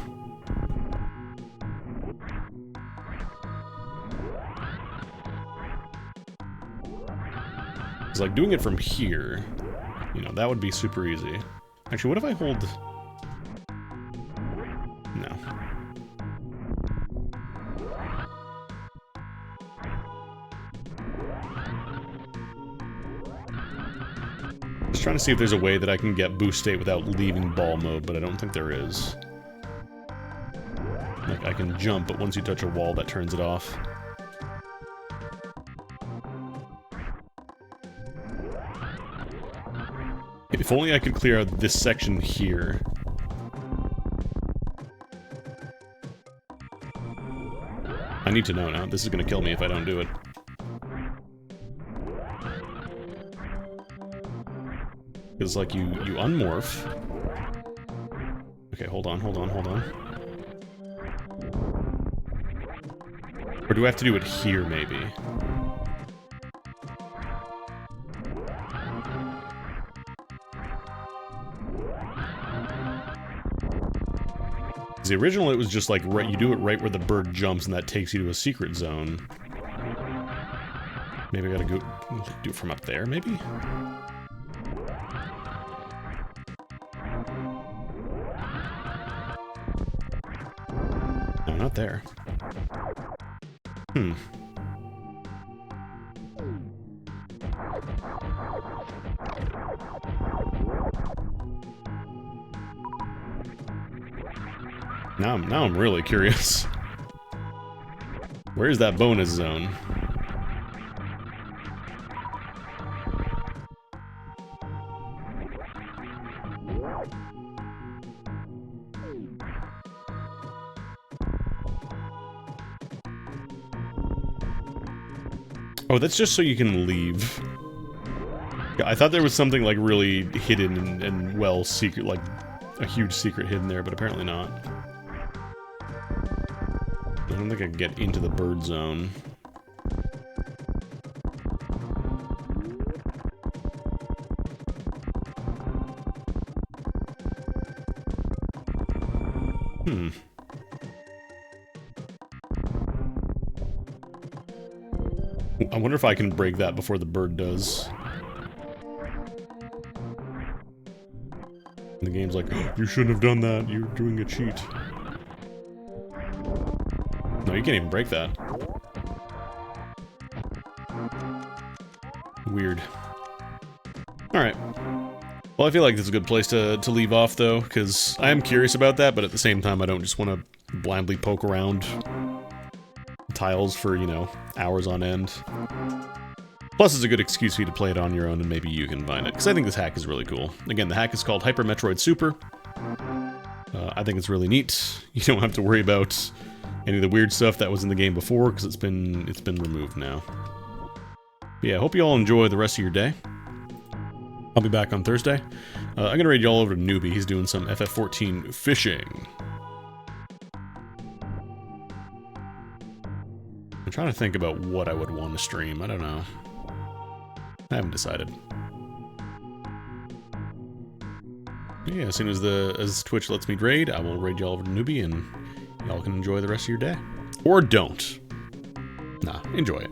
It's like doing it from here, you know, that would be super easy. Actually, what if I hold... No. Just trying to see if there's a way that I can get boost state without leaving ball mode, but I don't think there is. Like, I can jump, but once you touch a wall, that turns it off. If only I could clear out this section here. I need to know now. This is gonna kill me if I don't do it. It's like you unmorph. Okay, hold on. Or do I have to do it here, maybe? The original, it was just like, right, you do it right where the bird jumps and that takes you to a secret zone. Maybe I gotta go do it from up there, maybe? No, not there. Hmm. Now I'm really curious. Where's that bonus zone? Oh, that's just so you can leave. Yeah, I thought there was something like really hidden and well secret, like a huge secret hidden there, but apparently not. I don't think I can get into the bird zone. Hmm. I wonder if I can break that before the bird does. And the game's like, oh, you shouldn't have done that, you're doing a cheat. No, you can't even break that. Weird. Alright. Well, I feel like this is a good place to leave off, though, because I am curious about that, but at the same time, I don't just want to blindly poke around tiles for, you know, hours on end. Plus, it's a good excuse for you to play it on your own, and maybe you can find it, because I think this hack is really cool. Again, the hack is called Hyper Metroid Super. I think it's really neat. You don't have to worry about any of the weird stuff that was in the game before, because it's been removed now. But yeah, I hope you all enjoy the rest of your day. I'll be back on Thursday. I'm gonna raid you all over to Newbie. He's doing some FF14 fishing. I'm trying to think about what I would want to stream. I don't know. I haven't decided. Yeah, as soon as Twitch lets me raid, I will raid y'all over to Newbie, and y'all can enjoy the rest of your day. Or don't. Nah, enjoy it.